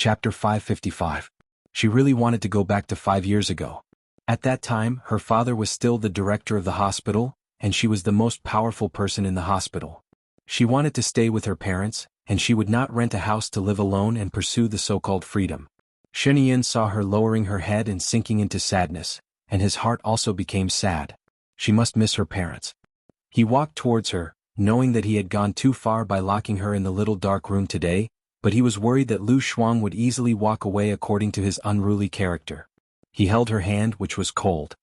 Chapter 555. She really wanted to go back to 5 years ago. At that time, her father was still the director of the hospital, and she was the most powerful person in the hospital. She wanted to stay with her parents, and she would not rent a house to live alone and pursue the so-called freedom. Xianxia saw her lowering her head and sinking into sadness, and his heart also became sad. She must miss her parents. He walked towards her, knowing that he had gone too far by locking her in the little dark room today, but he was worried that Lu Shuang would easily walk away according to his unruly character. He held her hand, which was cold.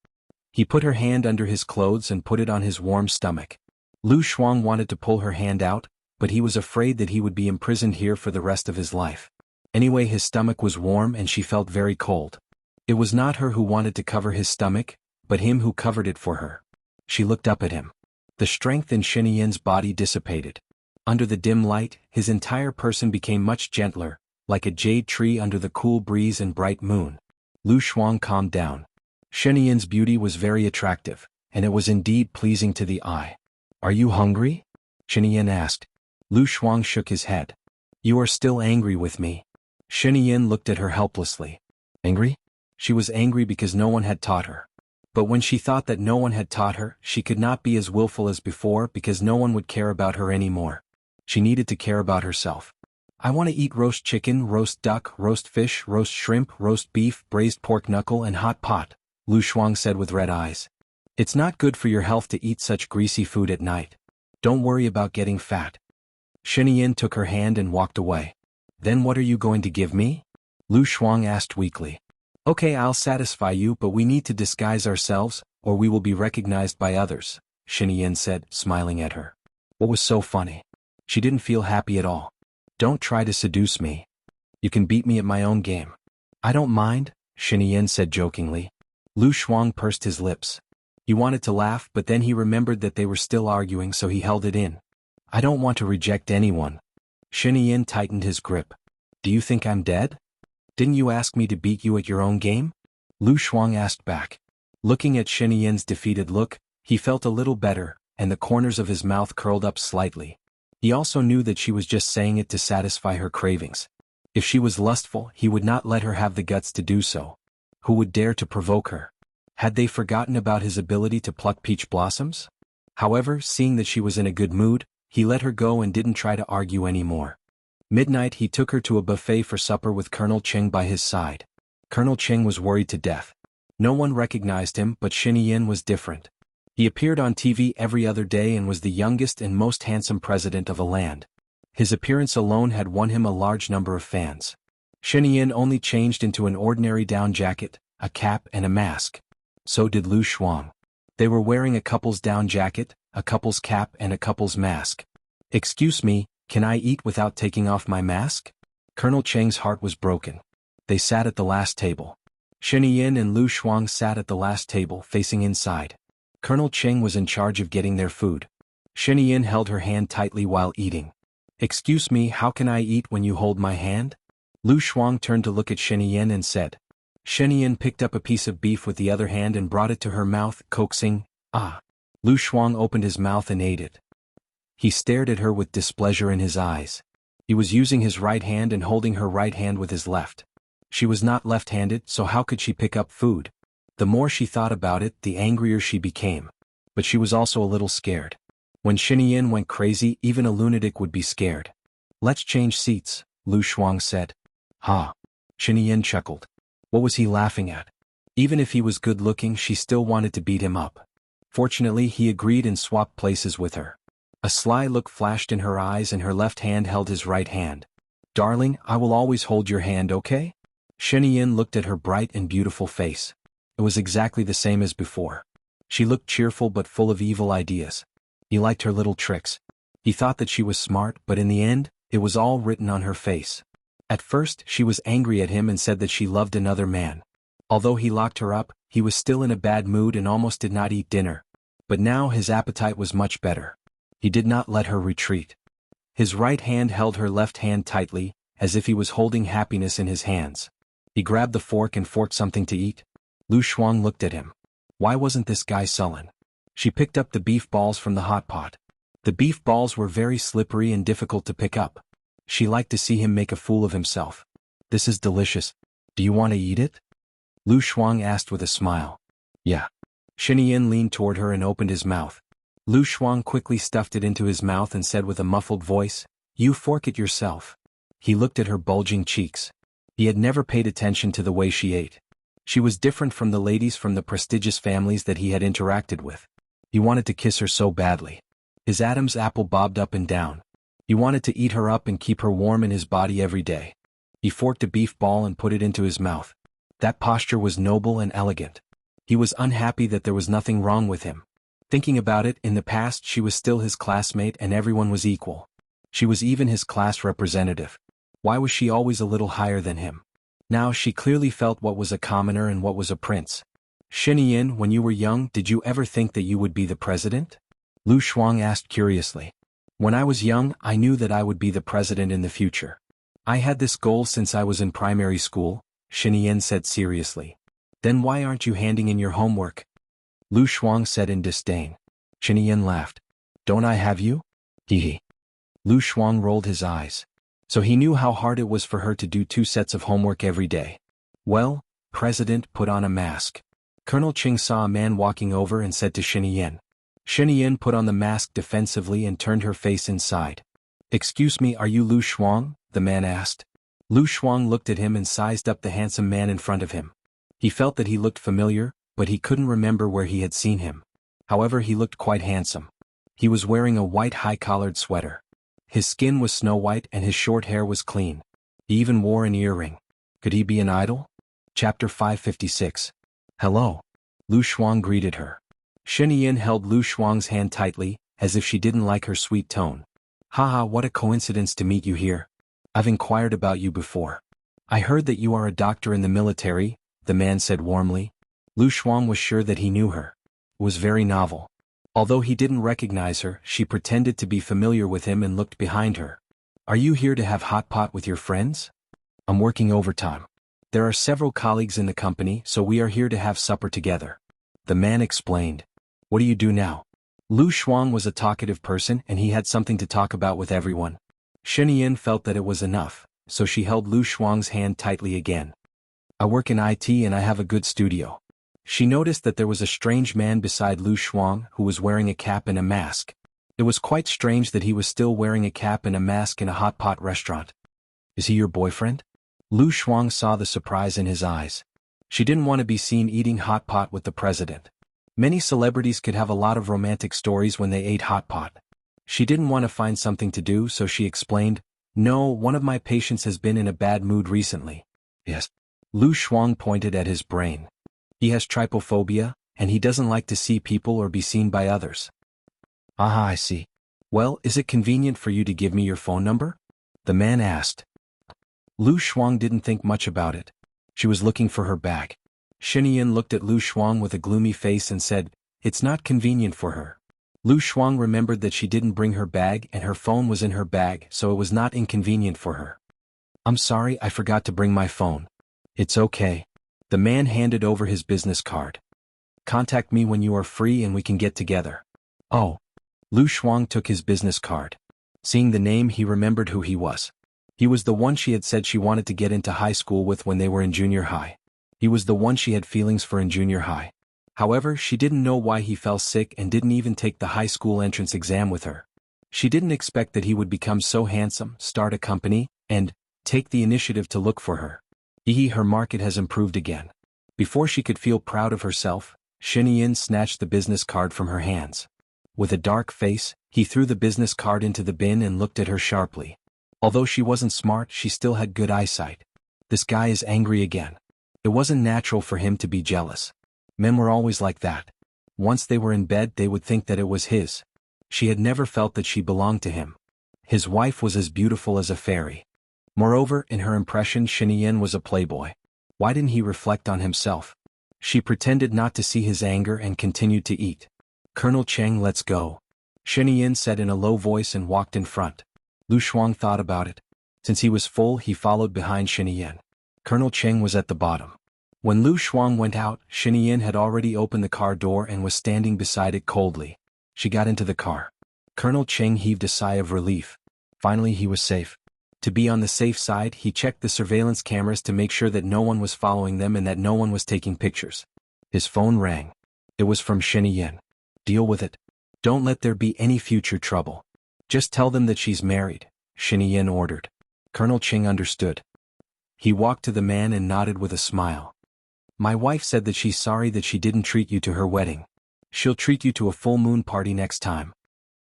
He put her hand under his clothes and put it on his warm stomach. Lu Shuang wanted to pull her hand out, but he was afraid that he would be imprisoned here for the rest of his life. Anyway, his stomach was warm and she felt very cold. It was not her who wanted to cover his stomach, but him who covered it for her. She looked up at him. The strength in Xianxia's body dissipated. Under the dim light, his entire person became much gentler, like a jade tree under the cool breeze and bright moon. Lu Shuang calmed down. Xianxia's beauty was very attractive, and it was indeed pleasing to the eye. "Are you hungry?" Xianxia asked. Lu Shuang shook his head. "You are still angry with me." Xianxia looked at her helplessly. Angry? She was angry because no one had taught her. But when she thought that no one had taught her, she could not be as willful as before because no one would care about her anymore. She needed to care about herself. "I want to eat roast chicken, roast duck, roast fish, roast shrimp, roast beef, braised pork knuckle and hot pot," Lu Shuang said with red eyes. "It's not good for your health to eat such greasy food at night. Don't worry about getting fat." Xianxia took her hand and walked away. "Then what are you going to give me?" Lu Shuang asked weakly. "Okay, I'll satisfy you, but we need to disguise ourselves, or we will be recognized by others," Xianxia said, smiling at her. What was so funny? She didn't feel happy at all. "Don't try to seduce me. You can beat me at my own game." "I don't mind," Xianxia said jokingly. Lu Shuang pursed his lips. He wanted to laugh, but then he remembered that they were still arguing, so he held it in. "I don't want to reject anyone." Xianxia tightened his grip. "Do you think I'm dead? Didn't you ask me to beat you at your own game?" Lu Shuang asked back. Looking at Xianxia's defeated look, he felt a little better, and the corners of his mouth curled up slightly. He also knew that she was just saying it to satisfy her cravings. If she was lustful, he would not let her have the guts to do so. Who would dare to provoke her? Had they forgotten about his ability to pluck peach blossoms? However, seeing that she was in a good mood, he let her go and didn't try to argue anymore. Midnight, he took her to a buffet for supper with Colonel Cheng by his side. Colonel Cheng was worried to death. No one recognized him, but Xianxia was different. He appeared on TV every other day and was the youngest and most handsome president of a land. His appearance alone had won him a large number of fans. Xianxia only changed into an ordinary down jacket, a cap and a mask. So did Lu Shuang. They were wearing a couple's down jacket, a couple's cap and a couple's mask. "Excuse me, can I eat without taking off my mask?" Colonel Cheng's heart was broken. They sat at the last table. Xianxia and Lu Shuang sat at the last table, facing inside. Colonel Cheng was in charge of getting their food. Xianxia held her hand tightly while eating. "Excuse me, how can I eat when you hold my hand?" Lu Shuang turned to look at Xianxia and said. Xianxia picked up a piece of beef with the other hand and brought it to her mouth, coaxing, "Ah." Lu Shuang opened his mouth and ate it. He stared at her with displeasure in his eyes. He was using his right hand and holding her right hand with his left. She was not left-handed, so how could she pick up food? The more she thought about it, the angrier she became. But she was also a little scared. When Xianxia went crazy, even a lunatic would be scared. "Let's change seats," Lu Shuang said. "Ha." Xianxia chuckled. What was he laughing at? Even if he was good-looking, she still wanted to beat him up. Fortunately, he agreed and swapped places with her. A sly look flashed in her eyes and her left hand held his right hand. "Darling, I will always hold your hand, okay?" Xianxia looked at her bright and beautiful face. It was exactly the same as before. She looked cheerful but full of evil ideas. He liked her little tricks. He thought that she was smart, but in the end, it was all written on her face. At first, she was angry at him and said that she loved another man. Although he locked her up, he was still in a bad mood and almost did not eat dinner. But now his appetite was much better. He did not let her retreat. His right hand held her left hand tightly, as if he was holding happiness in his hands. He grabbed the fork and forked something to eat. Lu Shuang looked at him. Why wasn't this guy sullen? She picked up the beef balls from the hot pot. The beef balls were very slippery and difficult to pick up. She liked to see him make a fool of himself. This is delicious. Do you want to eat it? Lu Shuang asked with a smile. Yeah. Xianxia leaned toward her and opened his mouth. Lu Shuang quickly stuffed it into his mouth and said with a muffled voice, "You fork it yourself." He looked at her bulging cheeks. He had never paid attention to the way she ate. She was different from the ladies from the prestigious families that he had interacted with. He wanted to kiss her so badly. His Adam's apple bobbed up and down. He wanted to eat her up and keep her warm in his body every day. He forked a beef ball and put it into his mouth. That posture was noble and elegant. He was unhappy that there was nothing wrong with him. Thinking about it, in the past she was still his classmate and everyone was equal. She was even his class representative. Why was she always a little higher than him? Now she clearly felt what was a commoner and what was a prince. Xianxia, when you were young, did you ever think that you would be the president? Lu Shuang asked curiously. When I was young, I knew that I would be the president in the future. I had this goal since I was in primary school, Xianxia said seriously. Then why aren't you handing in your homework? Lu Shuang said in disdain. Xianxia laughed. Don't I have you? Hee. Lu Shuang rolled his eyes. So he knew how hard it was for her to do 2 sets of homework every day. Well, President put on a mask. Colonel Ching saw a man walking over and said to Xianxia. Xianxia put on the mask defensively and turned her face inside. Excuse me, are you Lu Shuang? The man asked. Lu Shuang looked at him and sized up the handsome man in front of him. He felt that he looked familiar, but he couldn't remember where he had seen him. However, he looked quite handsome. He was wearing a white high-collared sweater. His skin was snow white and his short hair was clean. He even wore an earring. Could he be an idol? Chapter 556. Hello. Lu Shuang greeted her. Xianxia held Lu Shuang's hand tightly, as if she didn't like her sweet tone. Haha, what a coincidence to meet you here. I've inquired about you before. I heard that you are a doctor in the military, the man said warmly. Lu Shuang was sure that he knew her. It was very novel. Although he didn't recognize her, she pretended to be familiar with him and looked behind her. Are you here to have hot pot with your friends? I'm working overtime. There are several colleagues in the company, so we are here to have supper together. The man explained. What do you do now? Lu Shuang was a talkative person and he had something to talk about with everyone. Xianxia felt that it was enough, so she held Lu Shuang's hand tightly again. I work in IT and I have a good studio. She noticed that there was a strange man beside Lu Shuang who was wearing a cap and a mask. It was quite strange that he was still wearing a cap and a mask in a hot pot restaurant. Is he your boyfriend? Lu Shuang saw the surprise in his eyes. She didn't want to be seen eating hot pot with the president. Many celebrities could have a lot of romantic stories when they ate hot pot. She didn't want to find something to do, so she explained, No, one of my patients has been in a bad mood recently. Yes. Lu Shuang pointed at his brain. He has trypophobia, and he doesn't like to see people or be seen by others. Aha, I see. Well, is it convenient for you to give me your phone number? The man asked. Lu Shuang didn't think much about it. She was looking for her bag. Xianxia looked at Lu Shuang with a gloomy face and said, It's not convenient for her. Lu Shuang remembered that she didn't bring her bag and her phone was in her bag, so it was not inconvenient for her. I'm sorry, I forgot to bring my phone. It's okay. The man handed over his business card. Contact me when you are free and we can get together. Oh. Lu Shuang took his business card. Seeing the name, he remembered who he was. He was the one she had said she wanted to get into high school with when they were in junior high. He was the one she had feelings for in junior high. However, she didn't know why he fell sick and didn't even take the high school entrance exam with her. She didn't expect that he would become so handsome, start a company, and take the initiative to look for her. Her market has improved again. Before she could feel proud of herself, Xianxia snatched the business card from her hands. With a dark face, he threw the business card into the bin and looked at her sharply. Although she wasn't smart, she still had good eyesight. This guy is angry again. It wasn't natural for him to be jealous. Men were always like that. Once they were in bed, they would think that it was his. She had never felt that she belonged to him. His wife was as beautiful as a fairy. Moreover, in her impression, Xianxia was a playboy. Why didn't he reflect on himself? She pretended not to see his anger and continued to eat. Colonel Cheng, let's go. Xianxia said in a low voice and walked in front. Lu Shuang thought about it. Since he was full, he followed behind Xianxia. Colonel Cheng was at the bottom. When Lu Shuang went out, Xianxia had already opened the car door and was standing beside it coldly. She got into the car. Colonel Cheng heaved a sigh of relief. Finally he was safe. To be on the safe side, he checked the surveillance cameras to make sure that no one was following them and that no one was taking pictures. His phone rang. It was from Xianxia. Deal with it. Don't let there be any future trouble. Just tell them that she's married, Xianxia ordered. Colonel Ching understood. He walked to the man and nodded with a smile. My wife said that she's sorry that she didn't treat you to her wedding. She'll treat you to a full moon party next time.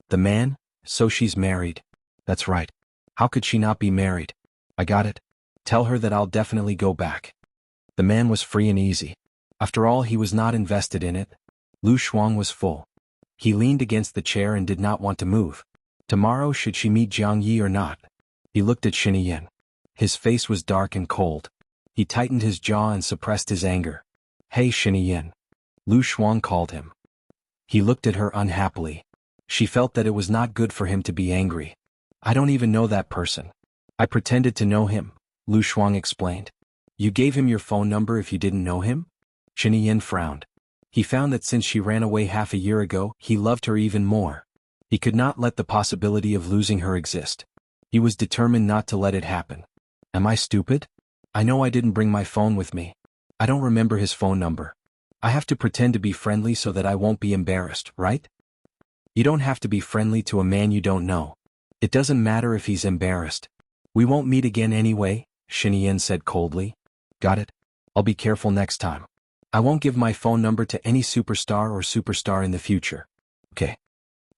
The man? So she's married. That's right. How could she not be married? I got it. Tell her that I'll definitely go back. The man was free and easy. After all, he was not invested in it. Lu Shuang was full. He leaned against the chair and did not want to move. Tomorrow, should she meet Jiang Yi or not? He looked at Xianxia. His face was dark and cold. He tightened his jaw and suppressed his anger. Hey Xianxia. Lu Shuang called him. He looked at her unhappily. She felt that it was not good for him to be angry. I don't even know that person. I pretended to know him, Lu Shuang explained. You gave him your phone number if you didn't know him? Xianxia frowned. He found that since she ran away half a year ago, he loved her even more. He could not let the possibility of losing her exist. He was determined not to let it happen. Am I stupid? I know I didn't bring my phone with me. I don't remember his phone number. I have to pretend to be friendly so that I won't be embarrassed, right? You don't have to be friendly to a man you don't know. It doesn't matter if he's embarrassed. We won't meet again anyway, Xianxia said coldly. Got it? I'll be careful next time. I won't give my phone number to any superstar in the future. Okay.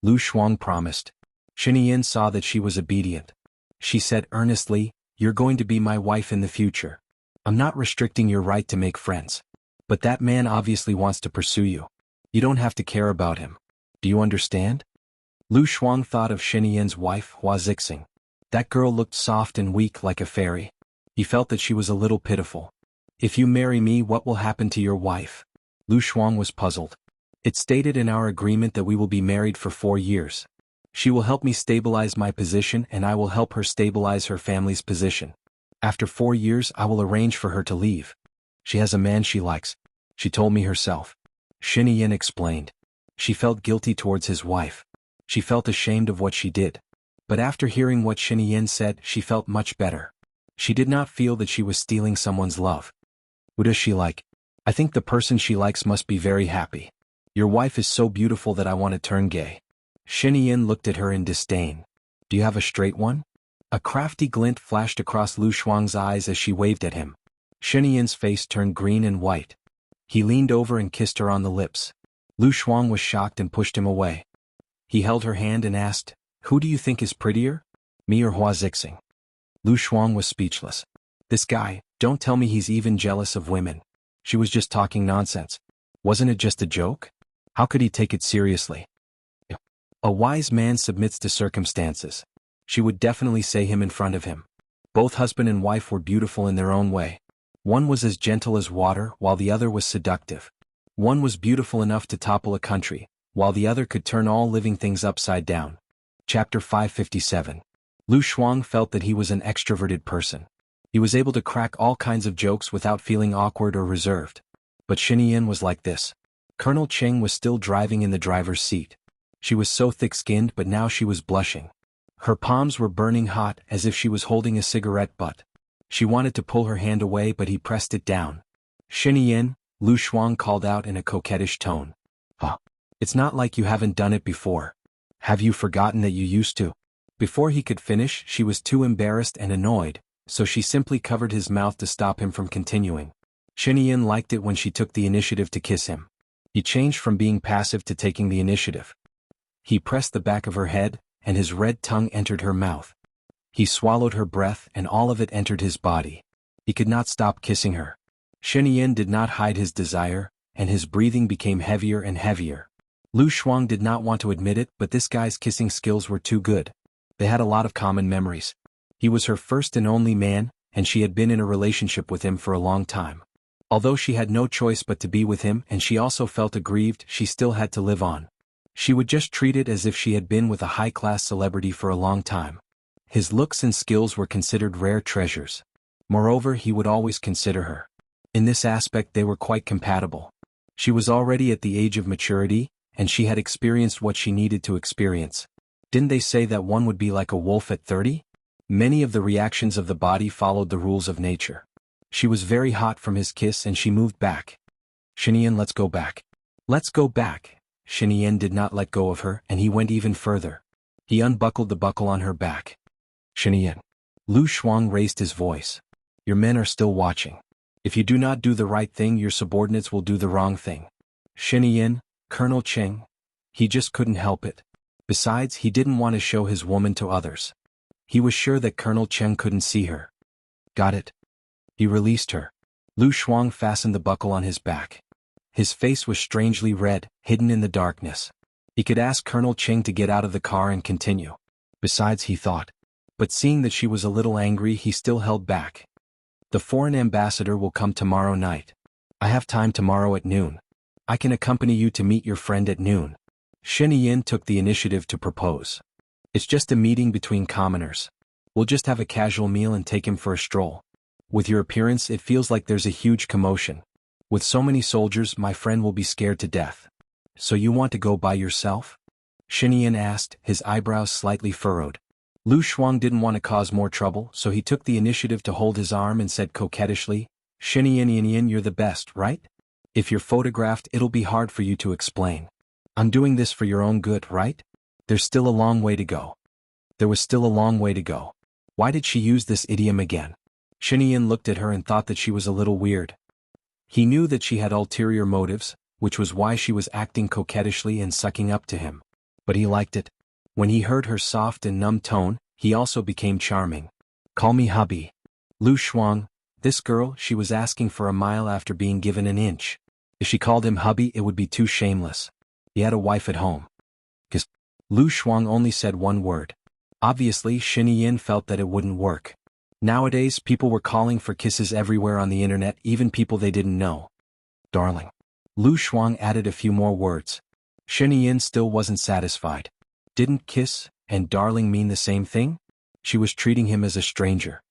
Lu Shuang promised. Xianxia saw that she was obedient. She said earnestly, You're going to be my wife in the future. I'm not restricting your right to make friends. But that man obviously wants to pursue you. You don't have to care about him. Do you understand? Lu Shuang thought of Xianxia's wife, Hua Zixing. That girl looked soft and weak like a fairy. He felt that she was a little pitiful. If you marry me, what will happen to your wife? Lu Shuang was puzzled. It's stated in our agreement that we will be married for 4 years. She will help me stabilize my position and I will help her stabilize her family's position. After 4 years, I will arrange for her to leave. She has a man she likes. She told me herself. Xianxia explained. She felt guilty towards his wife. She felt ashamed of what she did. But after hearing what Xianxia said, she felt much better. She did not feel that she was stealing someone's love. Who does she like? I think the person she likes must be very happy. Your wife is so beautiful that I want to turn gay. Xianxia looked at her in disdain. Do you have a straight one? A crafty glint flashed across Lu Shuang's eyes as she waved at him. Xianxia's face turned green and white. He leaned over and kissed her on the lips. Lu Shuang was shocked and pushed him away. He held her hand and asked, Who do you think is prettier? Me or Hua Zixing? Lu Shuang was speechless. This guy, don't tell me he's even jealous of women. She was just talking nonsense. Wasn't it just a joke? How could he take it seriously? A wise man submits to circumstances. She would definitely say him in front of him. Both husband and wife were beautiful in their own way. One was as gentle as water, while the other was seductive. One was beautiful enough to topple a country, while the other could turn all living things upside down. Chapter 557. Lu Shuang felt that he was an extroverted person. He was able to crack all kinds of jokes without feeling awkward or reserved. But Xianxia was like this. Colonel Cheng was still driving in the driver's seat. She was so thick-skinned, but now she was blushing. Her palms were burning hot as if she was holding a cigarette butt. She wanted to pull her hand away, but he pressed it down. Xianxia, Lu Shuang called out in a coquettish tone. Huh. It's not like you haven't done it before. Have you forgotten that you used to? Before he could finish, she was too embarrassed and annoyed, so she simply covered his mouth to stop him from continuing. Xianxia liked it when she took the initiative to kiss him. He changed from being passive to taking the initiative. He pressed the back of her head, and his red tongue entered her mouth. He swallowed her breath and all of it entered his body. He could not stop kissing her. Xianxia did not hide his desire, and his breathing became heavier and heavier. Lu Shuang did not want to admit it, but this guy's kissing skills were too good. They had a lot of common memories. He was her first and only man, and she had been in a relationship with him for a long time. Although she had no choice but to be with him and she also felt aggrieved, she still had to live on. She would just treat it as if she had been with a high-class celebrity for a long time. His looks and skills were considered rare treasures. Moreover, he would always consider her. In this aspect they were quite compatible. She was already at the age of maturity, and she had experienced what she needed to experience. Didn't they say that one would be like a wolf at 30? Many of the reactions of the body followed the rules of nature. She was very hot from his kiss and she moved back. Xianxia, let's go back. Let's go back. Xianxia did not let go of her and he went even further. He unbuckled the buckle on her back. Xianxia. Lu Shuang raised his voice. Your men are still watching. If you do not do the right thing, your subordinates will do the wrong thing. Xianxia, Colonel Cheng. He just couldn't help it. Besides, he didn't want to show his woman to others. He was sure that Colonel Cheng couldn't see her. Got it. He released her. Lu Shuang fastened the buckle on his back. His face was strangely red, hidden in the darkness. He could ask Colonel Cheng to get out of the car and continue. Besides, he thought. But seeing that she was a little angry, he still held back. The foreign ambassador will come tomorrow night. I have time tomorrow at noon. I can accompany you to meet your friend at noon. Xianxia took the initiative to propose. It's just a meeting between commoners. We'll just have a casual meal and take him for a stroll. With your appearance, it feels like there's a huge commotion. With so many soldiers, my friend will be scared to death. So you want to go by yourself? Xianxia asked, his eyebrows slightly furrowed. Lu Shuang didn't want to cause more trouble, so he took the initiative to hold his arm and said coquettishly, Xianxia, you're the best, right? If you're photographed, it'll be hard for you to explain. I'm doing this for your own good, right? There's still a long way to go. There was still a long way to go. Why did she use this idiom again? Xianxia looked at her and thought that she was a little weird. He knew that she had ulterior motives, which was why she was acting coquettishly and sucking up to him. But he liked it. When he heard her soft and numb tone, he also became charming. Call me hubby. Lu Shuang, this girl, she was asking for a mile after being given an inch. If she called him hubby, it would be too shameless. He had a wife at home. Lu Shuang only said one word. Obviously, Xianxia felt that it wouldn't work. Nowadays, people were calling for kisses everywhere on the internet, even people they didn't know. Darling. Lu Shuang added a few more words. Xianxia still wasn't satisfied. Didn't kiss and darling mean the same thing? She was treating him as a stranger.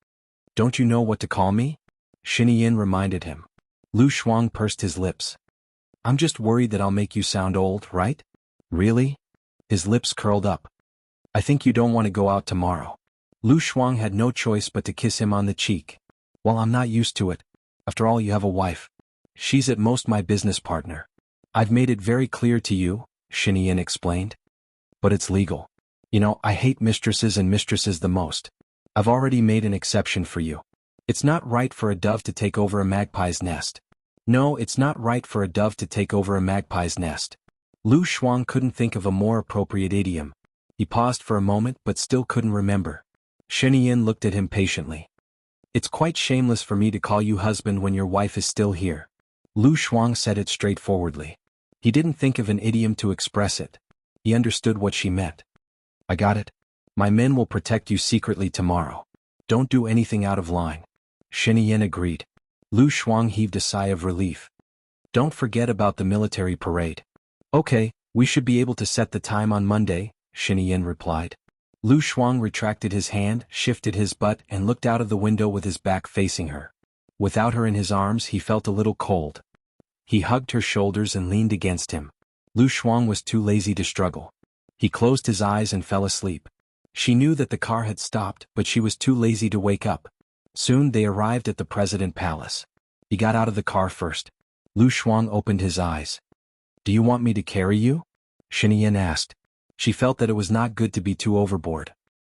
Don't you know what to call me? Xianxia reminded him. Lu Shuang pursed his lips. I'm just worried that I'll make you sound old, right? Really? His lips curled up. I think you don't want to go out tomorrow. Lu Shuang had no choice but to kiss him on the cheek. Well, I'm not used to it. After all, you have a wife. She's at most my business partner. I've made it very clear to you, Xianxia explained. But it's legal. You know, I hate mistresses and mistresses the most. I've already made an exception for you. It's not right for a dove to take over a magpie's nest. No, it's not right for a dove to take over a magpie's nest. Lu Shuang couldn't think of a more appropriate idiom. He paused for a moment but still couldn't remember. Xianxia looked at him patiently. It's quite shameless for me to call you husband when your wife is still here. Lu Shuang said it straightforwardly. He didn't think of an idiom to express it. He understood what she meant. I got it. My men will protect you secretly tomorrow. Don't do anything out of line. Xianxia agreed. Lu Shuang heaved a sigh of relief. Don't forget about the military parade. Okay, we should be able to set the time on Monday, Xianxia replied. Lu Shuang retracted his hand, shifted his butt, and looked out of the window with his back facing her. Without her in his arms, he felt a little cold. He hugged her shoulders and leaned against him. Lu Shuang was too lazy to struggle. He closed his eyes and fell asleep. She knew that the car had stopped, but she was too lazy to wake up. Soon they arrived at the President Palace. He got out of the car first. Lu Shuang opened his eyes. Do you want me to carry you? Xianxia asked. She felt that it was not good to be too overboard.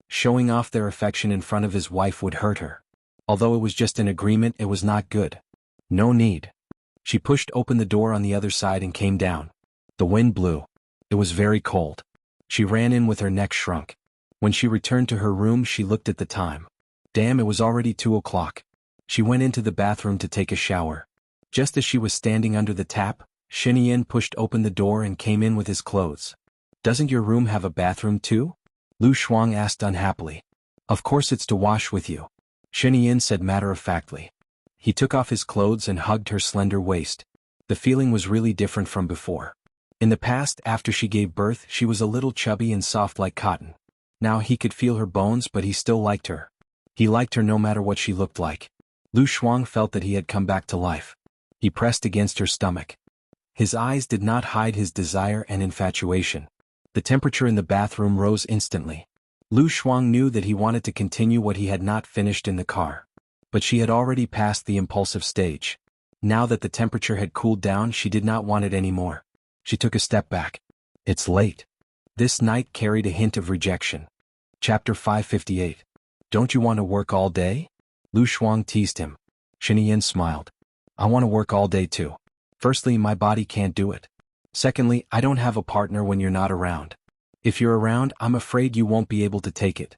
Showing off their affection in front of his wife would hurt her. Although it was just an agreement, it was not good. No need. She pushed open the door on the other side and came down. The wind blew. It was very cold. She ran in with her neck shrunk. When she returned to her room, she looked at the time. Damn, it was already 2 o'clock. She went into the bathroom to take a shower. Just as she was standing under the tap, Xianxia pushed open the door and came in with his clothes. Doesn't your room have a bathroom too? Lu Shuang asked unhappily. Of course it's to wash with you. Xianxia said matter-of-factly. He took off his clothes and hugged her slender waist. The feeling was really different from before. In the past, after she gave birth, she was a little chubby and soft like cotton. Now he could feel her bones, but he still liked her. He liked her no matter what she looked like. Lu Shuang felt that he had come back to life. He pressed against her stomach. His eyes did not hide his desire and infatuation. The temperature in the bathroom rose instantly. Lu Shuang knew that he wanted to continue what he had not finished in the car. But she had already passed the impulsive stage. Now that the temperature had cooled down, she did not want it anymore. She took a step back. It's late. This night carried a hint of rejection. Chapter 558. Don't you want to work all day? Lu Shuang teased him. Xianxia smiled. I want to work all day too. Firstly, my body can't do it. Secondly, I don't have a partner when you're not around. If you're around, I'm afraid you won't be able to take it.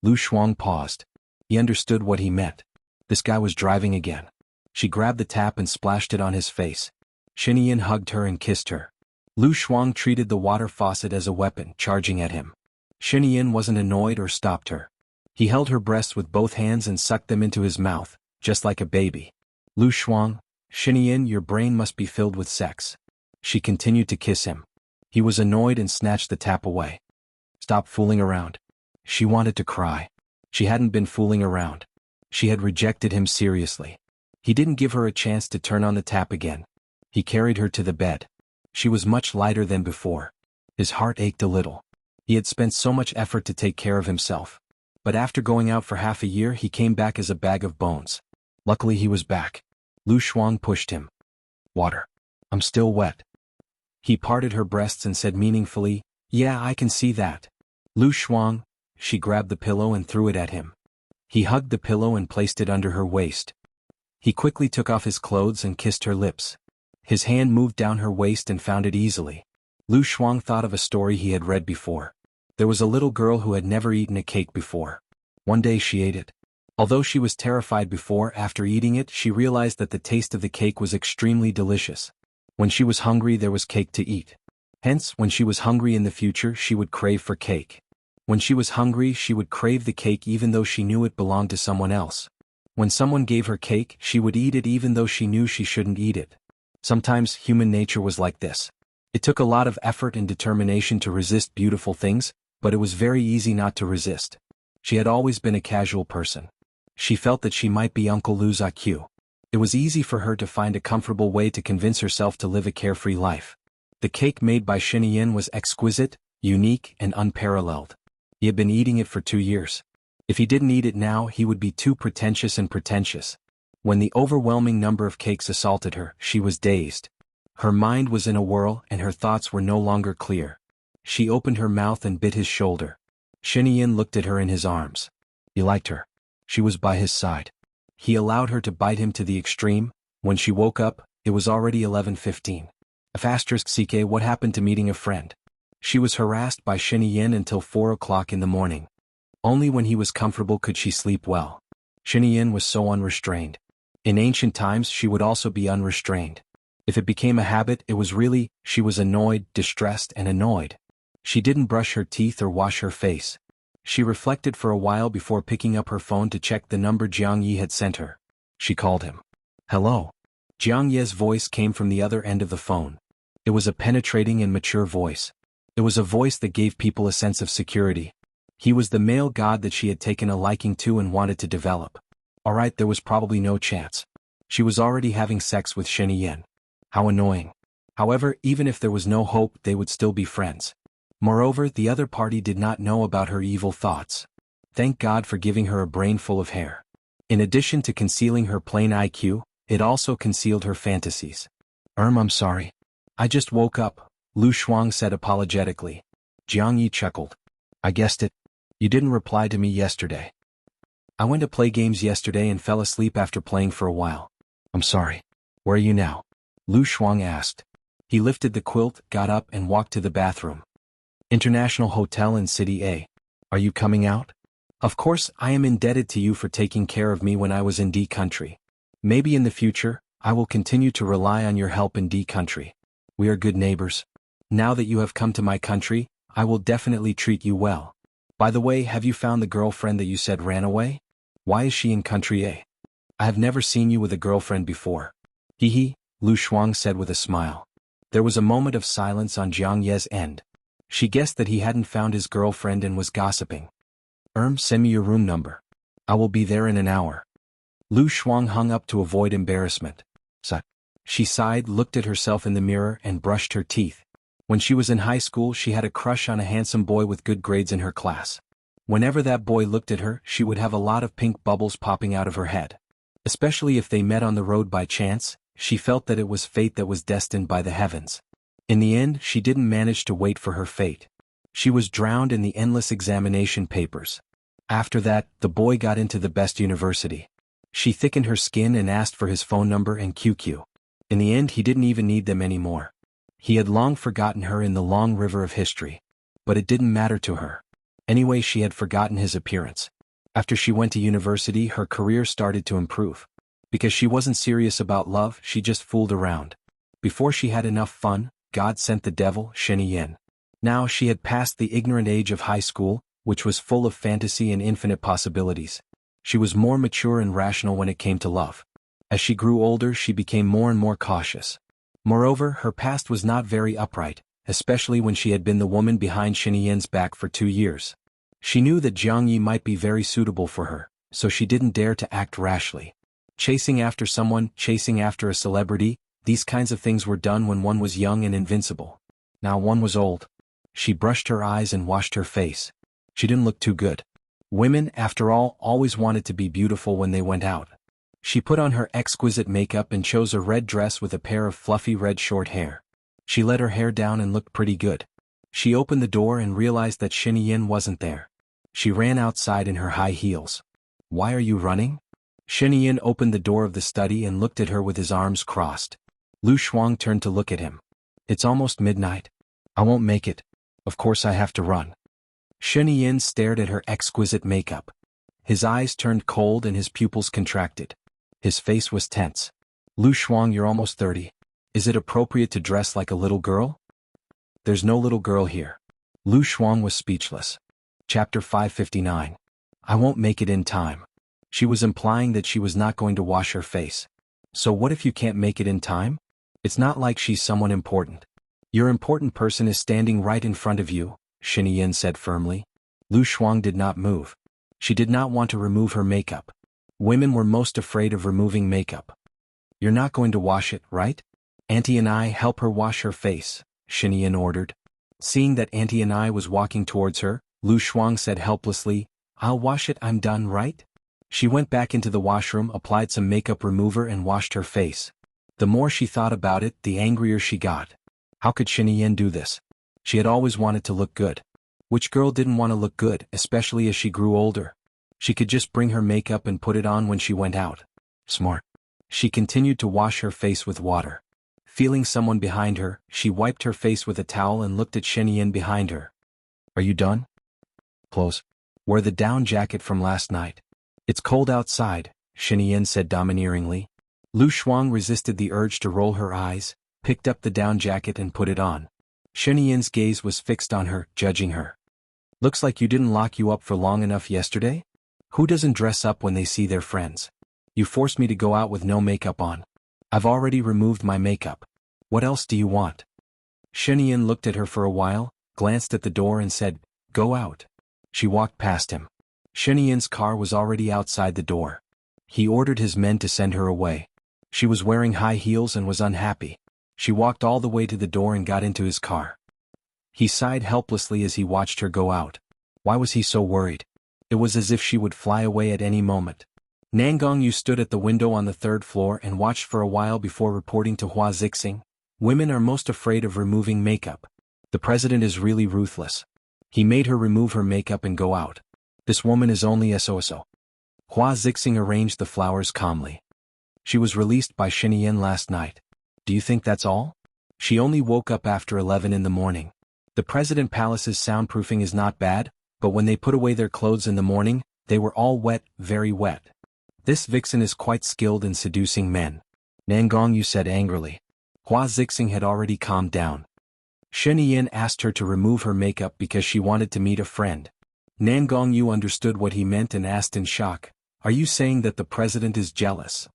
Lu Shuang paused. He understood what he meant. This guy was driving again. She grabbed the tap and splashed it on his face. Xianxia hugged her and kissed her. Lu Shuang treated the water faucet as a weapon, charging at him. Xianxia wasn't annoyed or stopped her. He held her breasts with both hands and sucked them into his mouth, just like a baby. Lu Shuang, Xianxia, your brain must be filled with sex. She continued to kiss him. He was annoyed and snatched the tap away. Stop fooling around. She wanted to cry. She hadn't been fooling around. She had rejected him seriously. He didn't give her a chance to turn on the tap again. He carried her to the bed. She was much lighter than before. His heart ached a little. He had spent so much effort to take care of himself. But after going out for half a year, he came back as a bag of bones. Luckily he was back. Lu Shuang pushed him. Water. I'm still wet. He parted her breasts and said meaningfully, Yeah, I can see that. Lu Shuang, she grabbed the pillow and threw it at him. He hugged the pillow and placed it under her waist. He quickly took off his clothes and kissed her lips. His hand moved down her waist and found it easily. Lu Shuang thought of a story he had read before. There was a little girl who had never eaten a cake before. One day she ate it. Although she was terrified before, after eating it she realized that the taste of the cake was extremely delicious. When she was hungry there was cake to eat. Hence, when she was hungry in the future she would crave for cake. When she was hungry she would crave the cake even though she knew it belonged to someone else. When someone gave her cake, she would eat it even though she knew she shouldn't eat it. Sometimes human nature was like this. It took a lot of effort and determination to resist beautiful things, but it was very easy not to resist. She had always been a casual person. She felt that she might be Uncle Lu's IQ. It was easy for her to find a comfortable way to convince herself to live a carefree life. The cake made by Xianxia was exquisite, unique, and unparalleled. He had been eating it for 2 years. If he didn't eat it now, he would be too pretentious and pretentious. When the overwhelming number of cakes assaulted her, she was dazed. Her mind was in a whirl and her thoughts were no longer clear. She opened her mouth and bit his shoulder. Xianxia looked at her in his arms. He liked her. She was by his side. He allowed her to bite him to the extreme. When she woke up, it was already 11:15. *CK What happened to meeting a friend? She was harassed by Xianxia until 4 o'clock in the morning. Only when he was comfortable could she sleep well. Xianxia was so unrestrained. In ancient times she would also be unrestrained. If it became a habit, it was really, she was annoyed, distressed, and annoyed. She didn't brush her teeth or wash her face. She reflected for a while before picking up her phone to check the number Jianghu had sent her. She called him. Hello. Jianghu's voice came from the other end of the phone. It was a penetrating and mature voice. It was a voice that gave people a sense of security. He was the male god that she had taken a liking to and wanted to develop. Alright, there was probably no chance. She was already having sex with Xianxia. How annoying. However, even if there was no hope, they would still be friends. Moreover, the other party did not know about her evil thoughts. Thank God for giving her a brain full of hair. In addition to concealing her plain IQ, it also concealed her fantasies. I'm sorry. I just woke up, Lu Shuang said apologetically. Jianghu chuckled. I guessed it. You didn't reply to me yesterday. I went to play games yesterday and fell asleep after playing for a while. I'm sorry. Where are you now? Lu Shuang asked. He lifted the quilt, got up and walked to the bathroom. International Hotel in City A. Are you coming out? Of course, I am indebted to you for taking care of me when I was in D country. Maybe in the future, I will continue to rely on your help in D country. We are good neighbors. Now that you have come to my country, I will definitely treat you well. By the way, have you found the girlfriend that you said ran away? Why is she in country A? I have never seen you with a girlfriend before. Hee, Lu Shuang said with a smile. There was a moment of silence on Jianghu's end. She guessed that he hadn't found his girlfriend and was gossiping. Send me your room number. I will be there in an hour. Lu Shuang hung up to avoid embarrassment. She sighed, looked at herself in the mirror and brushed her teeth. When she was in high school she had a crush on a handsome boy with good grades in her class. Whenever that boy looked at her, she would have a lot of pink bubbles popping out of her head. Especially if they met on the road by chance, she felt that it was fate that was destined by the heavens. In the end, she didn't manage to wait for her fate. She was drowned in the endless examination papers. After that, the boy got into the best university. She thickened her skin and asked for his phone number and QQ. In the end, he didn't even need them anymore. He had long forgotten her in the long river of history. But it didn't matter to her. Anyway, she had forgotten his appearance. After she went to university, her career started to improve. Because she wasn't serious about love, she just fooled around. Before she had enough fun, God sent the devil, Xianxia. Now she had passed the ignorant age of high school, which was full of fantasy and infinite possibilities. She was more mature and rational when it came to love. As she grew older, she became more and more cautious. Moreover, her past was not very upright, especially when she had been the woman behind Xianxia's back for 2 years. She knew that jianghu might be very suitable for her, so she didn't dare to act rashly. Chasing after someone, chasing after a celebrity, these kinds of things were done when one was young and invincible. Now one was old. She brushed her eyes and washed her face. She didn't look too good. Women, after all, always wanted to be beautiful when they went out. She put on her exquisite makeup and chose a red dress with a pair of fluffy red short hair. She let her hair down and looked pretty good. She opened the door and realized that Xianxia wasn't there. She ran outside in her high heels. "Why are you running?" Xianxia opened the door of the study and looked at her with his arms crossed. Lu Shuang turned to look at him. "It's almost midnight. I won't make it. Of course I have to run." Xianxia stared at her exquisite makeup. His eyes turned cold and his pupils contracted. His face was tense. "Lu Shuang, you're almost 30. Is it appropriate to dress like a little girl?" "There's no little girl here." Lu Shuang was speechless. Chapter 559. I won't make it in time. She was implying that she was not going to wash her face. So what if you can't make it in time? It's not like she's someone important. Your important person is standing right in front of you, Xianxia said firmly. Lu Shuang did not move. She did not want to remove her makeup. Women were most afraid of removing makeup. "You're not going to wash it, right? Auntie and I help her wash her face," Xianxia ordered. Seeing that Auntie and I was walking towards her, Lu Shuang said helplessly, "I'll wash it, I'm done, right?" She went back into the washroom, applied some makeup remover and washed her face. The more she thought about it, the angrier she got. How could Xianxia do this? She had always wanted to look good. Which girl didn't want to look good, especially as she grew older? She could just bring her makeup and put it on when she went out. Smart. She continued to wash her face with water. Feeling someone behind her, she wiped her face with a towel and looked at Xianxia behind her. "Are you done?" "Clothes. Wear the down jacket from last night." "It's cold outside," Xianxia said domineeringly. Lu Shuang resisted the urge to roll her eyes, picked up the down jacket and put it on. Xianxia's gaze was fixed on her, judging her. "Looks like you didn't lock you up for long enough yesterday? Who doesn't dress up when they see their friends? You forced me to go out with no makeup on. I've already removed my makeup. What else do you want?" Xianxia looked at her for a while, glanced at the door and said, "Go out." She walked past him. Xianxia's car was already outside the door. He ordered his men to send her away. She was wearing high heels and was unhappy. She walked all the way to the door and got into his car. He sighed helplessly as he watched her go out. Why was he so worried? It was as if she would fly away at any moment. Nangongyou stood at the window on the 3rd floor and watched for a while before reporting to Hua Zixing. "Women are most afraid of removing makeup. The president is really ruthless. He made her remove her makeup and go out. This woman is only SOSO." Hua Zixing arranged the flowers calmly. "She was released by Xianxia last night. Do you think that's all? She only woke up after 11 in the morning. The President Palace's soundproofing is not bad, but when they put away their clothes in the morning, they were all wet, very wet. This vixen is quite skilled in seducing men," Nangongyou said angrily. Hua Zixing had already calmed down. Xianxia asked her to remove her makeup because she wanted to meet a friend. Nangongyou understood what he meant and asked in shock, "Are you saying that the president is jealous?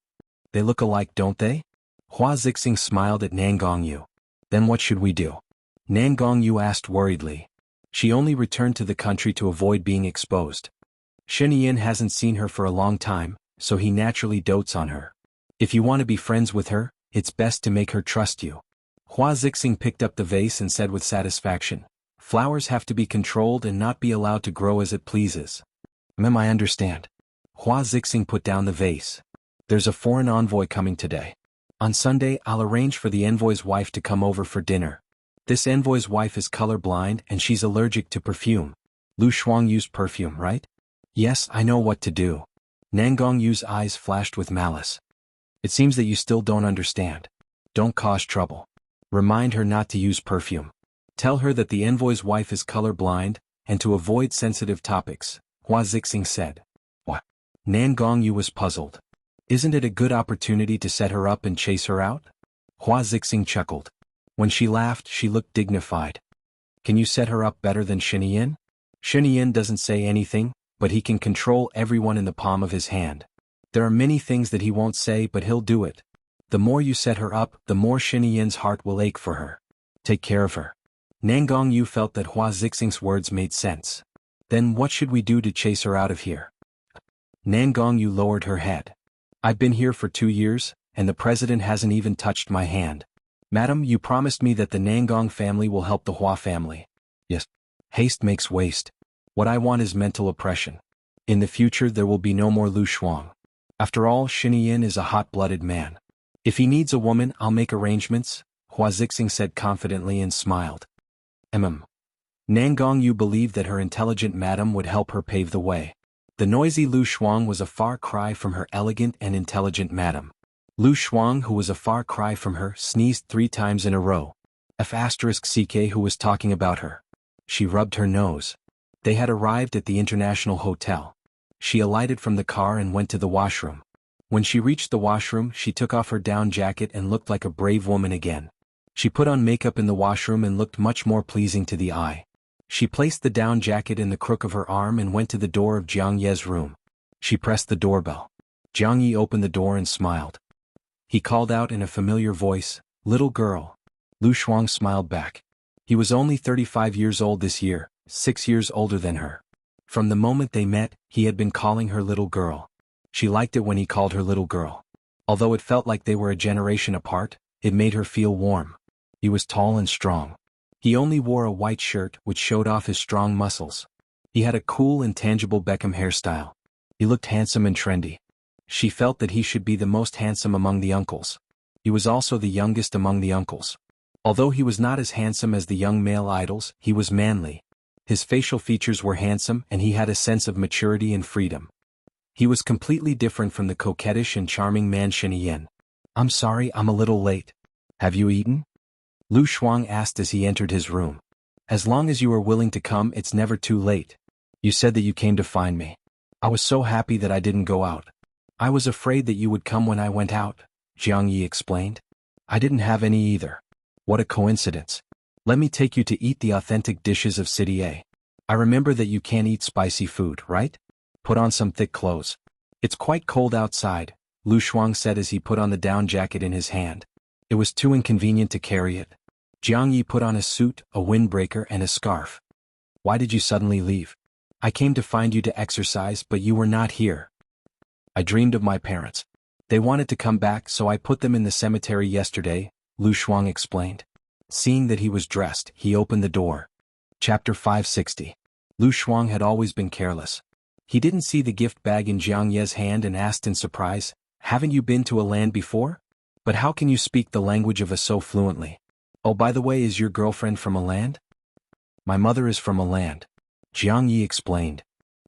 They look alike, don't they?" Hua Zixing smiled at Nangongyou. "Then what should we do?" Nangongyou asked worriedly. She only returned to the country to avoid being exposed. Xianxia hasn't seen her for a long time, so he naturally dotes on her. If you want to be friends with her, it's best to make her trust you. Hua Zixing picked up the vase and said with satisfaction, Flowers have to be controlled and not be allowed to grow as it pleases. I understand. Hua Zixing put down the vase. There's a foreign envoy coming today. On Sunday, I'll arrange for the envoy's wife to come over for dinner. This envoy's wife is colorblind and she's allergic to perfume. Lu Shuang used perfume, right? Yes, I know what to do. Nangong Yu's eyes flashed with malice. It seems that you still don't understand. Don't cause trouble. Remind her not to use perfume. Tell her that the envoy's wife is colorblind, and to avoid sensitive topics, Hua Zixing said. What? Nangong Yu was puzzled. Isn't it a good opportunity to set her up and chase her out? Hua Zixing chuckled. When she laughed, she looked dignified. Can you set her up better than Xianxia? Xianxia doesn't say anything, but he can control everyone in the palm of his hand. There are many things that he won't say, but he'll do it. The more you set her up, the more Xianxia's heart will ache for her. Take care of her. Nangong Yu felt that Hua Zixing's words made sense. Then what should we do to chase her out of here? Nangong Yu lowered her head. I've been here for 2 years, and the president hasn't even touched my hand. Madam, you promised me that the Nangong family will help the Hua family. Yes. Haste makes waste. What I want is mental oppression. In the future there will be no more Lu Shuang. After all, Xianxia is a hot-blooded man. If he needs a woman, I'll make arrangements, Hua Zixing said confidently and smiled. Nangong Yu believed that her intelligent madam would help her pave the way. The noisy Lu Shuang was a far cry from her elegant and intelligent madam. Lu Shuang, who was a far cry from her, sneezed 3 times in a row. CK, who was talking about her. She rubbed her nose. They had arrived at the International Hotel. She alighted from the car and went to the washroom. When she reached the washroom, she took off her down jacket and looked like a brave woman again. She put on makeup in the washroom and looked much more pleasing to the eye. She placed the down jacket in the crook of her arm and went to the door of Jiang Ye's room. She pressed the doorbell. Jiang Ye opened the door and smiled. He called out in a familiar voice, "Little girl." Lu Shuang smiled back. He was only 35 years old this year, 6 years older than her. From the moment they met, he had been calling her little girl. She liked it when he called her little girl. Although it felt like they were a generation apart, it made her feel warm. He was tall and strong. He only wore a white shirt which showed off his strong muscles. He had a cool and tangible Beckham hairstyle. He looked handsome and trendy. She felt that he should be the most handsome among the uncles. He was also the youngest among the uncles. Although he was not as handsome as the young male idols, he was manly. His facial features were handsome and he had a sense of maturity and freedom. He was completely different from the coquettish and charming man Xianxia. I'm sorry, I'm a little late. Have you eaten? Lu Shuang asked as he entered his room. As long as you are willing to come, it's never too late. You said that you came to find me. I was so happy that I didn't go out. I was afraid that you would come when I went out, Jiang Yi explained. I didn't have any either. What a coincidence. Let me take you to eat the authentic dishes of City A. I remember that you can't eat spicy food, right? Put on some thick clothes. It's quite cold outside, Lu Shuang said as he put on the down jacket in his hand. It was too inconvenient to carry it. Jiang Yi put on a suit, a windbreaker and a scarf. Why did you suddenly leave? I came to find you to exercise, but you were not here. I dreamed of my parents. They wanted to come back, so I put them in the cemetery yesterday, Lu Shuang explained. Seeing that he was dressed, he opened the door. Chapter 560. Lu Shuang had always been careless. He didn't see the gift bag in Jiang Ye's hand and asked in surprise, "Haven't you been to a land before? But how can you speak the language of a so fluently? Oh, by the way, is your girlfriend from a land?" My mother is from a land, Jiang Yi explained.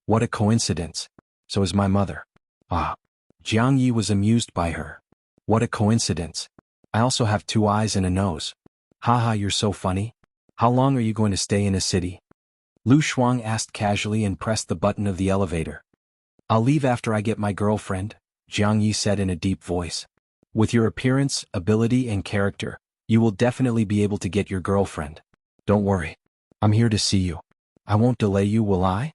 What a coincidence. So is my mother. Ah. Jiang Yi was amused by her. What a coincidence. I also have 2 eyes and a nose. Haha, you're so funny. How long are you going to stay in a city? Lu Shuang asked casually and pressed the button of the elevator. I'll leave after I get my girlfriend, Jiang Yi said in a deep voice. With your appearance, ability and character, you will definitely be able to get your girlfriend. Don't worry. I'm here to see you. I won't delay you, will I?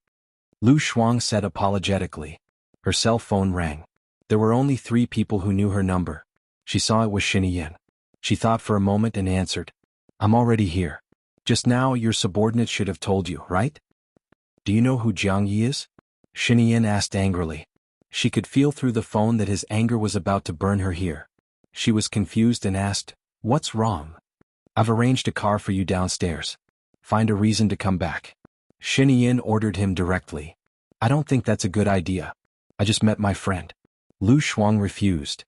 Lu Shuang said apologetically. Her cell phone rang. There were only 3 people who knew her number. She saw it was Xianxia. She thought for a moment and answered. I'm already here. Just now your subordinate should have told you, right? Do you know who Jiang Yi is? Xianxia asked angrily. She could feel through the phone that his anger was about to burn her here. She was confused and asked, What's wrong? I've arranged a car for you downstairs. Find a reason to come back. Xianxia ordered him directly. I don't think that's a good idea. I just met my friend. Lu Shuang refused.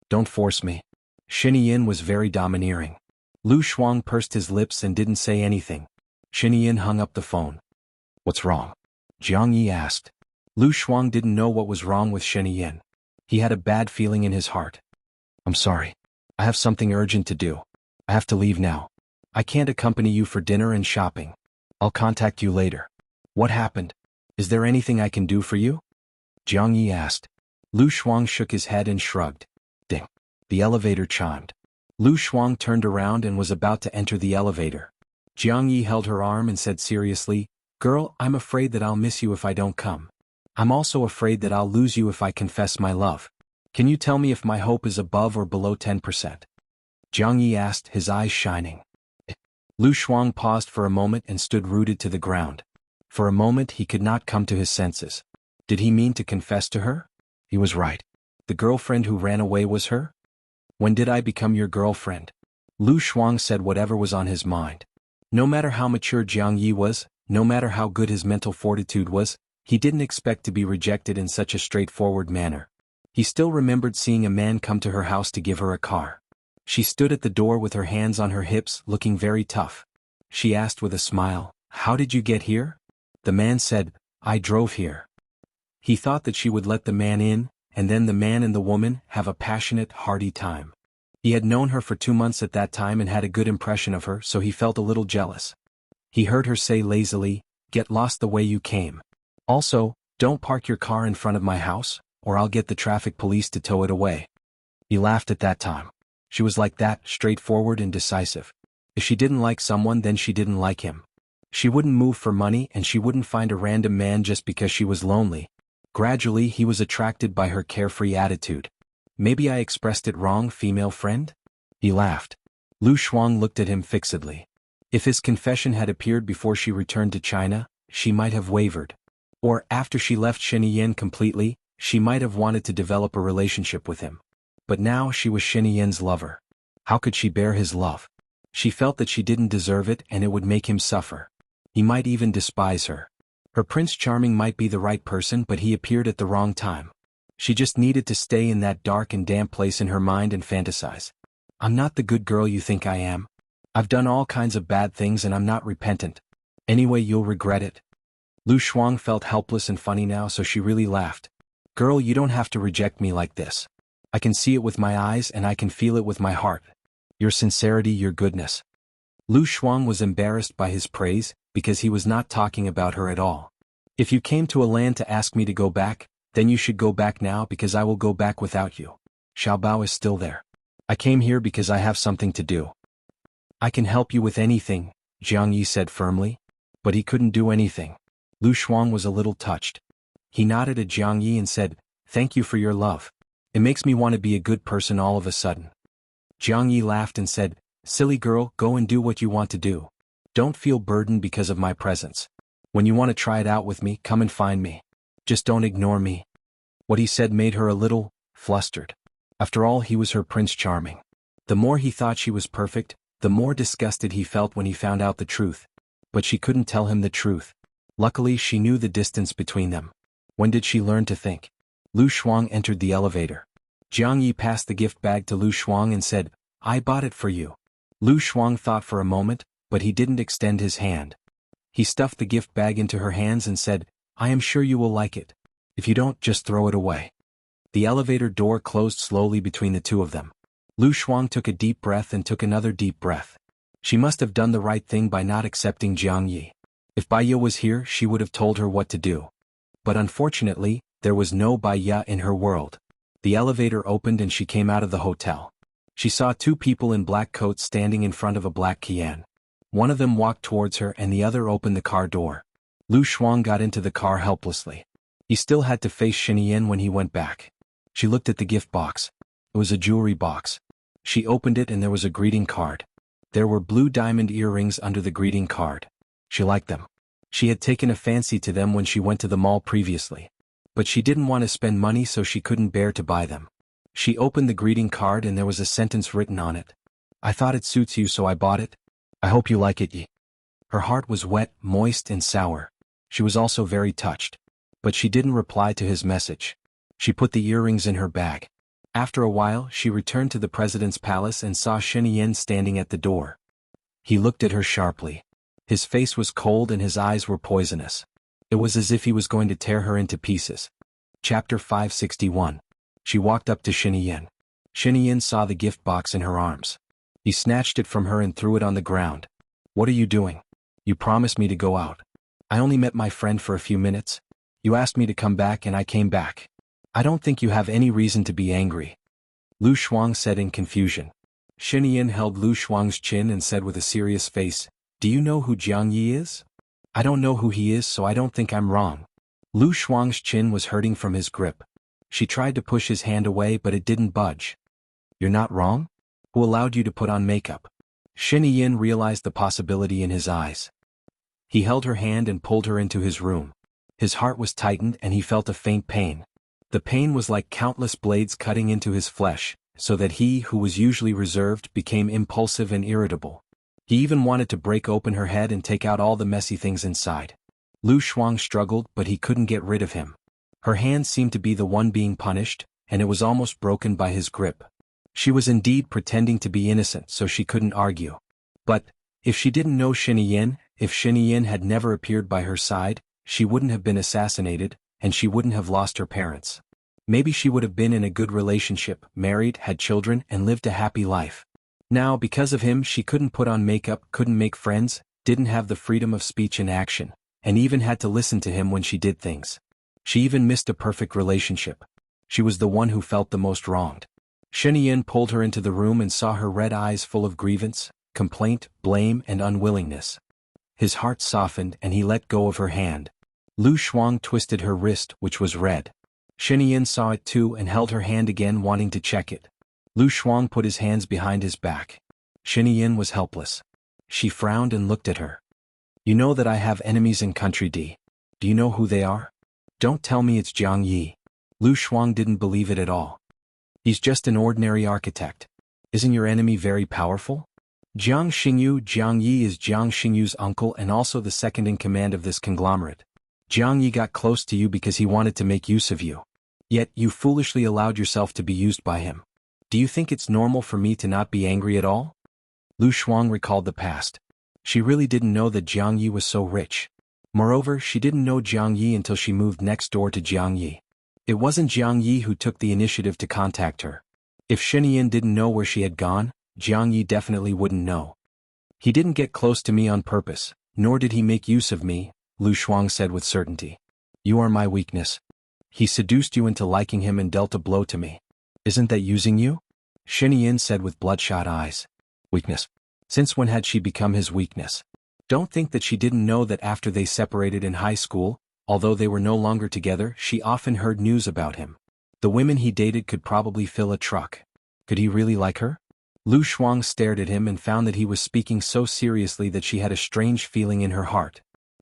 Don't force me. Xianxia was very domineering. Lu Shuang pursed his lips and didn't say anything. Xianxia hung up the phone. What's wrong? Jianghu asked. Lu Shuang didn't know what was wrong with Xianxia. He had a bad feeling in his heart. I'm sorry. I have something urgent to do. I have to leave now. I can't accompany you for dinner and shopping. I'll contact you later. What happened? Is there anything I can do for you? Jianghu asked. Lu Shuang shook his head and shrugged. Ding. The elevator chimed. Lu Shuang turned around and was about to enter the elevator. Jianghu held her arm and said seriously, Girl, I'm afraid that I'll miss you if I don't come. I'm also afraid that I'll lose you if I confess my love. Can you tell me if my hope is above or below 10%? Jianghu asked, his eyes shining. Lu Shuang paused for a moment and stood rooted to the ground. For a moment he could not come to his senses. Did he mean to confess to her? He was right. The girlfriend who ran away was her? When did I become your girlfriend? Lu Shuang said whatever was on his mind. No matter how mature Jianghu was, no matter how good his mental fortitude was, he didn't expect to be rejected in such a straightforward manner. He still remembered seeing a man come to her house to give her a car. She stood at the door with her hands on her hips, looking very tough. She asked with a smile, How did you get here? The man said, I drove here. He thought that she would let the man in, and then the man and the woman have a passionate, hearty time. He had known her for 2 months at that time and had a good impression of her, so he felt a little jealous. He heard her say lazily, Get lost the way you came. Also, don't park your car in front of my house, or I'll get the traffic police to tow it away. He laughed at that time. She was like that, straightforward and decisive. If she didn't like someone, then she didn't like him. She wouldn't move for money and she wouldn't find a random man just because she was lonely. Gradually he was attracted by her carefree attitude. Maybe I expressed it wrong, female friend? He laughed. Lu Shuang looked at him fixedly. If his confession had appeared before she returned to China, she might have wavered. Or after she left Xianxia completely, she might have wanted to develop a relationship with him. But now she was Xianxia's lover. How could she bear his love? She felt that she didn't deserve it and it would make him suffer. He might even despise her. Her Prince Charming might be the right person, but he appeared at the wrong time. She just needed to stay in that dark and damp place in her mind and fantasize. I'm not the good girl you think I am. I've done all kinds of bad things and I'm not repentant. Anyway, you'll regret it. Lu Shuang felt helpless and funny now, so she really laughed. Girl, you don't have to reject me like this. I can see it with my eyes and I can feel it with my heart. Your sincerity, your goodness. Lu Shuang was embarrassed by his praise, because he was not talking about her at all. If you came to a land to ask me to go back, then you should go back now because I will go back without you. Xiaobao is still there. I came here because I have something to do. I can help you with anything, Jianghu said firmly. But he couldn't do anything. Lu Shuang was a little touched. He nodded at Jianghu and said, Thank you for your love. It makes me want to be a good person all of a sudden. Jianghu laughed and said, Silly girl, go and do what you want to do. Don't feel burdened because of my presence. When you want to try it out with me, come and find me. Just don't ignore me. What he said made her a little flustered. After all, he was her Prince Charming. The more he thought she was perfect, the more disgusted he felt when he found out the truth. But she couldn't tell him the truth. Luckily, she knew the distance between them. When did she learn to think? Lu Shuang entered the elevator. Jianghu passed the gift bag to Lu Shuang and said, I bought it for you. Lu Shuang thought for a moment, but he didn't extend his hand. He stuffed the gift bag into her hands and said, I am sure you will like it. If you don't, just throw it away. The elevator door closed slowly between the two of them. Lu Shuang took a deep breath and took another deep breath. She must have done the right thing by not accepting Jianghu. If Baiya was here, she would have told her what to do. But unfortunately, there was no Baiya in her world. The elevator opened and she came out of the hotel. She saw 2 people in black coats standing in front of a black Qian. One of them walked towards her and the other opened the car door. Lu Shuang got into the car helplessly. He still had to face Xianxia when he went back. She looked at the gift box. It was a jewelry box. She opened it and there was a greeting card. There were blue diamond earrings under the greeting card. She liked them. She had taken a fancy to them when she went to the mall previously. But she didn't want to spend money, so she couldn't bear to buy them. She opened the greeting card and there was a sentence written on it. I thought it suits you, so I bought it. I hope you like it, Yi. Her heart was wet, moist and sour. She was also very touched. But she didn't reply to his message. She put the earrings in her bag. After a while she returned to the president's palace and saw Xianxia standing at the door. He looked at her sharply. His face was cold and his eyes were poisonous. It was as if he was going to tear her into pieces. Chapter 561. She walked up to Xianxia. Xianxia saw the gift box in her arms. He snatched it from her and threw it on the ground. "What are you doing? You promised me to go out. I only met my friend for a few minutes. You asked me to come back and I came back. I don't think you have any reason to be angry." Lu Shuang said in confusion. Xianxia held Lu Shuang's chin and said with a serious face, "Do you know who Jianghu is?" "I don't know who he is, so I don't think I'm wrong." Lu Shuang's chin was hurting from his grip. She tried to push his hand away but it didn't budge. "You're not wrong? Who allowed you to put on makeup?" Xianxia realized the possibility in his eyes. He held her hand and pulled her into his room. His heart was tightened and he felt a faint pain. The pain was like countless blades cutting into his flesh, so that he who was usually reserved became impulsive and irritable. He even wanted to break open her head and take out all the messy things inside. Lu Shuang struggled but he couldn't get rid of him. Her hand seemed to be the one being punished, and it was almost broken by his grip. She was indeed pretending to be innocent so she couldn't argue. But, if she didn't know Xianxia, if Xianxia had never appeared by her side, she wouldn't have been assassinated, and she wouldn't have lost her parents. Maybe she would have been in a good relationship, married, had children, and lived a happy life. Now, because of him, she couldn't put on makeup, couldn't make friends, didn't have the freedom of speech and action, and even had to listen to him when she did things. She even missed a perfect relationship. She was the one who felt the most wronged. Xianxia pulled her into the room and saw her red eyes full of grievance, complaint, blame, and unwillingness. His heart softened and he let go of her hand. Lu Shuang twisted her wrist, which was red. Xianxia saw it too and held her hand again, wanting to check it. Lu Shuang put his hands behind his back. Xianxia was helpless. She frowned and looked at her. "You know that I have enemies in Country D. Do you know who they are?" "Don't tell me it's Jianghu." Lu Shuang didn't believe it at all. "He's just an ordinary architect. Isn't your enemy very powerful?" "Jiang Xingyu." Jianghu is Jiang Xingyu's uncle and also the second in command of this conglomerate. Jianghu got close to you because he wanted to make use of you. Yet you foolishly allowed yourself to be used by him. Do you think it's normal for me to not be angry at all?" Lu Shuang recalled the past. She really didn't know that Jianghu was so rich. Moreover, she didn't know Jianghu until she moved next door to Jianghu. It wasn't Jianghu who took the initiative to contact her. If Xianxia didn't know where she had gone, Jianghu definitely wouldn't know. "He didn't get close to me on purpose, nor did he make use of me," Lu Shuang said with certainty. "You are my weakness. He seduced you into liking him and dealt a blow to me. Isn't that using you?" Xianxia said with bloodshot eyes. Weakness. Since when had she become his weakness? Don't think that she didn't know that after they separated in high school, although they were no longer together, she often heard news about him. The women he dated could probably fill a truck. Could he really like her? Lu Shuang stared at him and found that he was speaking so seriously that she had a strange feeling in her heart.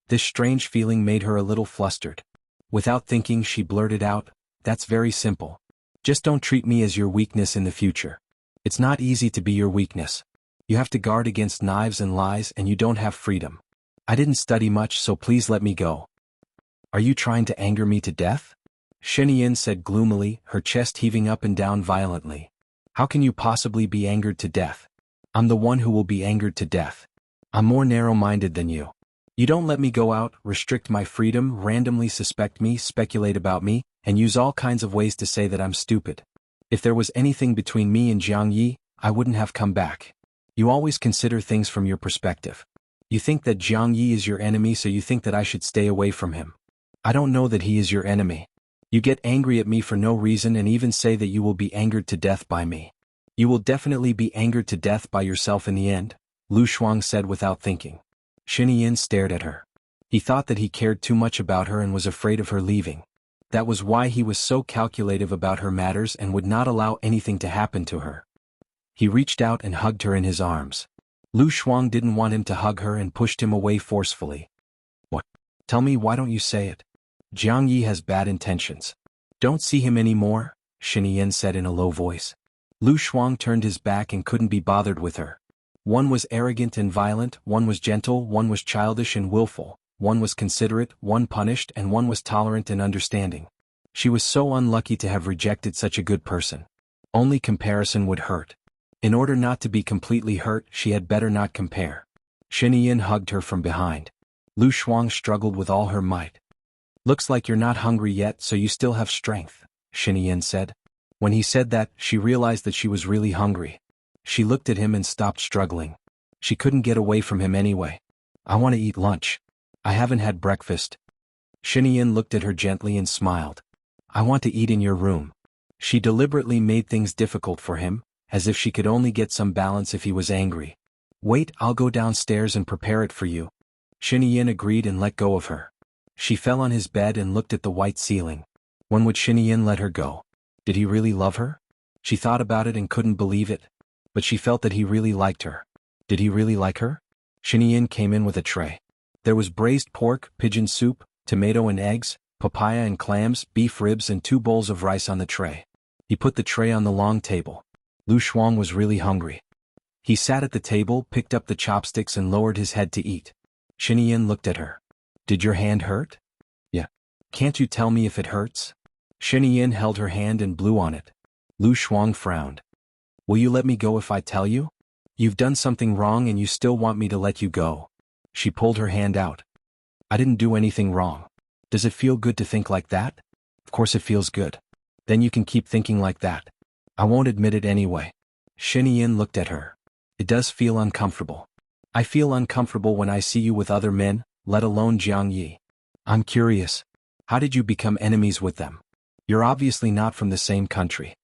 This strange feeling made her a little flustered. Without thinking, she blurted out, "That's very simple. Just don't treat me as your weakness in the future. It's not easy to be your weakness. You have to guard against knives and lies and you don't have freedom. I didn't study much, so please let me go." "Are you trying to anger me to death?" Xianxia said gloomily, her chest heaving up and down violently. "How can you possibly be angered to death? I'm the one who will be angered to death. I'm more narrow-minded than you. You don't let me go out, restrict my freedom, randomly suspect me, speculate about me, and use all kinds of ways to say that I'm stupid. If there was anything between me and Jianghu, I wouldn't have come back. You always consider things from your perspective. You think that Jianghu is your enemy, so you think that I should stay away from him. I don't know that he is your enemy. You get angry at me for no reason and even say that you will be angered to death by me. You will definitely be angered to death by yourself in the end," Lu Shuang said without thinking. Xianxia stared at her. He thought that he cared too much about her and was afraid of her leaving. That was why he was so calculative about her matters and would not allow anything to happen to her. He reached out and hugged her in his arms. Lu Shuang didn't want him to hug her and pushed him away forcefully. "What? Tell me, why don't you say it? Jianghu has bad intentions. Don't see him anymore," Xianxia said in a low voice. Lu Shuang turned his back and couldn't be bothered with her. One was arrogant and violent, one was gentle, one was childish and willful, one was considerate, one punished, and one was tolerant and understanding. She was so unlucky to have rejected such a good person. Only comparison would hurt. In order not to be completely hurt, she had better not compare. Xianxia hugged her from behind. Lu Shuang struggled with all her might. "Looks like you're not hungry yet, so you still have strength," Xianxia said. When he said that, she realized that she was really hungry. She looked at him and stopped struggling. She couldn't get away from him anyway. "I want to eat lunch. I haven't had breakfast." Xianxia looked at her gently and smiled. "I want to eat in your room." She deliberately made things difficult for him, as if she could only get some balance if he was angry. "Wait, I'll go downstairs and prepare it for you." Xianxia agreed and let go of her. She fell on his bed and looked at the white ceiling. When would Xianxia let her go? Did he really love her? She thought about it and couldn't believe it. But she felt that he really liked her. Did he really like her? Xianxia came in with a tray. There was braised pork, pigeon soup, tomato and eggs, papaya and clams, beef ribs and 2 bowls of rice on the tray. He put the tray on the long table. Lu Shuang was really hungry. He sat at the table, picked up the chopsticks and lowered his head to eat. Xianxia looked at her. "Did your hand hurt?" "Yeah." "Can't you tell me if it hurts?" Xianxia held her hand and blew on it. Lu Shuang frowned. "Will you let me go if I tell you? You've done something wrong and you still want me to let you go." She pulled her hand out. "I didn't do anything wrong. Does it feel good to think like that?" "Of course it feels good." "Then you can keep thinking like that." "I won't admit it anyway." Xianxia looked at her. "It does feel uncomfortable. I feel uncomfortable when I see you with other men, let alone Jianghu. I'm curious. How did you become enemies with them? You're obviously not from the same country."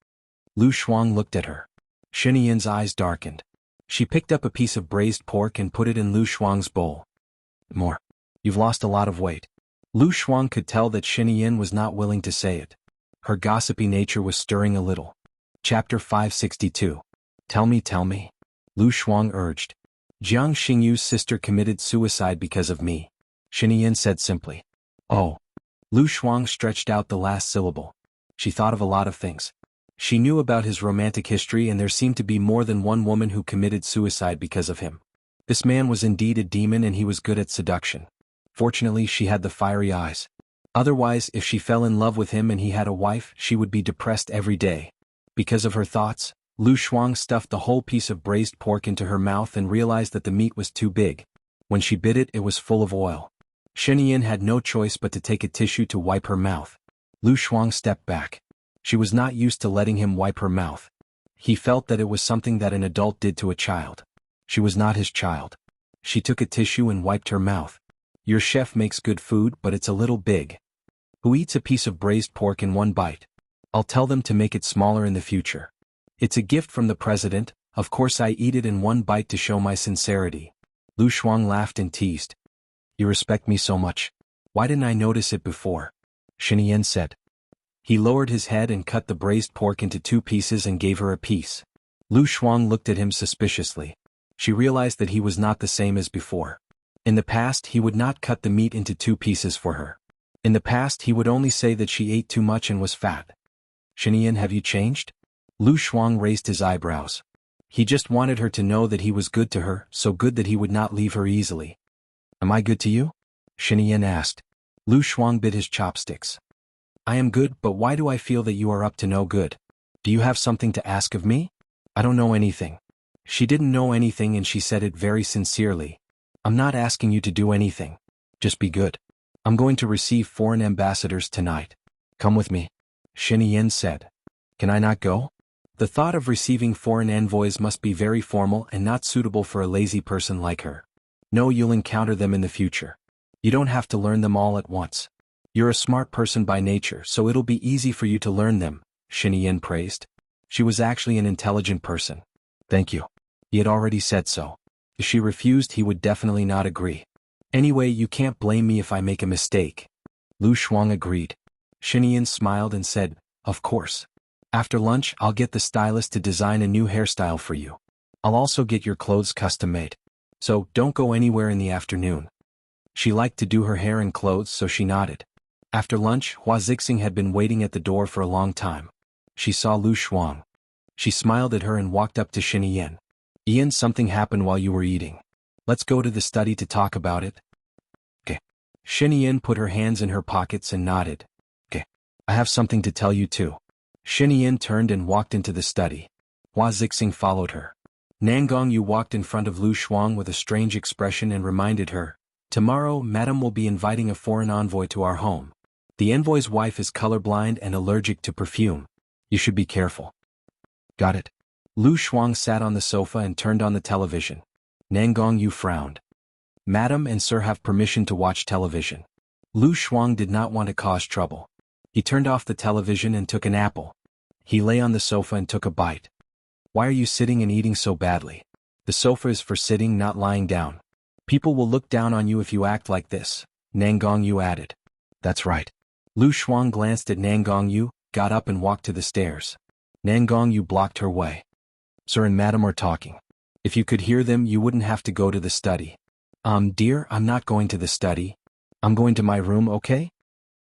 Lu Shuang looked at her. Xianxia's eyes darkened. She picked up a piece of braised pork and put it in Lu Shuang's bowl. "More. You've lost a lot of weight." Lu Shuang could tell that Xianxia was not willing to say it. Her gossipy nature was stirring a little. Chapter 562. Tell me. Lu Shuang urged. "Jiang Xingyu's sister committed suicide because of me," Xianxia said simply. "Oh." Lu Shuang stretched out the last syllable. She thought of a lot of things. She knew about his romantic history and there seemed to be more than one woman who committed suicide because of him. This man was indeed a demon and he was good at seduction. Fortunately, she had the fiery eyes. Otherwise, if she fell in love with him and he had a wife, she would be depressed every day. Because of her thoughts, Lu Shuang stuffed the whole piece of braised pork into her mouth and realized that the meat was too big. When she bit it, it was full of oil. Xianxia had no choice but to take a tissue to wipe her mouth. Lu Shuang stepped back. She was not used to letting him wipe her mouth. He felt that it was something that an adult did to a child. She was not his child. She took a tissue and wiped her mouth. "Your chef makes good food, but it's a little big. Who eats a piece of braised pork in one bite? I'll tell them to make it smaller in the future. It's a gift from the president, of course I eat it in one bite to show my sincerity." Lu Shuang laughed and teased. "You respect me so much. Why didn't I notice it before?" Xianxia said. He lowered his head and cut the braised pork into 2 pieces and gave her a piece. Lu Shuang looked at him suspiciously. She realized that he was not the same as before. In the past, he would not cut the meat into 2 pieces for her. In the past, he would only say that she ate too much and was fat. "Xianxia, have you changed?" Lu Shuang raised his eyebrows. He just wanted her to know that he was good to her, so good that he would not leave her easily. "Am I good to you?" Xianxia asked. Lu Shuang bit his chopsticks. "I am good, but why do I feel that you are up to no good? Do you have something to ask of me?" "I don't know anything." She didn't know anything and she said it very sincerely. "I'm not asking you to do anything. Just be good. I'm going to receive foreign ambassadors tonight. Come with me," Xianxia said. "Can I not go?" The thought of receiving foreign envoys must be very formal and not suitable for a lazy person like her. "No, you'll encounter them in the future. You don't have to learn them all at once. You're a smart person by nature, so it'll be easy for you to learn them," Xianxia praised. She was actually an intelligent person. "Thank you." He had already said so. If she refused, he would definitely not agree. "Anyway, you can't blame me if I make a mistake." Lu Shuang agreed. Xianxia smiled and said, "Of course. After lunch, I'll get the stylist to design a new hairstyle for you. I'll also get your clothes custom made. So, don't go anywhere in the afternoon." She liked to do her hair and clothes, so she nodded. After lunch, Hua Zixing had been waiting at the door for a long time. She saw Lu Shuang. She smiled at her and walked up to Xianxia. Ian, something happened while you were eating. Let's go to the study to talk about it. Okay. Xianxia put her hands in her pockets and nodded. Okay. I have something to tell you too. Xianxia turned and walked into the study. Hua Zixing followed her. Nangongyu walked in front of Lu Shuang with a strange expression and reminded her, "Tomorrow, Madam will be inviting a foreign envoy to our home. The envoy's wife is colorblind and allergic to perfume. You should be careful." Got it. Lu Shuang sat on the sofa and turned on the television. Nangongyu frowned. "Madam and sir have permission to watch television." Lu Shuang did not want to cause trouble. He turned off the television and took an apple. He lay on the sofa and took a bite. "Why are you sitting and eating so badly? The sofa is for sitting, not lying down. People will look down on you if you act like this," Nangongyu added. "That's right." Lu Shuang glanced at Nangongyu, got up and walked to the stairs. Nangongyu blocked her way. "Sir and Madam are talking. If you could hear them, you wouldn't have to go to the study." Dear, I'm not going to the study. I'm going to my room, okay?"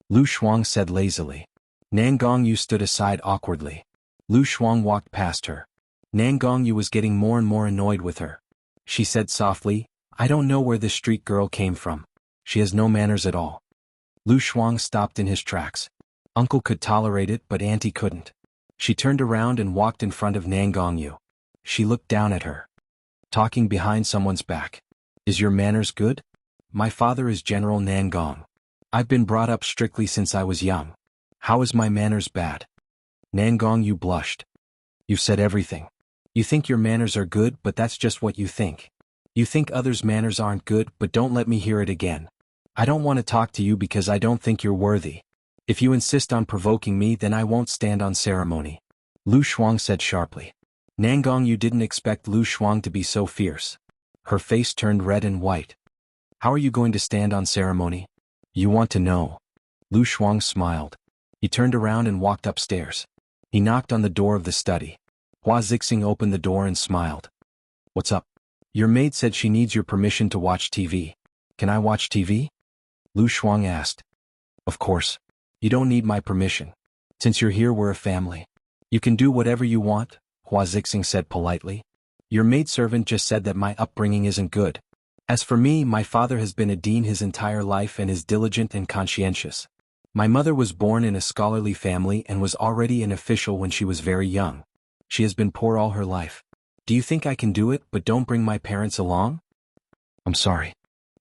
Lu Shuang said lazily. Nangongyu stood aside awkwardly. Lu Shuang walked past her. Nangongyu was getting more and more annoyed with her. She said softly, "I don't know where this street girl came from. She has no manners at all." Lu Shuang stopped in his tracks. Uncle could tolerate it, but Auntie couldn't. She turned around and walked in front of Nangongyu. She looked down at her. "Talking behind someone's back. Is your manners good?" "My father is General Nangong. I've been brought up strictly since I was young. How is my manners bad?" Nangongyu blushed. "You've said everything. You think your manners are good, but that's just what you think. You think others' manners aren't good, but don't let me hear it again. I don't want to talk to you because I don't think you're worthy. If you insist on provoking me, then I won't stand on ceremony," Lu Shuang said sharply. Nangongyu didn't expect Lu Shuang to be so fierce. Her face turned red and white. "How are you going to stand on ceremony? You want to know?" Lu Shuang smiled. He turned around and walked upstairs. He knocked on the door of the study. Hua Zixing opened the door and smiled. "What's up?" "Your maid said she needs your permission to watch TV. Can I watch TV?" Lu Shuang asked. "Of course. You don't need my permission. Since you're here, we're a family. You can do whatever you want," Hua Zixing said politely. "Your maidservant just said that my upbringing isn't good. As for me, my father has been a dean his entire life and is diligent and conscientious. My mother was born in a scholarly family and was already an official when she was very young. She has been poor all her life. Do you think I can do it, but don't bring my parents along?" "I'm sorry.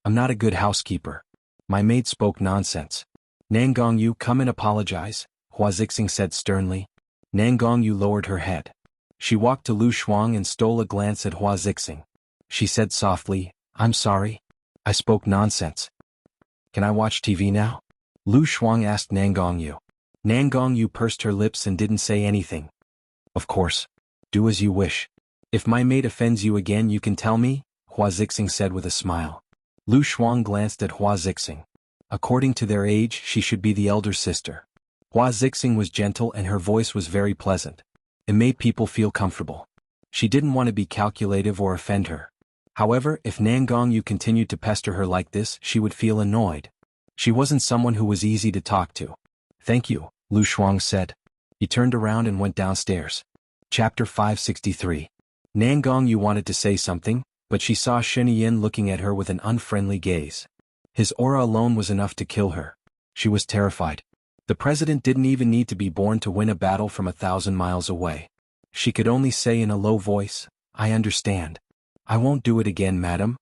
I'm not a good housekeeper. My maid spoke nonsense." "Nangongyu, come and apologize," Hua Zixing said sternly. Nangongyu lowered her head. She walked to Lu Shuang and stole a glance at Hua Zixing. She said softly, "I'm sorry. I spoke nonsense. Can I watch TV now?" Lu Shuang asked Nangongyu. Nangongyu pursed her lips and didn't say anything. "Of course. Do as you wish. If my maid offends you again, you can tell me," Hua Zixing said with a smile. Lu Shuang glanced at Hua Zixing. According to their age, she should be the elder sister. Hua Zixing was gentle and her voice was very pleasant. It made people feel comfortable. She didn't want to be calculative or offend her. However, if Nangongyu continued to pester her like this, she would feel annoyed. She wasn't someone who was easy to talk to. "Thank you," Lu Shuang said. He turned around and went downstairs. Chapter 563. Nangongyu wanted to say something, but she saw Xianxia looking at her with an unfriendly gaze. His aura alone was enough to kill her. She was terrified. The president didn't even need to be born to win a battle from 1,000 miles away. She could only say in a low voice, "I understand. I won't do it again, madam."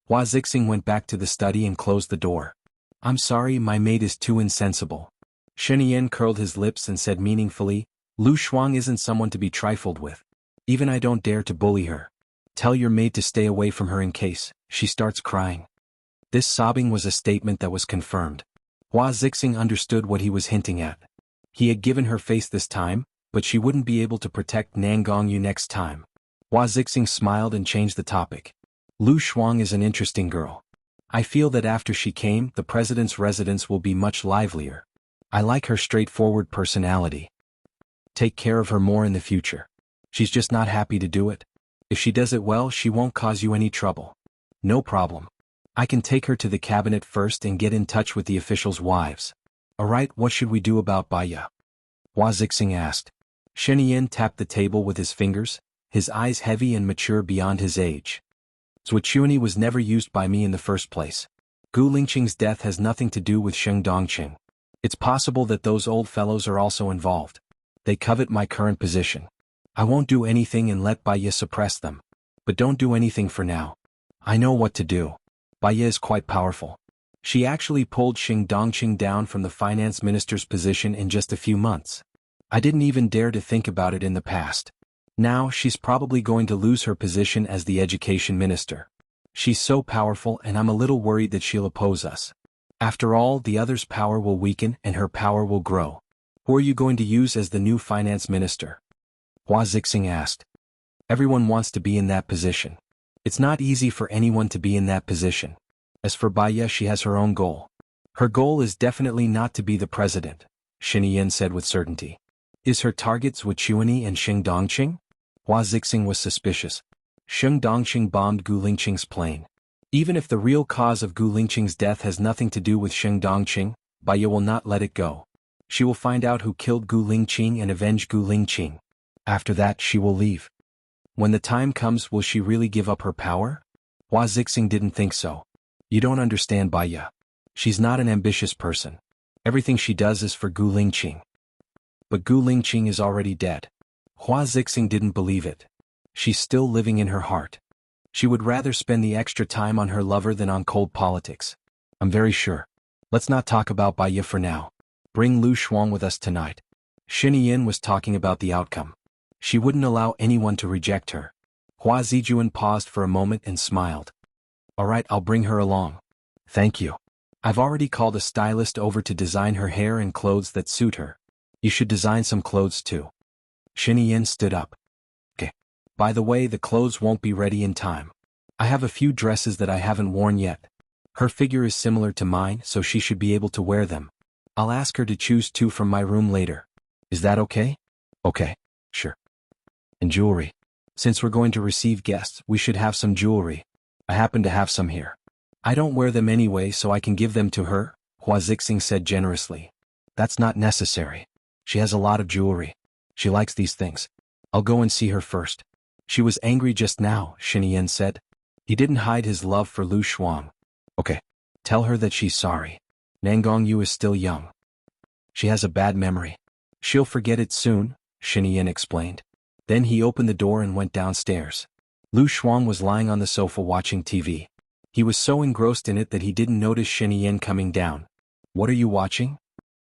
Hua Zixing went back to the study and closed the door. "I'm sorry, my maid is too insensible." Xianxia curled his lips and said meaningfully, "Lu Shuang isn't someone to be trifled with. Even I don't dare to bully her. Tell your maid to stay away from her in case she starts crying." This sobbing was a statement that was confirmed. Hua Zixing understood what he was hinting at. He had given her face this time, but she wouldn't be able to protect Nangongyu next time. Hua Zixing smiled and changed the topic. "Lu Shuang is an interesting girl. I feel that after she came, the president's residence will be much livelier. I like her straightforward personality. Take care of her more in the future. She's just not happy to do it. If she does it well, she won't cause you any trouble." "No problem. I can take her to the cabinet first and get in touch with the officials' wives." "Alright, what should we do about Baya?" Hua Zixing asked. Xianxia tapped the table with his fingers. his eyes heavy and mature beyond his age. Wuxialover was never used by me in the first place. Gu Lingqing's death has nothing to do with Sheng Dongqing. It's possible that those old fellows are also involved. They covet my current position. I won't do anything and let Baiya suppress them. But don't do anything for now. I know what to do. Baiya is quite powerful. She actually pulled Sheng Dongqing down from the finance minister's position in just a few months. I didn't even dare to think about it in the past. Now she's probably going to lose her position as the education minister. She's so powerful and I'm a little worried that she'll oppose us. After all, the other's power will weaken and her power will grow. Who are you going to use as the new finance minister? Hua Zixing asked. Everyone wants to be in that position. It's not easy for anyone to be in that position. As for Baiya, she has her own goal. Her goal is definitely not to be the president, Xianxia said with certainty. Is her targets Wuxialover and Sheng Dongqing? Hua Zixing was suspicious. Sheng Dongqing bombed Gu Lingqing's plane. Even if the real cause of Gu Lingqing's death has nothing to do with Sheng Dongqing, Baiya will not let it go. She will find out who killed Gu Lingqing and avenge Gu Lingqing. After that she will leave. When the time comes, will she really give up her power? Hua Zixing didn't think so. You don't understand Baiya. She's not an ambitious person. Everything she does is for Gu Lingqing. But Gu Lingqing is already dead. Hua Zixing didn't believe it. She's still living in her heart. She would rather spend the extra time on her lover than on cold politics. I'm very sure. Let's not talk about Baiya for now. Bring Lu Xuan with us tonight. Xianxia was talking about the outcome. She wouldn't allow anyone to reject her. Hua Zijuan paused for a moment and smiled. All right, I'll bring her along. Thank you. I've already called a stylist over to design her hair and clothes that suit her. You should design some clothes too. Xianxia stood up. Okay. By the way, the clothes won't be ready in time. I have a few dresses that I haven't worn yet. Her figure is similar to mine, so she should be able to wear them. I'll ask her to choose 2 from my room later. Is that okay? Okay. Sure. And jewelry. Since we're going to receive guests, we should have some jewelry. I happen to have some here. I don't wear them anyway, so I can give them to her, Hua Zixing said generously. That's not necessary. She has a lot of jewelry. She likes these things. I'll go and see her first. She was angry just now, Xianxia said. He didn't hide his love for Lu Xuan. Okay. Tell her that she's sorry. Nangongyu is still young. She has a bad memory. She'll forget it soon, Xianxia explained. Then he opened the door and went downstairs. Lu Xuan was lying on the sofa watching TV. He was so engrossed in it that he didn't notice Xianxia coming down. What are you watching?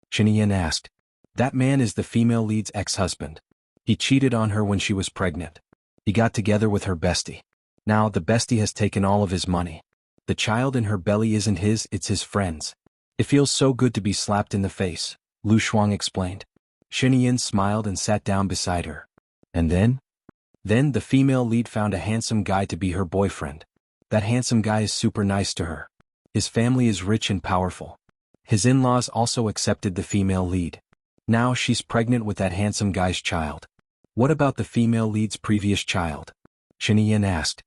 Xianxia asked. That man is the female lead's ex-husband. He cheated on her when she was pregnant. He got together with her bestie. Now the bestie has taken all of his money. The child in her belly isn't his, it's his friend's. It feels so good to be slapped in the face, Lu Xuan explained. Xianxia smiled and sat down beside her. And then? Then the female lead found a handsome guy to be her boyfriend. That handsome guy is super nice to her. His family is rich and powerful. His in-laws also accepted the female lead. Now she's pregnant with that handsome guy's child. What about the female lead's previous child? Xianxia asked.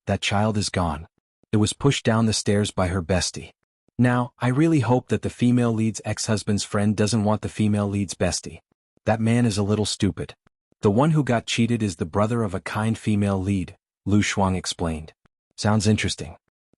That child is gone. It was pushed down the stairs by her bestie. Now, I really hope that the female lead's ex-husband's friend doesn't want the female lead's bestie. That man is a little stupid. The one who got cheated is the brother of a kind female lead, Lu Xuan explained. Sounds interesting.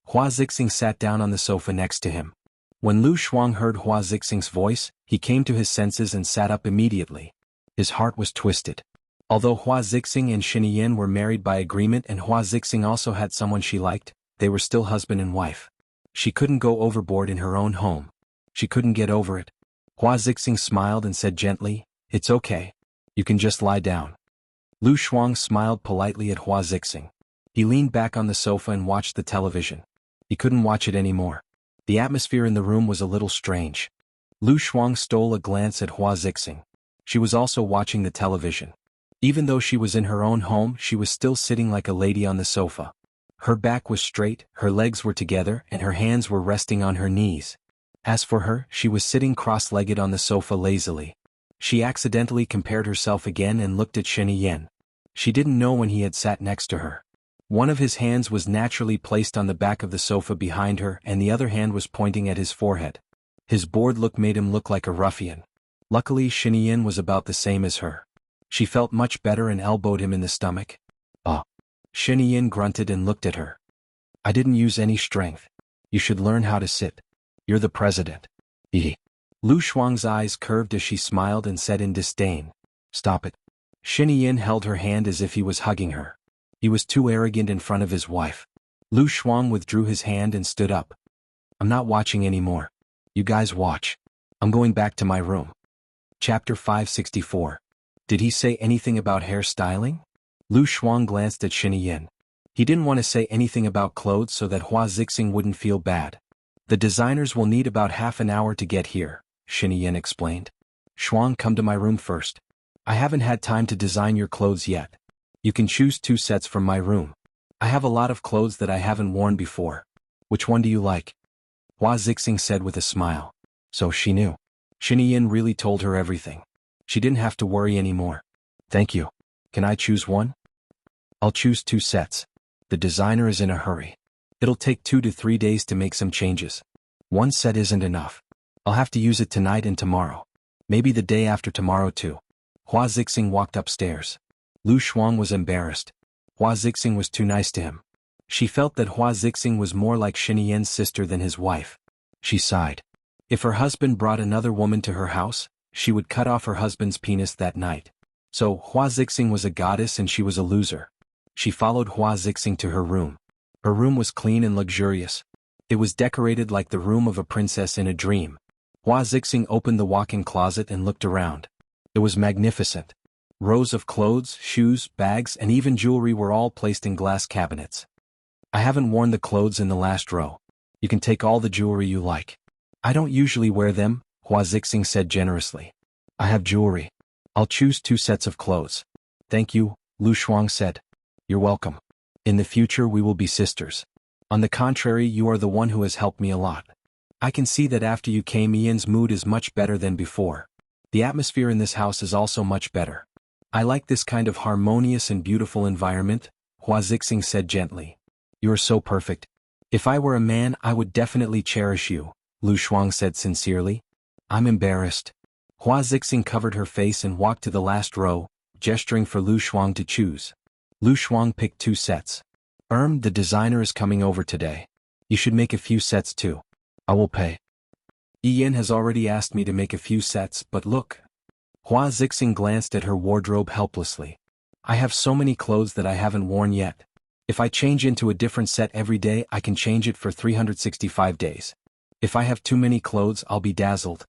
Hua Zixing sat down on the sofa next to him. When Lu Xuan heard Hua Zixing's voice, he came to his senses and sat up immediately. His heart was twisted. Although Hua Zixing and Xianxia were married by agreement and Hua Zixing also had someone she liked, they were still husband and wife. She couldn't go overboard in her own home. She couldn't get over it. Hua Zixing smiled and said gently, It's okay. You can just lie down. Lu Xuan smiled politely at Hua Zixing. He leaned back on the sofa and watched the television. He couldn't watch it anymore. The atmosphere in the room was a little strange. Lu Xuan stole a glance at Hua Zixing. She was also watching the television. Even though she was in her own home, she was still sitting like a lady on the sofa. Her back was straight, her legs were together, and her hands were resting on her knees. As for her, she was sitting cross-legged on the sofa lazily. She accidentally compared herself again and looked at Xianxia. She didn't know when he had sat next to her. One of his hands was naturally placed on the back of the sofa behind her and the other hand was pointing at his forehead. His bored look made him look like a ruffian. Luckily Xianxia was about the same as her. She felt much better and elbowed him in the stomach. Xianxia grunted and looked at her. I didn't use any strength. You should learn how to sit. You're the president. Hee. Lu Shuang's eyes curved as she smiled and said in disdain, Stop it. Xianxia held her hand as if he was hugging her. He was too arrogant in front of his wife. Lu Shuang withdrew his hand and stood up. I'm not watching anymore. You guys watch. I'm going back to my room. Chapter 564. Did he say anything about hairstyling? Lu Shuang glanced at Xianxia. He didn't want to say anything about clothes so that Hua Zixing wouldn't feel bad. The designers will need about half an hour to get here, Xianxia explained. Shuang, come to my room first. I haven't had time to design your clothes yet. You can choose 2 sets from my room. I have a lot of clothes that I haven't worn before. Which one do you like? Hua Zixing said with a smile. So she knew. Xianxia really told her everything. She didn't have to worry anymore. Thank you. Can I choose one? I'll choose 2 sets. The designer is in a hurry. It'll take 2 to 3 days to make some changes. 1 set isn't enough. I'll have to use it tonight and tomorrow. Maybe the day after tomorrow too. Hua Zixing walked upstairs. Lu Shuang was embarrassed. Hua Zixing was too nice to him. She felt that Hua Zixing was more like Xianxia's sister than his wife. She sighed. If her husband brought another woman to her house, she would cut off her husband's penis that night. So Hua Zixing was a goddess and she was a loser. She followed Hua Zixing to her room. Her room was clean and luxurious. It was decorated like the room of a princess in a dream. Hua Zixing opened the walk-in closet and looked around. It was magnificent. Rows of clothes, shoes, bags, and even jewelry were all placed in glass cabinets. I haven't worn the clothes in the last row. You can take all the jewelry you like. I don't usually wear them, Hua Zixing said generously. I have jewelry. I'll choose 2 sets of clothes. Thank you, Lu Shuang said. You're welcome. In the future we will be sisters. On the contrary, you are the one who has helped me a lot. I can see that after you came, Ian's mood is much better than before. The atmosphere in this house is also much better. I like this kind of harmonious and beautiful environment, Hua Zixing said gently. You are so perfect. If I were a man, I would definitely cherish you, Lu Shuang said sincerely. I'm embarrassed. Hua Zixing covered her face and walked to the last row, gesturing for Lu Shuang to choose. Lu Shuang picked 2 sets. The designer is coming over today. You should make a few sets too. I will pay. Ian has already asked me to make a few sets, but look. Hua Zixing glanced at her wardrobe helplessly. I have so many clothes that I haven't worn yet. If I change into a different set every day, I can change it for 365 days. If I have too many clothes, I'll be dazzled.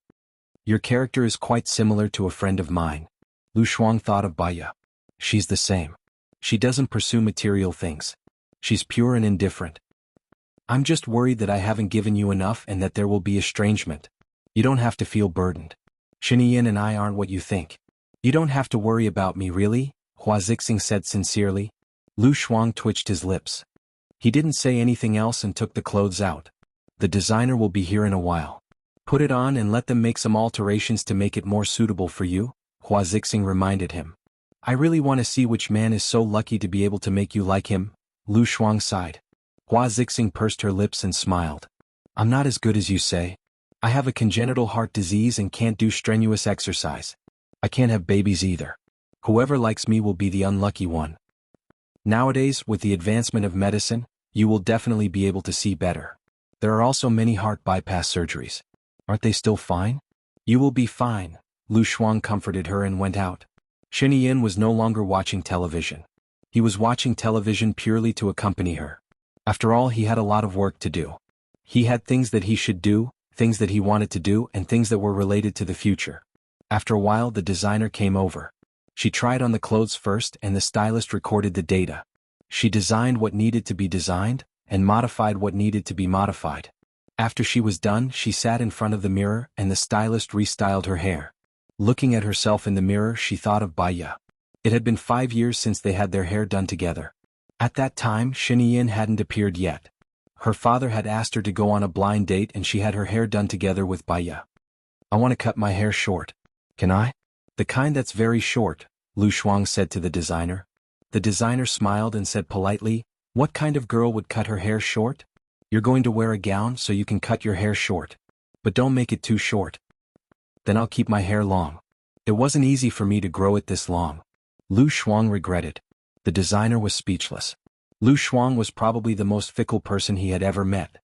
Your character is quite similar to a friend of mine. Lu Shuang thought of Baya. She's the same. She doesn't pursue material things. She's pure and indifferent. I'm just worried that I haven't given you enough and that there will be estrangement. You don't have to feel burdened. Xianxia and I aren't what you think. You don't have to worry about me really, Hua Zixing said sincerely. Lu Shuang twitched his lips. He didn't say anything else and took the clothes out. The designer will be here in a while. Put it on and let them make some alterations to make it more suitable for you, Hua Zixing reminded him. I really want to see which man is so lucky to be able to make you like him, Lu Shuang sighed. Hua Zixing pursed her lips and smiled. I'm not as good as you say. I have a congenital heart disease and can't do strenuous exercise. I can't have babies either. Whoever likes me will be the unlucky one. Nowadays, with the advancement of medicine, you will definitely be able to see better. There are also many heart bypass surgeries. Aren't they still fine? You will be fine, Lu Shuang comforted her and went out. Xianxia was no longer watching television. He was watching television purely to accompany her. After all, he had a lot of work to do. He had things that he should do, things that he wanted to do, and things that were related to the future. After a while, the designer came over. She tried on the clothes first and the stylist recorded the data. She designed what needed to be designed, and modified what needed to be modified. After she was done, she sat in front of the mirror and the stylist restyled her hair. Looking at herself in the mirror, she thought of Baya. It had been 5 years since they had their hair done together. At that time, Xianxia hadn't appeared yet. Her father had asked her to go on a blind date and she had her hair done together with Baya. I want to cut my hair short. Can I? The kind that's very short, Lu Shuang said to the designer. The designer smiled and said politely, what kind of girl would cut her hair short? You're going to wear a gown so you can cut your hair short. But don't make it too short. Then I'll keep my hair long. It wasn't easy for me to grow it this long. Lu Shuang regretted. The designer was speechless. Lu Shuang was probably the most fickle person he had ever met.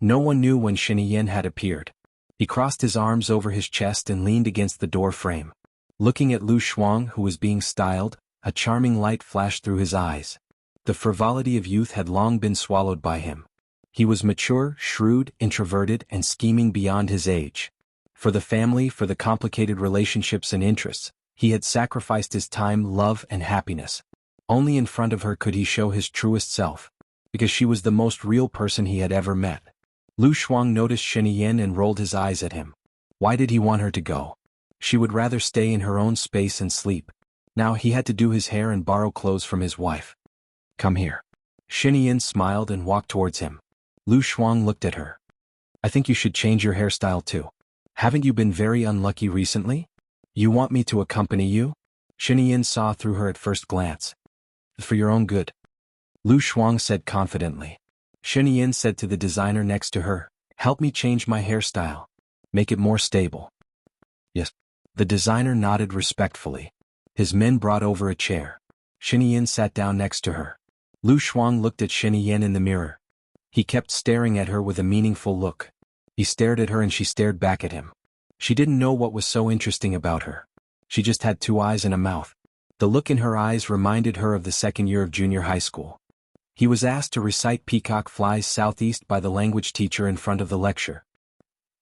No one knew when Xianxia had appeared. He crossed his arms over his chest and leaned against the door frame. Looking at Lu Shuang, who was being styled, a charming light flashed through his eyes. The frivolity of youth had long been swallowed by him. He was mature, shrewd, introverted, and scheming beyond his age. For the family, for the complicated relationships and interests, he had sacrificed his time, love, and happiness. Only in front of her could he show his truest self, because she was the most real person he had ever met. Lu Shuang noticed Xianxia and rolled his eyes at him. Why did he want her to go? She would rather stay in her own space and sleep. Now he had to do his hair and borrow clothes from his wife. Come here. Xianxia smiled and walked towards him. Lu Shuang looked at her. I think you should change your hairstyle too. Haven't you been very unlucky recently? You want me to accompany you? Xianxia saw through her at first glance. For your own good. Lu Shuang said confidently. Xianxia said to the designer next to her, help me change my hairstyle. Make it more stable. Yes. The designer nodded respectfully. His men brought over a chair. Xianxia sat down next to her. Lu Shuang looked at Xianxia in the mirror. He kept staring at her with a meaningful look. He stared at her and she stared back at him. She didn't know what was so interesting about her. She just had 2 eyes and a mouth. The look in her eyes reminded her of the second year of junior high school. He was asked to recite Peacock Flies Southeast by the language teacher in front of the lecture.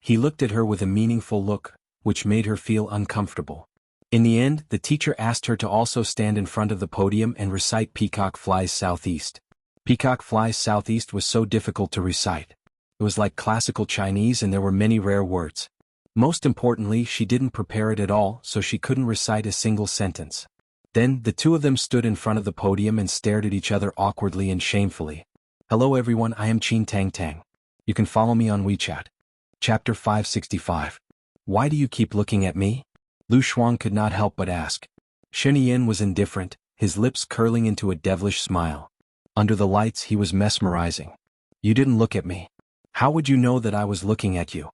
He looked at her with a meaningful look, which made her feel uncomfortable. In the end, the teacher asked her to also stand in front of the podium and recite Peacock Flies Southeast. Peacock Flies Southeast was so difficult to recite. It was like classical Chinese and there were many rare words. Most importantly, she didn't prepare it at all, so she couldn't recite a single sentence. Then, the two of them stood in front of the podium and stared at each other awkwardly and shamefully. Hello everyone, I am Qin Tang Tang. You can follow me on WeChat. Chapter 565. Why do you keep looking at me? Lu Shuang could not help but ask. Xianxia was indifferent, his lips curling into a devilish smile. Under the lights he was mesmerizing. You didn't look at me. How would you know that I was looking at you?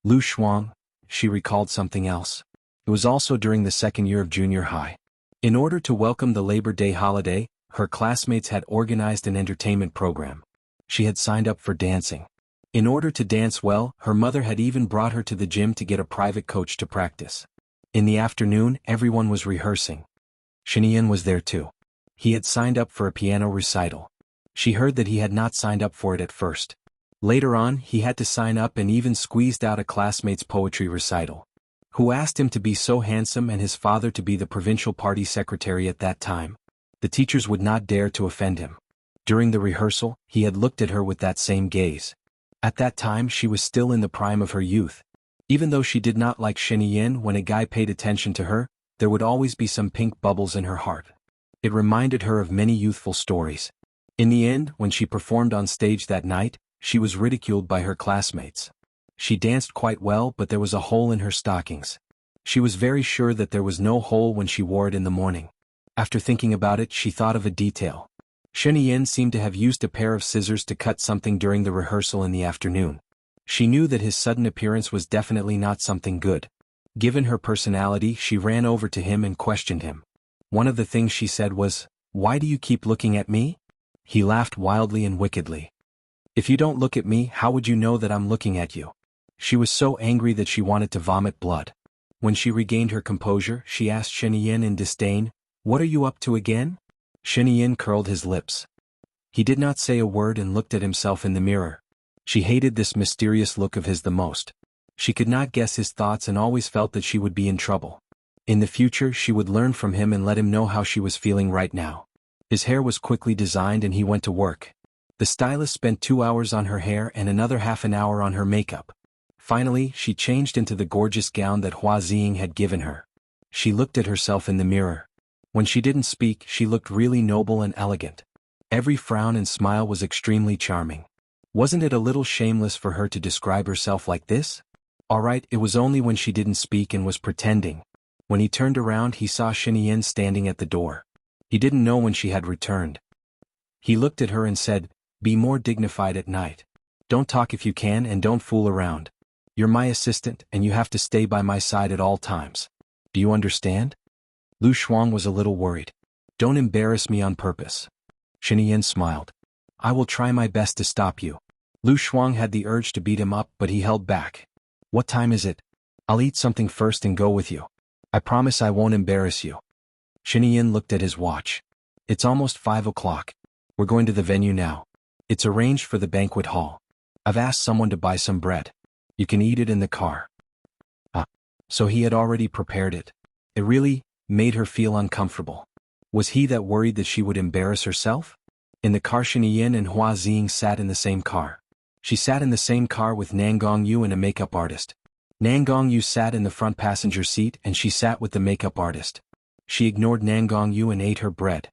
Lu Shuang, she recalled something else. It was also during the second year of junior high. In order to welcome the Labor Day holiday, her classmates had organized an entertainment program. She had signed up for dancing. In order to dance well, her mother had even brought her to the gym to get a private coach to practice. In the afternoon, everyone was rehearsing. Xianxia was there too. He had signed up for a piano recital. She heard that he had not signed up for it at first. Later on, he had to sign up and even squeezed out a classmate's poetry recital. Who asked him to be so handsome and his father to be the provincial party secretary at that time. The teachers would not dare to offend him. During the rehearsal, he had looked at her with that same gaze. At that time she was still in the prime of her youth. Even though she did not like Xianxia, when a guy paid attention to her, there would always be some pink bubbles in her heart. It reminded her of many youthful stories. In the end, when she performed on stage that night, she was ridiculed by her classmates. She danced quite well, but there was a hole in her stockings. She was very sure that there was no hole when she wore it in the morning. After thinking about it, she thought of a detail. Xianxia seemed to have used a pair of scissors to cut something during the rehearsal in the afternoon. She knew that his sudden appearance was definitely not something good. Given her personality, she ran over to him and questioned him. One of the things she said was, "Why do you keep looking at me?" He laughed wildly and wickedly. "If you don't look at me, how would you know that I'm looking at you?" She was so angry that she wanted to vomit blood. When she regained her composure, she asked Xianxia in disdain, "What are you up to again?" Xianxia curled his lips. He did not say a word and looked at himself in the mirror. She hated this mysterious look of his the most. She could not guess his thoughts and always felt that she would be in trouble. In the future she would learn from him and let him know how she was feeling right now. His hair was quickly designed and he went to work. The stylist spent 2 hours on her hair and another half an hour on her makeup. Finally, she changed into the gorgeous gown that Hua Ziying had given her. She looked at herself in the mirror. When she didn't speak, she looked really noble and elegant. Every frown and smile was extremely charming. Wasn't it a little shameless for her to describe herself like this? Alright, it was only when she didn't speak and was pretending. When he turned around, he saw Xianxia standing at the door. He didn't know when she had returned. He looked at her and said, "Be more dignified at night. Don't talk if you can and don't fool around. You're my assistant and you have to stay by my side at all times. Do you understand?" Lu Shuang was a little worried. "Don't embarrass me on purpose." Xianxia smiled. I will try my best to stop you. Lu Shuang had the urge to beat him up, but he held back. What time is it? I'll eat something first and go with you. I promise I won't embarrass you. Xianxia looked at his watch. It's almost 5 o'clock. We're going to the venue now. It's arranged for the banquet hall. I've asked someone to buy some bread. You can eat it in the car. So he had already prepared it. It really made her feel uncomfortable. Was he that worried that she would embarrass herself? In the car, Xianxia and Hua Xing sat in the same car. She sat in the same car with Nangongyu and a makeup artist. Nangongyu sat in the front passenger seat and she sat with the makeup artist. She ignored Nangongyu and ate her bread.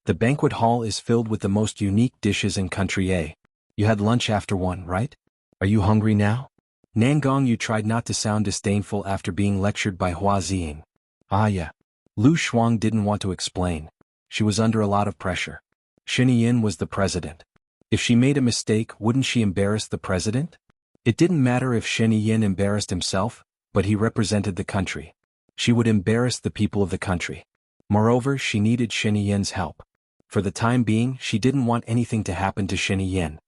The banquet hall is filled with the most unique dishes in country A. You had lunch after 1, right? Are you hungry now? Nangongyu tried not to sound disdainful after being lectured by Hua Xing. Ah yeah. Lu Shuang didn't want to explain. She was under a lot of pressure. Xianxia was the president. If she made a mistake, wouldn't she embarrass the president? It didn't matter if Xianxia embarrassed himself, but he represented the country. She would embarrass the people of the country. Moreover, she needed Xianxia's help. For the time being, she didn't want anything to happen to Xianxia.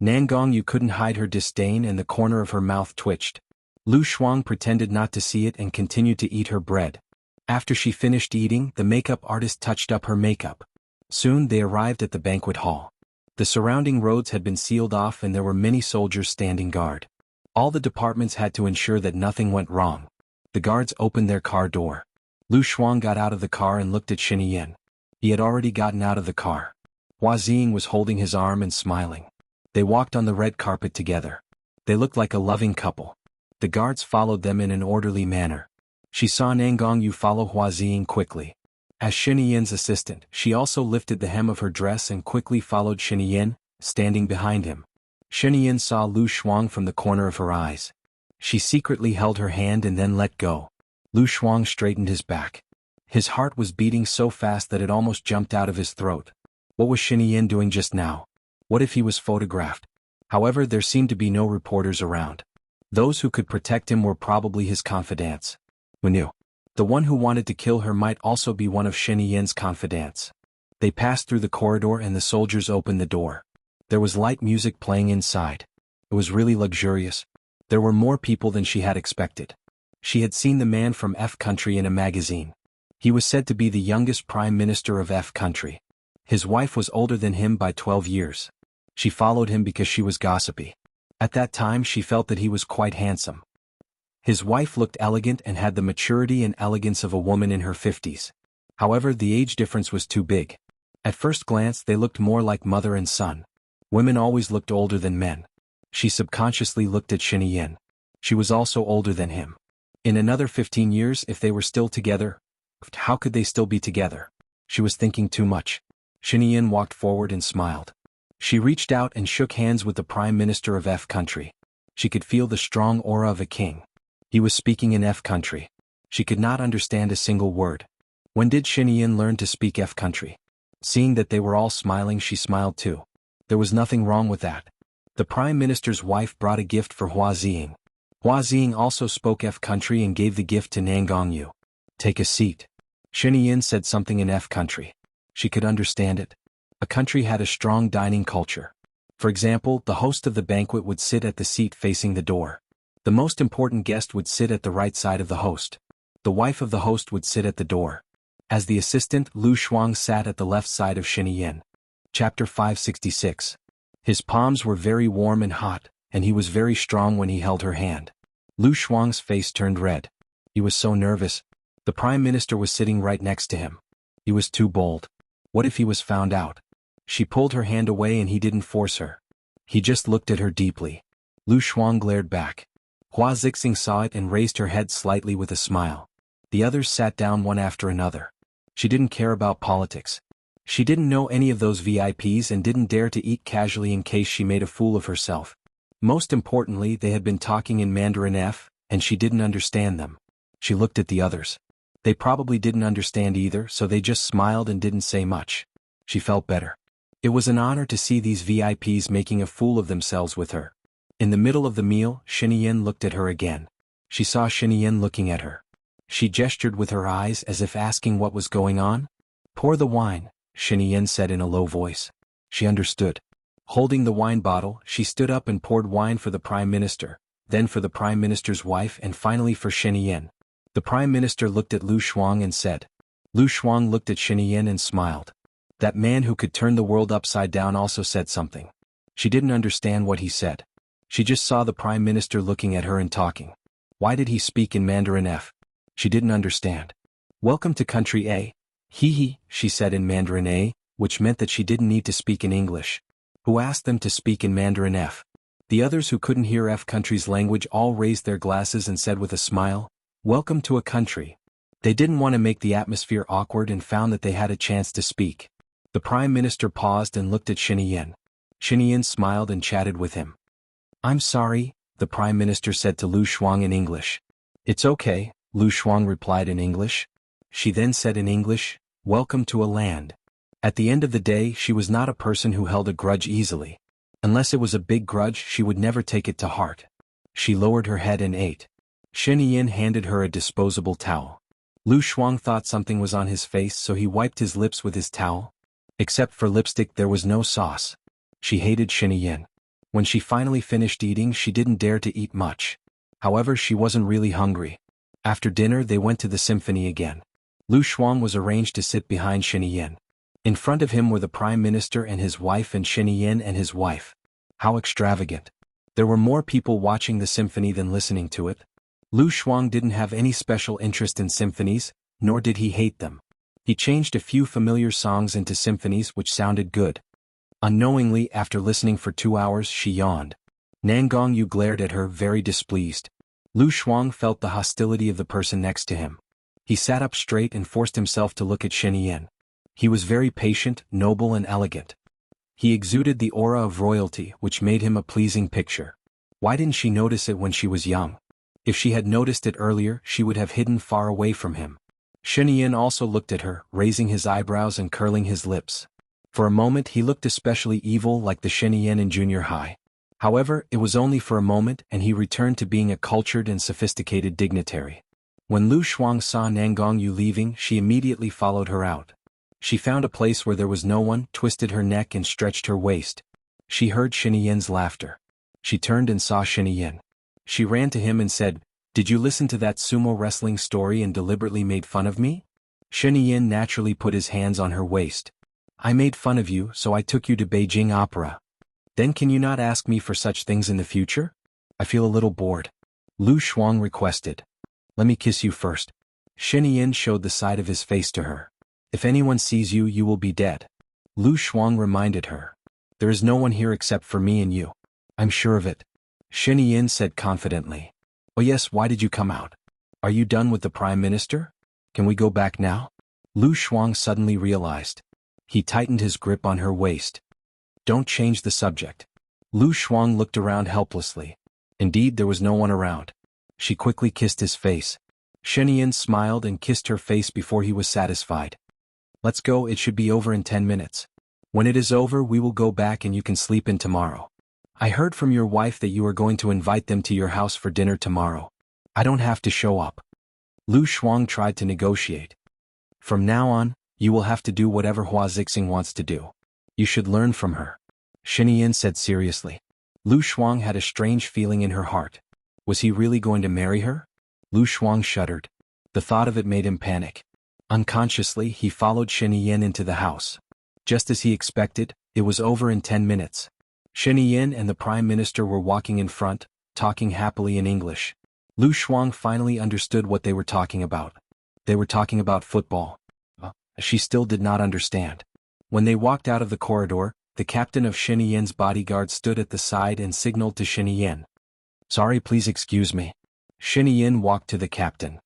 Nangongyu couldn't hide her disdain and the corner of her mouth twitched. Lu Shuang pretended not to see it and continued to eat her bread. After she finished eating, the makeup artist touched up her makeup. Soon they arrived at the banquet hall. The surrounding roads had been sealed off and there were many soldiers standing guard. All the departments had to ensure that nothing went wrong. The guards opened their car door. Lu Shuang got out of the car and looked at Xianxia. He had already gotten out of the car. Hua Xing was holding his arm and smiling. They walked on the red carpet together. They looked like a loving couple. The guards followed them in an orderly manner. She saw Nangongyu follow Hua Xing quickly. As Xianxia's assistant, she also lifted the hem of her dress and quickly followed Xianxia, standing behind him. Xianxia saw Lu Shuang from the corner of her eyes. She secretly held her hand and then let go. Lu Shuang straightened his back. His heart was beating so fast that it almost jumped out of his throat. What was Xianxia doing just now? What if he was photographed? However, there seemed to be no reporters around. Those who could protect him were probably his confidants. Who knew? The one who wanted to kill her might also be one of Xianxia's confidants. They passed through the corridor and the soldiers opened the door. There was light music playing inside. It was really luxurious. There were more people than she had expected. She had seen the man from F country in a magazine. He was said to be the youngest prime minister of F country. His wife was older than him by 12 years. She followed him because she was gossipy. At that time she felt that he was quite handsome. His wife looked elegant and had the maturity and elegance of a woman in her 50s. However, the age difference was too big. At first glance they looked more like mother and son. Women always looked older than men. She subconsciously looked at Xianxia. She was also older than him. In another 15 years, if they were still together, how could they still be together? She was thinking too much. Xianxia walked forward and smiled. She reached out and shook hands with the Prime Minister of F country. She could feel the strong aura of a king. He was speaking in F country. She could not understand a single word. When did Xianxia learn to speak F country? Seeing that they were all smiling, she smiled too. There was nothing wrong with that. The Prime Minister's wife brought a gift for Hua Xing. Hua Xing also spoke F country and gave the gift to Nangongyu. Take a seat. Xianxia said something in F country. She could understand it. A country had a strong dining culture. For example, the host of the banquet would sit at the seat facing the door. The most important guest would sit at the right side of the host. The wife of the host would sit at the door. As the assistant, Lu Shuang sat at the left side of Xianxia. Chapter 566. His palms were very warm and hot, and he was very strong when he held her hand. Lu Shuang's face turned red. He was so nervous. The Prime Minister was sitting right next to him. He was too bold. What if he was found out? She pulled her hand away and he didn't force her. He just looked at her deeply. Lu Shuang glared back. Hua Zixing saw it and raised her head slightly with a smile. The others sat down one after another. She didn't care about politics. She didn't know any of those VIPs and didn't dare to eat casually in case she made a fool of herself. Most importantly, they had been talking in Mandarin F, and she didn't understand them. She looked at the others. They probably didn't understand either, so they just smiled and didn't say much. She felt better. It was an honor to see these VIPs making a fool of themselves with her. In the middle of the meal, Xianxia looked at her again. She saw Xianxia looking at her. She gestured with her eyes as if asking what was going on. Pour the wine, Xianxia said in a low voice. She understood. Holding the wine bottle, she stood up and poured wine for the Prime Minister, then for the Prime Minister's wife and finally for Xianxia. The Prime Minister looked at Lu Shuang and said. Lu Shuang looked at Xianxia and smiled. That man who could turn the world upside down also said something. She didn't understand what he said. She just saw the Prime Minister looking at her and talking. Why did he speak in Mandarin F? She didn't understand. Welcome to country A. Hee, she said in Mandarin A, which meant that she didn't need to speak in English. Who asked them to speak in Mandarin F? The others who couldn't hear F country's language all raised their glasses and said with a smile, Welcome to a country. They didn't want to make the atmosphere awkward and found that they had a chance to speak. The Prime Minister paused and looked at Xianxia. Xianxia smiled and chatted with him. I'm sorry, the Prime Minister said to Lu Shuang in English. It's okay, Lu Shuang replied in English. She then said in English, Welcome to a land. At the end of the day, she was not a person who held a grudge easily. Unless it was a big grudge, she would never take it to heart. She lowered her head and ate. Xianxia handed her a disposable towel. Lu Shuang thought something was on his face, so he wiped his lips with his towel. Except for lipstick, there was no sauce. She hated Xianxia. When she finally finished eating, she didn't dare to eat much. However, she wasn't really hungry. After dinner, they went to the symphony again. Lu Shuang was arranged to sit behind Xianxia. In front of him were the Prime Minister and his wife and Xianxia and his wife. How extravagant. There were more people watching the symphony than listening to it. Lu Shuang didn't have any special interest in symphonies, nor did he hate them. He changed a few familiar songs into symphonies which sounded good. Unknowingly, after listening for 2 hours, she yawned. Nangongyou glared at her, very displeased. Lu Shuang felt the hostility of the person next to him. He sat up straight and forced himself to look at Xianxia. He was very patient, noble and elegant. He exuded the aura of royalty, which made him a pleasing picture. Why didn't she notice it when she was young? If she had noticed it earlier, she would have hidden far away from him. Xianxia also looked at her, raising his eyebrows and curling his lips. For a moment he looked especially evil like the Xianxia in junior high. However, it was only for a moment and he returned to being a cultured and sophisticated dignitary. When Lu Shuang saw Nangongyou leaving, she immediately followed her out. She found a place where there was no one, twisted her neck and stretched her waist. She heard Xianxia's laughter. She turned and saw Xianxia. She ran to him and said, Did you listen to that sumo wrestling story and deliberately made fun of me? Xianxia naturally put his hands on her waist. I made fun of you, so I took you to Beijing Opera. Then can you not ask me for such things in the future? I feel a little bored. Lu Shuang requested. Let me kiss you first. Xianxia showed the side of his face to her. If anyone sees you, you will be dead. Lu Shuang reminded her. There is no one here except for me and you. I'm sure of it. Xianxia said confidently. Oh yes, why did you come out? Are you done with the Prime Minister? Can we go back now? Lu Shuang suddenly realized. He tightened his grip on her waist. Don't change the subject. Lu Shuang looked around helplessly. Indeed, there was no one around. She quickly kissed his face. Xianxia smiled and kissed her face before he was satisfied. Let's go, it should be over in 10 minutes. When it is over, we will go back and you can sleep in tomorrow. I heard from your wife that you are going to invite them to your house for dinner tomorrow. I don't have to show up. Lu Shuang tried to negotiate. From now on, you will have to do whatever Hua Zixing wants to do. You should learn from her. Xianxia said seriously. Lu Shuang had a strange feeling in her heart. Was he really going to marry her? Lu Shuang shuddered. The thought of it made him panic. Unconsciously, he followed Xianxia into the house. Just as he expected, it was over in 10 minutes. Xianxia and the Prime Minister were walking in front, talking happily in English. Lu Shuang finally understood what they were talking about. They were talking about football. She still did not understand. When they walked out of the corridor, the captain of Xianxia's bodyguard stood at the side and signaled to Xianxia. Sorry, please excuse me. Xianxia walked to the captain.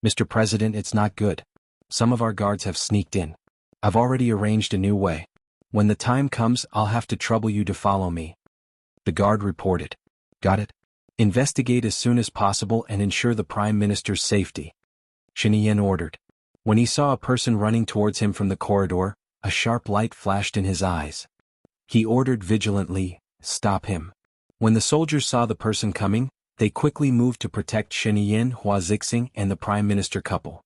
Mr. President, it's not good. Some of our guards have sneaked in. I've already arranged a new way. When the time comes, I'll have to trouble you to follow me. The guard reported. Got it? Investigate as soon as possible and ensure the Prime Minister's safety. Xianxia ordered. When he saw a person running towards him from the corridor, a sharp light flashed in his eyes. He ordered vigilantly, Stop him. When the soldiers saw the person coming, they quickly moved to protect Xianxia, Hua Zixing, and the Prime Minister couple.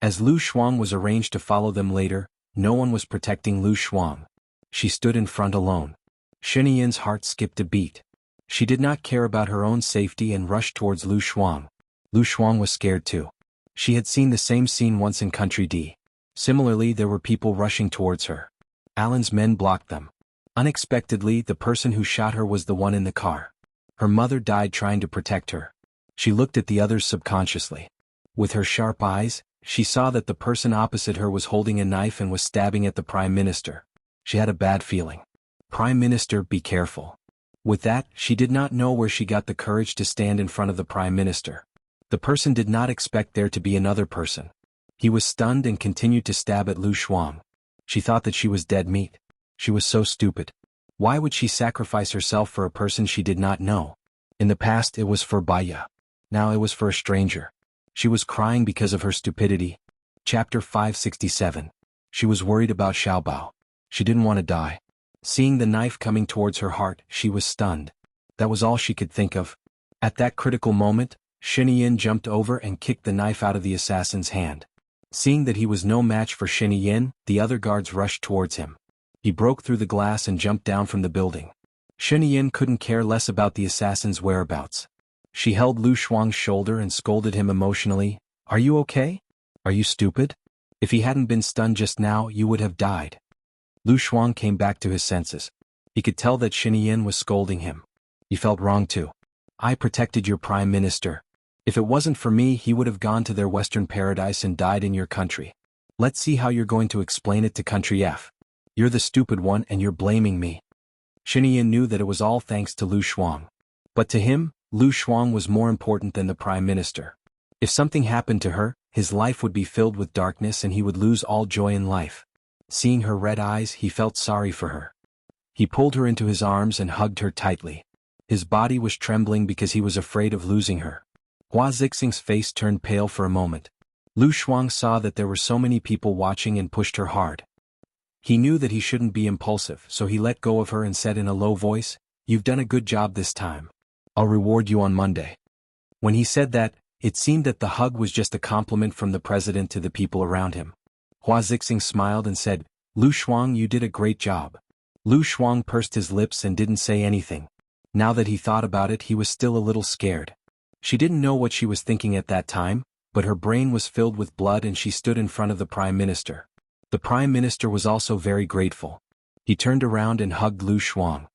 As Lu Shuang was arranged to follow them later, no one was protecting Lu Shuang. She stood in front alone. Xianxia's heart skipped a beat. She did not care about her own safety and rushed towards Lu Shuang. Lu Shuang was scared too. She had seen the same scene once in Country D. Similarly, there were people rushing towards her. Alan's men blocked them. Unexpectedly, the person who shot her was the one in the car. Her mother died trying to protect her. She looked at the others subconsciously. With her sharp eyes, she saw that the person opposite her was holding a knife and was stabbing at the Prime Minister. She had a bad feeling. Prime Minister, be careful. With that, she did not know where she got the courage to stand in front of the Prime Minister. The person did not expect there to be another person. He was stunned and continued to stab at Lu Shuang. She thought that she was dead meat. She was so stupid. Why would she sacrifice herself for a person she did not know? In the past it was for Baya. Now it was for a stranger. She was crying because of her stupidity. Chapter 567. She was worried about Xiaobao. She didn't want to die. Seeing the knife coming towards her heart, she was stunned. That was all she could think of. At that critical moment, Xianxia jumped over and kicked the knife out of the assassin's hand. Seeing that he was no match for Xianxia, the other guards rushed towards him. He broke through the glass and jumped down from the building. Xianxia couldn't care less about the assassin's whereabouts. She held Lu Shuang's shoulder and scolded him emotionally. Are you okay? Are you stupid? If he hadn't been stunned just now, you would have died. Lu Shuang came back to his senses. He could tell that Xianxia was scolding him. He felt wrong too. I protected your Prime Minister. If it wasn't for me, he would have gone to their Western paradise and died in your country. Let's see how you're going to explain it to Country F. You're the stupid one and you're blaming me. Xianxia knew that it was all thanks to Lu Shuang. But to him, Lu Shuang was more important than the Prime Minister. If something happened to her, his life would be filled with darkness and he would lose all joy in life. Seeing her red eyes, he felt sorry for her. He pulled her into his arms and hugged her tightly. His body was trembling because he was afraid of losing her. Hua Zixing's face turned pale for a moment. Lu Shuang saw that there were so many people watching and pushed her hard. He knew that he shouldn't be impulsive, so he let go of her and said in a low voice, "You've done a good job this time. I'll reward you on Monday." When he said that, it seemed that the hug was just a compliment from the president to the people around him. Hua Zixing smiled and said, "Lu Shuang, you did a great job." Lu Shuang pursed his lips and didn't say anything. Now that he thought about it, he was still a little scared. She didn't know what she was thinking at that time, but her brain was filled with blood and she stood in front of the Prime Minister. The Prime Minister was also very grateful. He turned around and hugged Lu Shuang.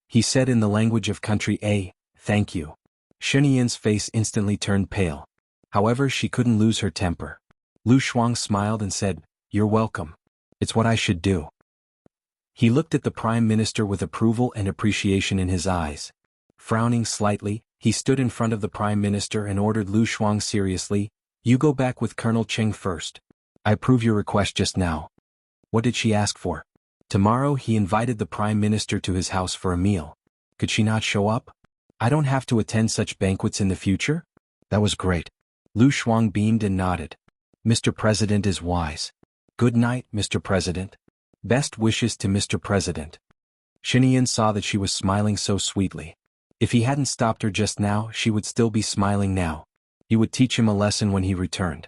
He said in the language of Country A, "Thank you." Xianxia's face instantly turned pale. However, she couldn't lose her temper. Lu Shuang smiled and said, "You're welcome. It's what I should do." He looked at the Prime Minister with approval and appreciation in his eyes. Frowning slightly, he stood in front of the Prime Minister and ordered Lu Shuang seriously, "You go back with Colonel Cheng first. I approve your request just now." What did she ask for? Tomorrow he invited the Prime Minister to his house for a meal. Could she not show up? I don't have to attend such banquets in the future? That was great. Lu Shuang beamed and nodded. Mr. President is wise. Good night, Mr. President. Best wishes to Mr. President. Xianxia saw that she was smiling so sweetly. If he hadn't stopped her just now, she would still be smiling now. He would teach him a lesson when he returned.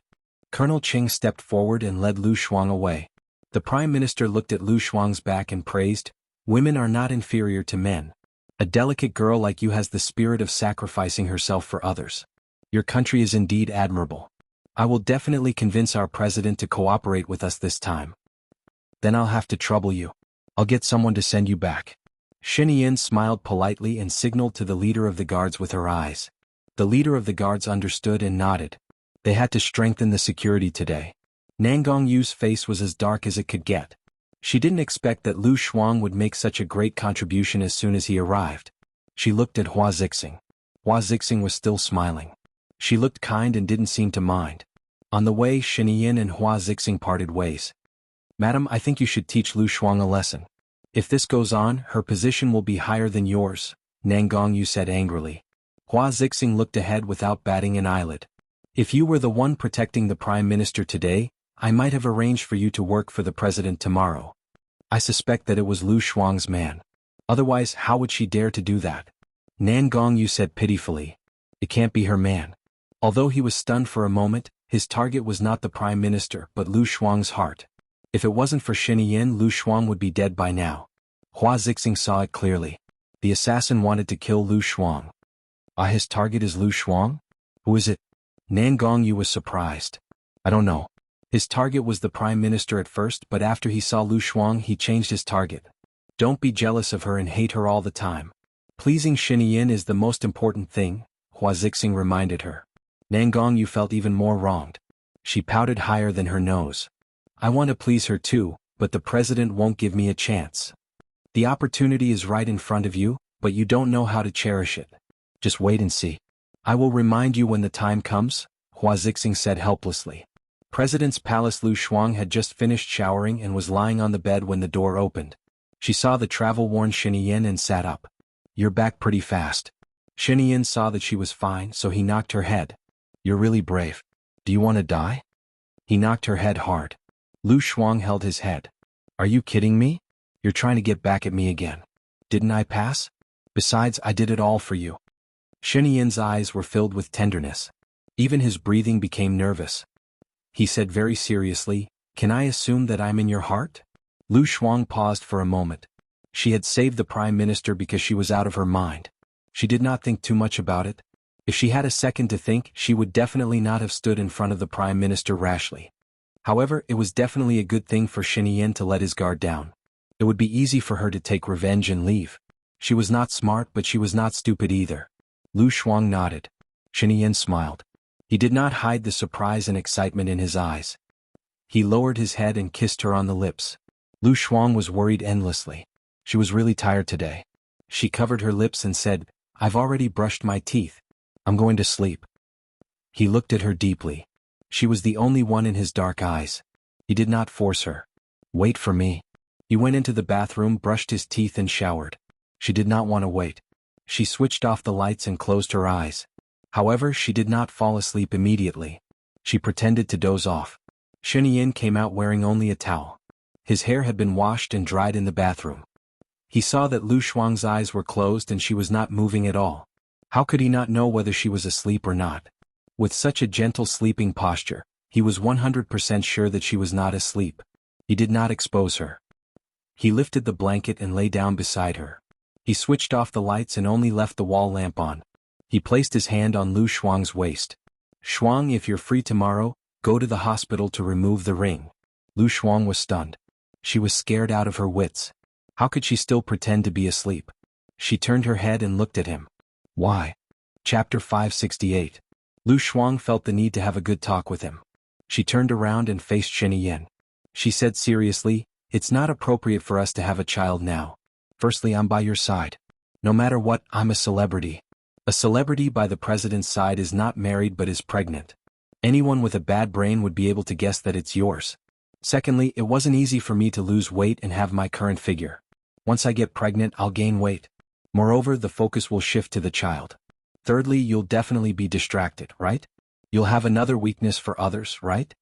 Colonel Cheng stepped forward and led Lu Shuang away. The Prime Minister looked at Lu Shuang's back and praised, "Women are not inferior to men. A delicate girl like you has the spirit of sacrificing herself for others. Your country is indeed admirable. I will definitely convince our president to cooperate with us this time. Then I'll have to trouble you. I'll get someone to send you back." Xianxia smiled politely and signaled to the leader of the guards with her eyes. The leader of the guards understood and nodded. They had to strengthen the security today. Nangong Yu's face was as dark as it could get. She didn't expect that Lu Shuang would make such a great contribution as soon as he arrived. She looked at Hua Zixing. Hua Zixing was still smiling. She looked kind and didn't seem to mind. On the way, Xianxia and Hua Zixing parted ways. "Madam, I think you should teach Lu Shuang a lesson. If this goes on, her position will be higher than yours," Nangong Yu said angrily. Hua Zixing looked ahead without batting an eyelid. "If you were the one protecting the Prime Minister today, I might have arranged for you to work for the President tomorrow. I suspect that it was Lu Shuang's man. Otherwise, how would she dare to do that?" Nangong Yu said pitifully. "It can't be her man." Although he was stunned for a moment, his target was not the Prime Minister but Lu Shuang's heart. If it wasn't for Xianxia, Lu Shuang would be dead by now. Hua Zixing saw it clearly. The assassin wanted to kill Lu Shuang. His target is Lu Shuang? Who is it? Nan Gongyu was surprised. I don't know. His target was the prime minister at first, but after he saw Lu Shuang he changed his target. Don't be jealous of her and hate her all the time. Pleasing Xianxia is the most important thing, Hua Zixing reminded her. Nan Gongyu felt even more wronged. She pouted higher than her nose. I want to please her too, but the president won't give me a chance. The opportunity is right in front of you, but you don't know how to cherish it. Just wait and see. I will remind you when the time comes, Hua Zixing said helplessly. President's palace. Lu Shuang had just finished showering and was lying on the bed when the door opened. She saw the travel-worn Xianxia and sat up. You're back pretty fast. Xianxia saw that she was fine, so he knocked her head. You're really brave. Do you want to die? He knocked her head hard. Lu Shuang held his head. Are you kidding me? You're trying to get back at me again. Didn't I pass? Besides, I did it all for you. Xianxia's eyes were filled with tenderness. Even his breathing became nervous. He said very seriously, Can I assume that I'm in your heart? Lu Shuang paused for a moment. She had saved the prime minister because she was out of her mind. She did not think too much about it. If she had a second to think, she would definitely not have stood in front of the prime minister rashly. However, it was definitely a good thing for Xianxia to let his guard down. It would be easy for her to take revenge and leave. She was not smart, but she was not stupid either. Lu Shuang nodded. Xianxia smiled. He did not hide the surprise and excitement in his eyes. He lowered his head and kissed her on the lips. Lu Shuang was worried endlessly. She was really tired today. She covered her lips and said, I've already brushed my teeth. I'm going to sleep. He looked at her deeply. She was the only one in his dark eyes. He did not force her. Wait for me. He went into the bathroom, brushed his teeth and showered. She did not want to wait. She switched off the lights and closed her eyes. However, she did not fall asleep immediately. She pretended to doze off. Xianxia came out wearing only a towel. His hair had been washed and dried in the bathroom. He saw that Lu Shuang's eyes were closed and she was not moving at all. How could he not know whether she was asleep or not? With such a gentle sleeping posture, he was 100% sure that she was not asleep. He did not expose her. He lifted the blanket and lay down beside her. He switched off the lights and only left the wall lamp on. He placed his hand on Lu Shuang's waist. Shuang, if you're free tomorrow, go to the hospital to remove the ring. Lu Shuang was stunned. She was scared out of her wits. How could she still pretend to be asleep? She turned her head and looked at him. Why? Chapter 568. Lu Shuang felt the need to have a good talk with him. She turned around and faced Xianxia. She said seriously, It's not appropriate for us to have a child now. Firstly, I'm by your side. No matter what, I'm a celebrity. A celebrity by the president's side is not married but is pregnant. Anyone with a bad brain would be able to guess that it's yours. Secondly, it wasn't easy for me to lose weight and have my current figure. Once I get pregnant, I'll gain weight. Moreover, the focus will shift to the child. Thirdly, you'll definitely be distracted, right? You'll have another weakness for others, right?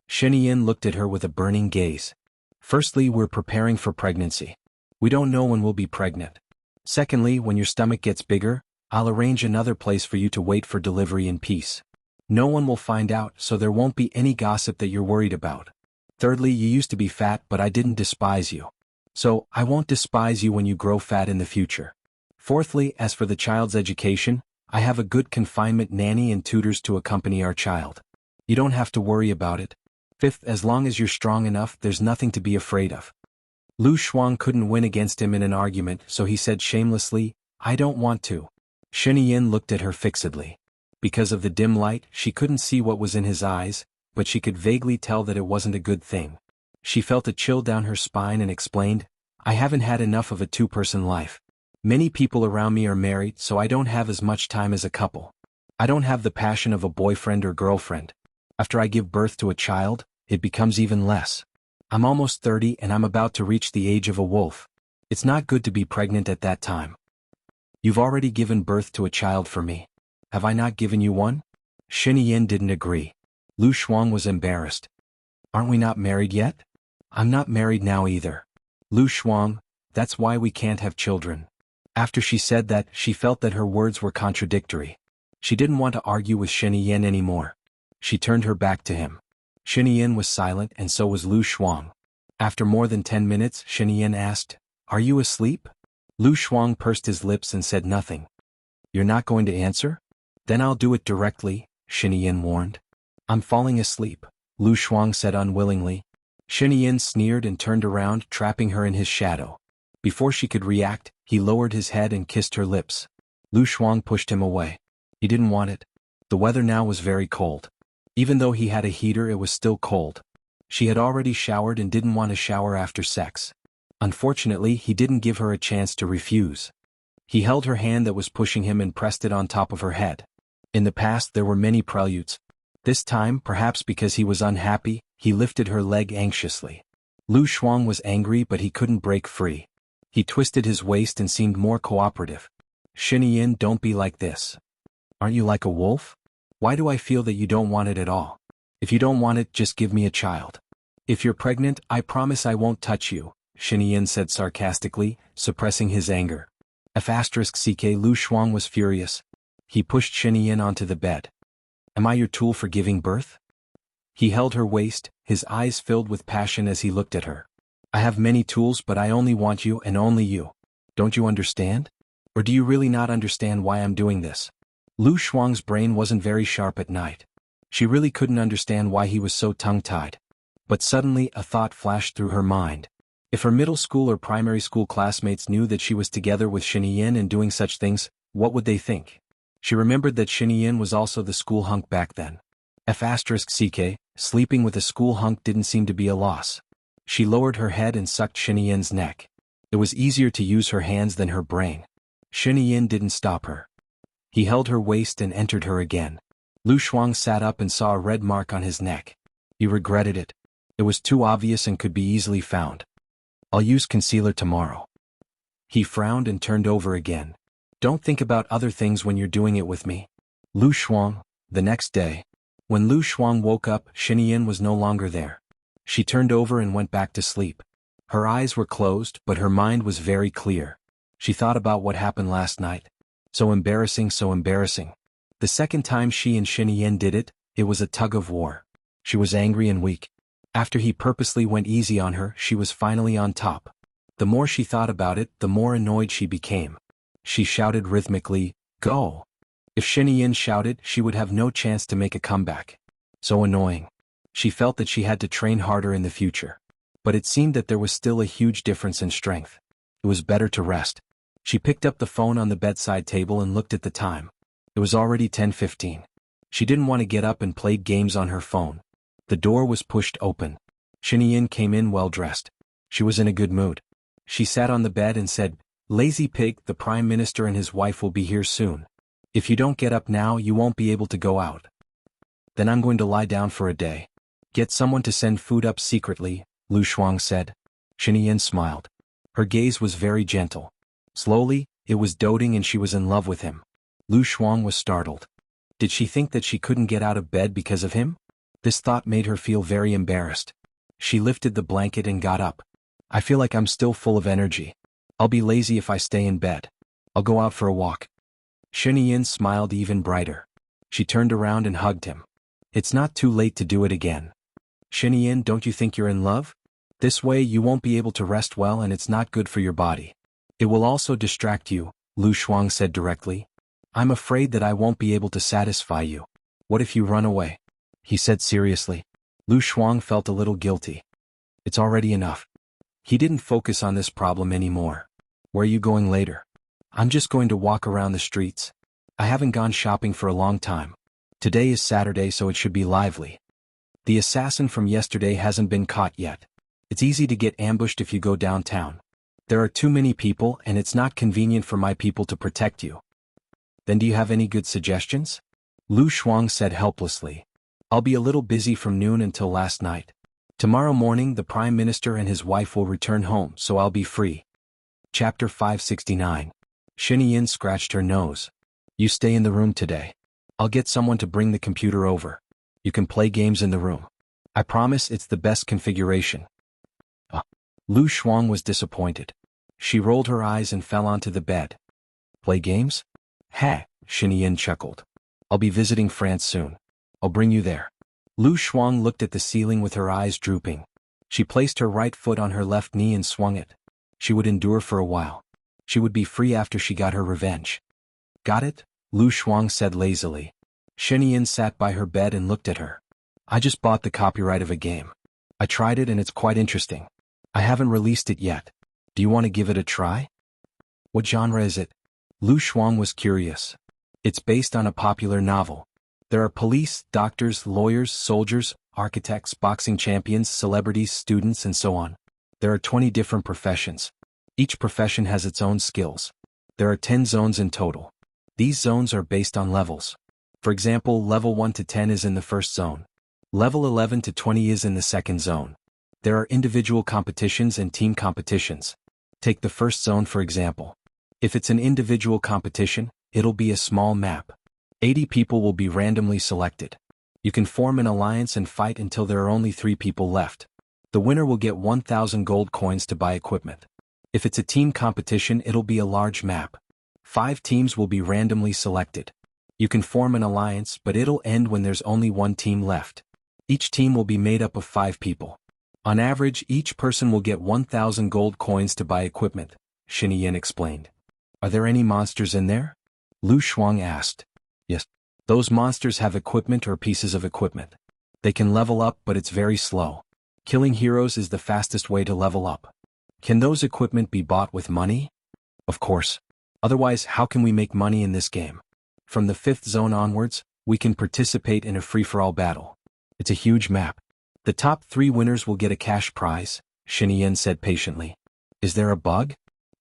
Xianxia looked at her with a burning gaze. Firstly, we're preparing for pregnancy. We don't know when we'll be pregnant. Secondly, when your stomach gets bigger, I'll arrange another place for you to wait for delivery in peace. No one will find out, so there won't be any gossip that you're worried about. Thirdly, you used to be fat, but I didn't despise you. So, I won't despise you when you grow fat in the future. Fourthly, as for the child's education, I have a good confinement nanny and tutors to accompany our child. You don't have to worry about it. Fifth, as long as you're strong enough, there's nothing to be afraid of. Lu Shuang couldn't win against him in an argument, so he said shamelessly, I don't want to. Xianxia looked at her fixedly. Because of the dim light, she couldn't see what was in his eyes, but she could vaguely tell that it wasn't a good thing. She felt a chill down her spine and explained, I haven't had enough of a two-person life. Many people around me are married, so I don't have as much time as a couple. I don't have the passion of a boyfriend or girlfriend. After I give birth to a child, it becomes even less. I'm almost 30 and I'm about to reach the age of a wolf. It's not good to be pregnant at that time. You've already given birth to a child for me. Have I not given you one? Xianxia didn't agree. Lu Shuang was embarrassed. Aren't we not married yet? I'm not married now either. Lu Shuang, that's why we can't have children. After she said that, she felt that her words were contradictory. She didn't want to argue with Xianxia anymore. She turned her back to him. Xianxia was silent and so was Lu Shuang. After more than 10 minutes, Xianxia asked, "Are you asleep?" Lu Shuang pursed his lips and said nothing. "You're not going to answer? Then I'll do it directly," Xianxia warned. "I'm falling asleep," Lu Shuang said unwillingly. Xianxia sneered and turned around, trapping her in his shadow. Before she could react, he lowered his head and kissed her lips. Lu Shuang pushed him away. He didn't want it. The weather now was very cold. Even though he had a heater, it was still cold. She had already showered and didn't want to shower after sex. Unfortunately, he didn't give her a chance to refuse. He held her hand that was pushing him and pressed it on top of her head. In the past there were many preludes. This time, perhaps because he was unhappy, he lifted her leg anxiously. Lu Shuang was angry, but he couldn't break free. He twisted his waist and seemed more cooperative. "Xianxia, don't be like this. Aren't you like a wolf? Why do I feel that you don't want it at all? If you don't want it, just give me a child. If you're pregnant, I promise I won't touch you," Xianxia said sarcastically, suppressing his anger. *ck Lu Shuang was furious. He pushed Xianxia onto the bed. "Am I your tool for giving birth?" He held her waist, his eyes filled with passion as he looked at her. "I have many tools, but I only want you and only you. Don't you understand? Or do you really not understand why I'm doing this?" Lu Shuang's brain wasn't very sharp at night. She really couldn't understand why he was so tongue-tied. But suddenly a thought flashed through her mind. If her middle school or primary school classmates knew that she was together with Xianxia and doing such things, what would they think? She remembered that Xianxia was also the school hunk back then. *ck, sleeping with a school hunk didn't seem to be a loss. She lowered her head and sucked Xianxia's neck. It was easier to use her hands than her brain. Xianxia didn't stop her. He held her waist and entered her again. Lu Shuang sat up and saw a red mark on his neck. He regretted it. It was too obvious and could be easily found. "I'll use concealer tomorrow." He frowned and turned over again. "Don't think about other things when you're doing it with me." Lu Shuang. The next day. When Lu Shuang woke up, Xianxia was no longer there. She turned over and went back to sleep. Her eyes were closed, but her mind was very clear. She thought about what happened last night. So embarrassing, so embarrassing. The second time she and Xianxia did it, it was a tug of war. She was angry and weak. After he purposely went easy on her, she was finally on top. The more she thought about it, the more annoyed she became. She shouted rhythmically, "Go!" If Xianxia shouted, she would have no chance to make a comeback. So annoying. She felt that she had to train harder in the future. But it seemed that there was still a huge difference in strength. It was better to rest. She picked up the phone on the bedside table and looked at the time. It was already 10:15. She didn't want to get up and play games on her phone. The door was pushed open. Xianxia came in well dressed. She was in a good mood. She sat on the bed and said, "Lazy pig, the Prime Minister and his wife will be here soon. If you don't get up now, you won't be able to go out. Then I'm going to lie down for a day. Get someone to send food up secretly," Lu Shuang said. Xianxia smiled. Her gaze was very gentle. Slowly, it was doting and she was in love with him. Lu Shuang was startled. Did she think that she couldn't get out of bed because of him? This thought made her feel very embarrassed. She lifted the blanket and got up. "I feel like I'm still full of energy. I'll be lazy if I stay in bed. I'll go out for a walk." Xianxia smiled even brighter. She turned around and hugged him. "It's not too late to do it again. Xianxia, don't you think you're in love? This way you won't be able to rest well and it's not good for your body. It will also distract you," Lu Shuang said directly. "I'm afraid that I won't be able to satisfy you. What if you run away?" He said seriously. Lu Shuang felt a little guilty. It's already enough. He didn't focus on this problem anymore. "Where are you going later?" "I'm just going to walk around the streets. I haven't gone shopping for a long time. Today is Saturday, so it should be lively. The assassin from yesterday hasn't been caught yet. It's easy to get ambushed if you go downtown. There are too many people and it's not convenient for my people to protect you." "Then do you have any good suggestions?" Lu Shuang said helplessly. "I'll be a little busy from noon until last night. Tomorrow morning the Prime Minister and his wife will return home, so I'll be free." Chapter 569. Xianxia scratched her nose. "You stay in the room today. I'll get someone to bring the computer over. You can play games in the room. I promise it's the best configuration." Lu Shuang was disappointed. She rolled her eyes and fell onto the bed. "Play games?" "Heh," Xianxia chuckled. "I'll be visiting France soon. I'll bring you there." Lu Shuang looked at the ceiling with her eyes drooping. She placed her right foot on her left knee and swung it. She would endure for a while. She would be free after she got her revenge. Got it? Lu Shuang said lazily. Xianxia sat by her bed and looked at her. I just bought the copyright of a game. I tried it and it's quite interesting. I haven't released it yet. Do you want to give it a try? What genre is it? Lu Shuang was curious. It's based on a popular novel. There are police, doctors, lawyers, soldiers, architects, boxing champions, celebrities, students, and so on. There are 20 different professions. Each profession has its own skills. There are 10 zones in total. These zones are based on levels. For example, level 1 to 10 is in the first zone. Level 11 to 20 is in the second zone. There are individual competitions and team competitions. Take the first zone for example. If it's an individual competition, it'll be a small map. 80 people will be randomly selected. You can form an alliance and fight until there are only 3 people left. The winner will get 1,000 gold coins to buy equipment. If it's a team competition, it'll be a large map. 5 teams will be randomly selected. You can form an alliance, but it'll end when there's only 1 team left. Each team will be made up of 5 people. On average, each person will get 1,000 gold coins to buy equipment, Xianxia explained. Are there any monsters in there? Lu Shuang asked. Yes. Those monsters have equipment or pieces of equipment. They can level up, but it's very slow. Killing heroes is the fastest way to level up. Can those equipment be bought with money? Of course. Otherwise, how can we make money in this game? From the 5th zone onwards, we can participate in a free-for-all battle. It's a huge map. The top 3 winners will get a cash prize, Xianxia said patiently. Is there a bug?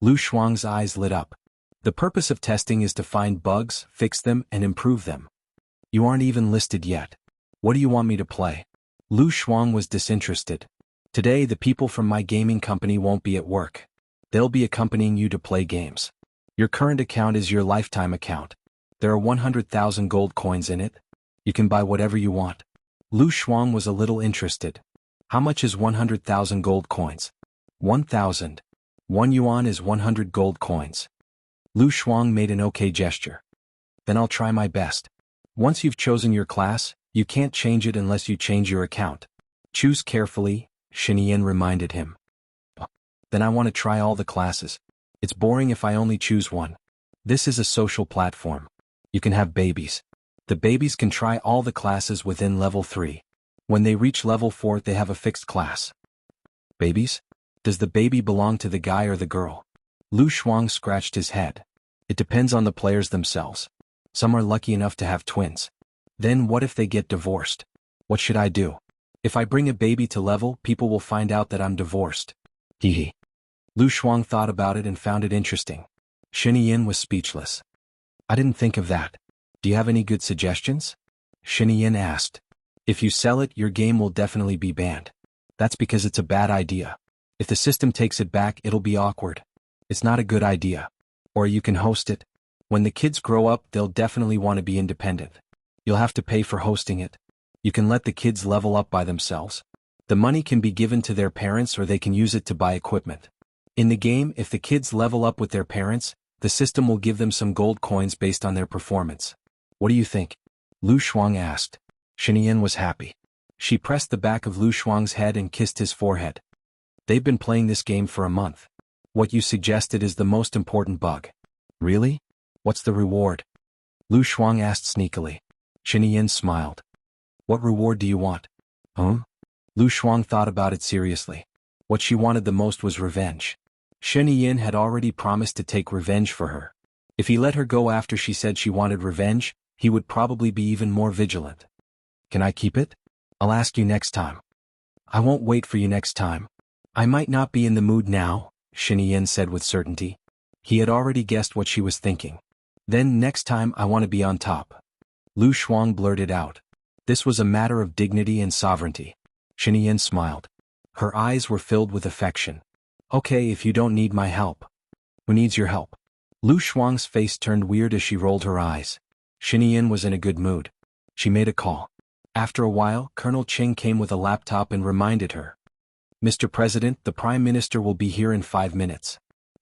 Lu Shuang's eyes lit up. The purpose of testing is to find bugs, fix them, and improve them. You aren't even listed yet. What do you want me to play? Lu Shuang was disinterested. Today the people from my gaming company won't be at work. They'll be accompanying you to play games. Your current account is your lifetime account. There are 100,000 gold coins in it. You can buy whatever you want. Lu Shuang was a little interested. How much is 100,000 gold coins? 1,000. 1 yuan is 100 gold coins. Lu Shuang made an okay gesture. Then I'll try my best. Once you've chosen your class, you can't change it unless you change your account. Choose carefully, Xianxia reminded him. Then I want to try all the classes. It's boring if I only choose one. This is a social platform. You can have babies. The babies can try all the classes within level 3. When they reach level 4, they have a fixed class. Babies? Does the baby belong to the guy or the girl? Lu Shuang scratched his head. It depends on the players themselves. Some are lucky enough to have twins. Then what if they get divorced? What should I do? If I bring a baby to level, people will find out that I'm divorced. Hehe. Lu Shuang thought about it and found it interesting. Xianxia was speechless. I didn't think of that. Do you have any good suggestions? Xianxia asked. If you sell it, your game will definitely be banned. That's because it's a bad idea. If the system takes it back, it'll be awkward. It's not a good idea. Or you can host it. When the kids grow up, they'll definitely want to be independent. You'll have to pay for hosting it. You can let the kids level up by themselves. The money can be given to their parents or they can use it to buy equipment. In the game, if the kids level up with their parents, the system will give them some gold coins based on their performance. What do you think? Lu Shuang asked. Xianxia was happy. She pressed the back of Lu Shuang's head and kissed his forehead. They've been playing this game for a month. What you suggested is the most important bug. Really? What's the reward? Lu Shuang asked sneakily. Xianxia smiled. What reward do you want? Lu Shuang thought about it seriously. What she wanted the most was revenge. Xianxia had already promised to take revenge for her. If he let her go after she said she wanted revenge, he would probably be even more vigilant. Can I keep it? I'll ask you next time. I won't wait for you next time. I might not be in the mood now, Xianxia said with certainty. He had already guessed what she was thinking. Then next time I want to be on top. Lu Shuang blurted out. This was a matter of dignity and sovereignty. Xianxia smiled. Her eyes were filled with affection. Okay, if you don't need my help. Who needs your help? Lu Shuang's face turned weird as she rolled her eyes. Xianxia was in a good mood. She made a call. After a while, Colonel Ching came with a laptop and reminded her. Mr. President, the Prime Minister will be here in 5 minutes.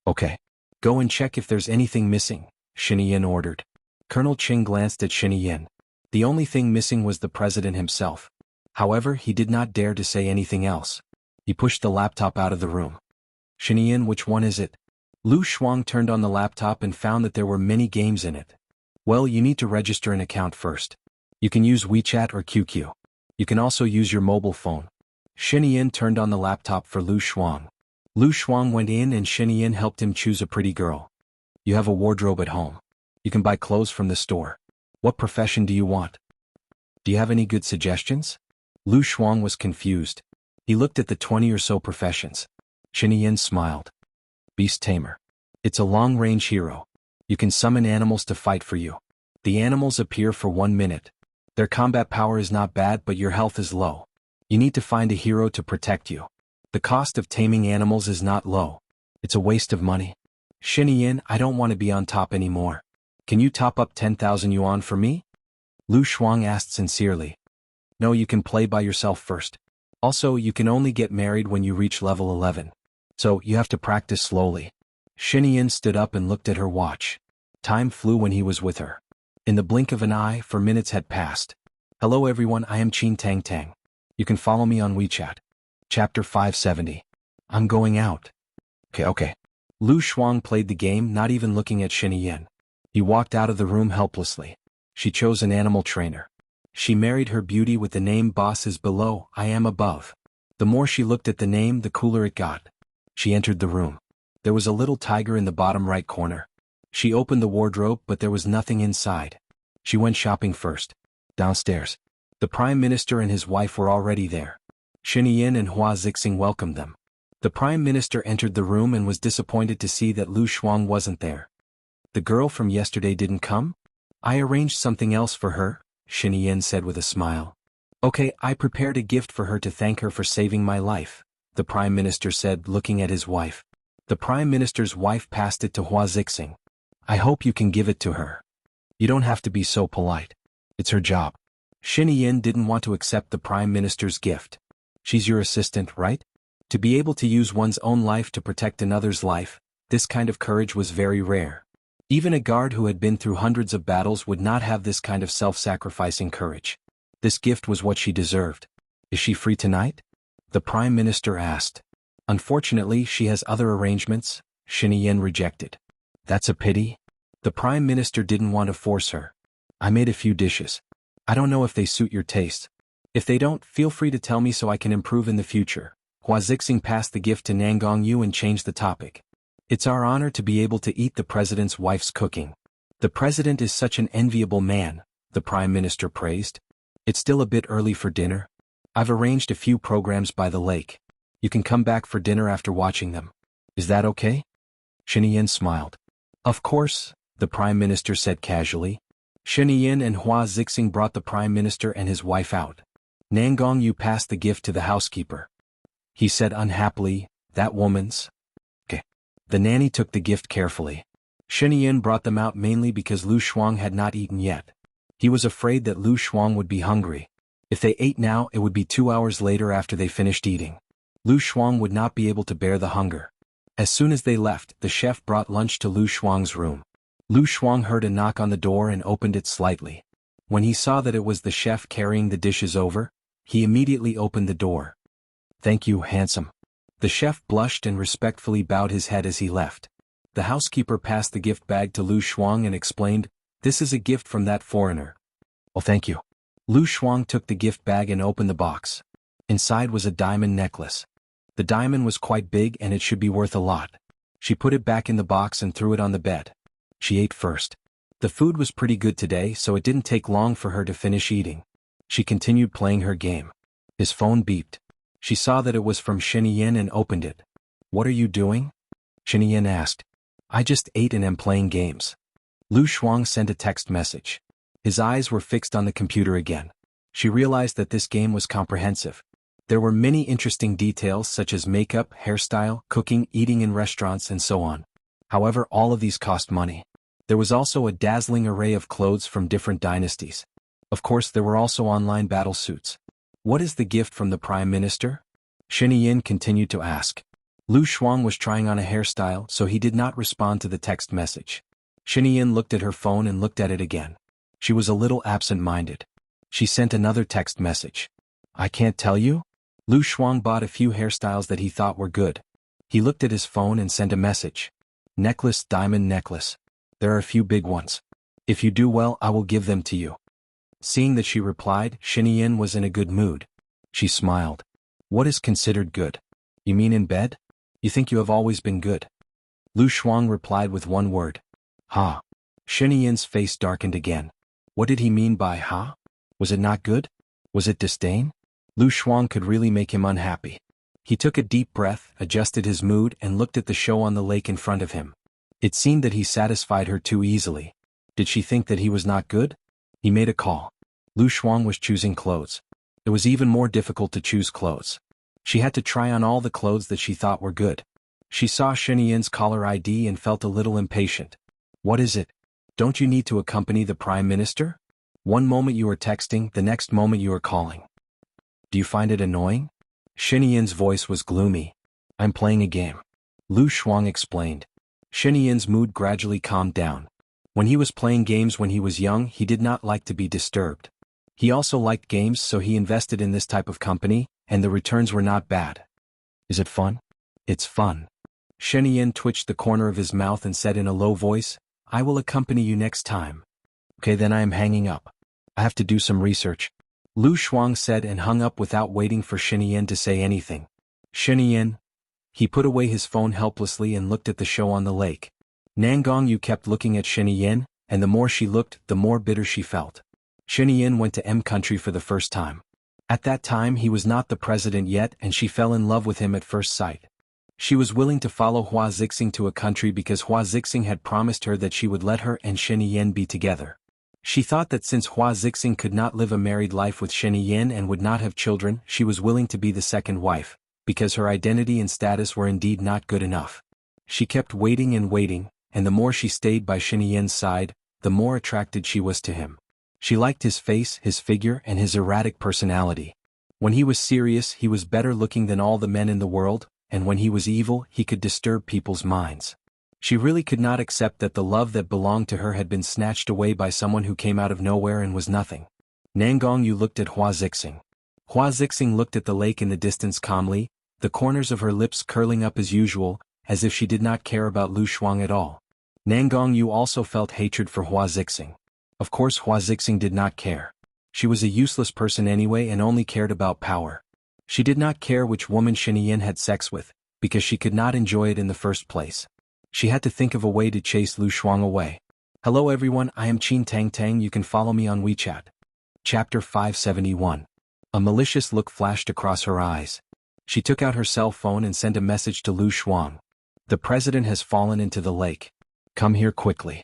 Okay. Go and check if there's anything missing, Xianxia ordered. Colonel Ching glanced at Xianxia. The only thing missing was the President himself. However, he did not dare to say anything else. He pushed the laptop out of the room. Xianxia, which one is it? Lu Shuang turned on the laptop and found that there were many games in it. Well, you need to register an account first. You can use WeChat or QQ. You can also use your mobile phone. Xianxia turned on the laptop for Lu Shuang. Lu Shuang went in and Xianxia helped him choose a pretty girl. You have a wardrobe at home. You can buy clothes from the store. What profession do you want? Do you have any good suggestions? Lu Shuang was confused. He looked at the 20 or so professions. Xianxia smiled. Beast tamer. It's a long-range hero. You can summon animals to fight for you. The animals appear for 1 minute. Their combat power is not bad, but your health is low. You need to find a hero to protect you. The cost of taming animals is not low. It's a waste of money. Xianxia, I don't want to be on top anymore. Can you top up 10,000 yuan for me? Lu Shuang asked sincerely. No, you can play by yourself first. Also, you can only get married when you reach level 11. So, you have to practice slowly. Xianxia stood up and looked at her watch. Time flew when he was with her. In the blink of an eye, 4 minutes had passed. Hello everyone, I am Qin Tang Tang. You can follow me on WeChat. Chapter 570. I'm going out. Okay. Lu Shuang played the game, not even looking at Xianxia. He walked out of the room helplessly. She chose an animal trainer. She married her beauty with the name Boss is below, I am above. The more she looked at the name, the cooler it got. She entered the room. There was a little tiger in the bottom right corner. She opened the wardrobe, but there was nothing inside. She went shopping first. Downstairs. The Prime Minister and his wife were already there. Xianxia and Hua Zixing welcomed them. The Prime Minister entered the room and was disappointed to see that Lu Shuang wasn't there. The girl from yesterday didn't come? I arranged something else for her, Xianxia said with a smile. Okay, I prepared a gift for her to thank her for saving my life, the Prime Minister said, looking at his wife. The Prime Minister's wife passed it to Hua Zixing. I hope you can give it to her. You don't have to be so polite. It's her job. Xianxia didn't want to accept the Prime Minister's gift. She's your assistant, right? To be able to use one's own life to protect another's life, this kind of courage was very rare. Even a guard who had been through hundreds of battles would not have this kind of self-sacrificing courage. This gift was what she deserved. Is she free tonight? The Prime Minister asked. Unfortunately, she has other arrangements, Xianxia rejected. That's a pity. The Prime Minister didn't want to force her. I made a few dishes. I don't know if they suit your taste. If they don't, feel free to tell me so I can improve in the future. Hua Zixing passed the gift to Nangong Yu and changed the topic. It's our honor to be able to eat the president's wife's cooking. The president is such an enviable man, the Prime Minister praised. It's still a bit early for dinner. I've arranged a few programs by the lake. You can come back for dinner after watching them. Is that okay? Xianxia smiled. Of course, the Prime Minister said casually. Xianxia and Hua Zixing brought the Prime Minister and his wife out. Nangong Yu passed the gift to the housekeeper. He said unhappily, that woman's. Okay. The nanny took the gift carefully. Xianxia brought them out mainly because Lu Shuang had not eaten yet. He was afraid that Lu Shuang would be hungry. If they ate now, it would be 2 hours later after they finished eating. Lu Shuang would not be able to bear the hunger. As soon as they left, the chef brought lunch to Lu Shuang's room. Lu Shuang heard a knock on the door and opened it slightly. When he saw that it was the chef carrying the dishes over, he immediately opened the door. Thank you, handsome. The chef blushed and respectfully bowed his head as he left. The housekeeper passed the gift bag to Lu Shuang and explained, this is a gift from that foreigner. Oh, thank you. Lu Shuang took the gift bag and opened the box. Inside was a diamond necklace. The diamond was quite big and it should be worth a lot. She put it back in the box and threw it on the bed. She ate first. The food was pretty good today, so it didn't take long for her to finish eating. She continued playing her game. His phone beeped. She saw that it was from Xianxia and opened it. What are you doing? Xianxia asked. I just ate and am playing games. Lu Shuang sent a text message. His eyes were fixed on the computer again. She realized that this game was comprehensive. There were many interesting details such as makeup, hairstyle, cooking, eating in restaurants, and so on. However, all of these cost money. There was also a dazzling array of clothes from different dynasties. Of course, there were also online battle suits. What is the gift from the Prime Minister? Xianxia continued to ask. Lu Shuang was trying on a hairstyle, so he did not respond to the text message. Xianxia looked at her phone and looked at it again. She was a little absent-minded. She sent another text message. I can't tell you? Lu Shuang bought a few hairstyles that he thought were good. He looked at his phone and sent a message. Necklace, diamond necklace. There are a few big ones. If you do well, I will give them to you. Seeing that she replied, Xianxia was in a good mood. She smiled. What is considered good? You mean in bed? You think you have always been good? Lu Shuang replied with one word. Ha. Xianxia's face darkened again. What did he mean by ha? Was it not good? Was it disdain? Lu Shuang could really make him unhappy. He took a deep breath, adjusted his mood, and looked at the show on the lake in front of him. It seemed that he satisfied her too easily. Did she think that he was not good? He made a call. Lu Shuang was choosing clothes. It was even more difficult to choose clothes. She had to try on all the clothes that she thought were good. She saw Xianxia's caller ID and felt a little impatient. What is it? Don't you need to accompany the Prime Minister? One moment you are texting, the next moment you are calling. Do you find it annoying? Xianxia's voice was gloomy. I'm playing a game. Lu Shuang explained. Xianxia's mood gradually calmed down. When he was playing games when he was young, he did not like to be disturbed. He also liked games, so he invested in this type of company, and the returns were not bad. Is it fun? It's fun. Xianxia twitched the corner of his mouth and said in a low voice, I will accompany you next time. Okay, then I am hanging up. I have to do some research. Lu Shuang said and hung up without waiting for Xianxia to say anything. Xianxia. He put away his phone helplessly and looked at the show on the lake. Nangongyu kept looking at Xianxia, and the more she looked, the more bitter she felt. Xianxia went to M country for the first time. At that time he was not the president yet, and she fell in love with him at first sight. She was willing to follow Hua Zixing to a country because Hua Zixing had promised her that she would let her and Xianxia be together. She thought that since Hua Zixing could not live a married life with Xianxia and would not have children, she was willing to be the second wife, because her identity and status were indeed not good enough. She kept waiting and waiting, and the more she stayed by Xianxia's side, the more attracted she was to him. She liked his face, his figure, and his erratic personality. When he was serious, he was better looking than all the men in the world, and when he was evil, he could disturb people's minds. She really could not accept that the love that belonged to her had been snatched away by someone who came out of nowhere and was nothing. Nangongyu looked at Hua Zixing. Hua Zixing looked at the lake in the distance calmly, the corners of her lips curling up as usual, as if she did not care about Lu Shuang at all. Nangongyu also felt hatred for Hua Zixing. Of course Hua Zixing did not care. She was a useless person anyway and only cared about power. She did not care which woman Xianxia had sex with, because she could not enjoy it in the first place. She had to think of a way to chase Lu Shuang away. Hello everyone, I am Qin Tang Tang. You can follow me on WeChat. Chapter 571. A malicious look flashed across her eyes. She took out her cell phone and sent a message to Lu Shuang. The president has fallen into the lake. Come here quickly.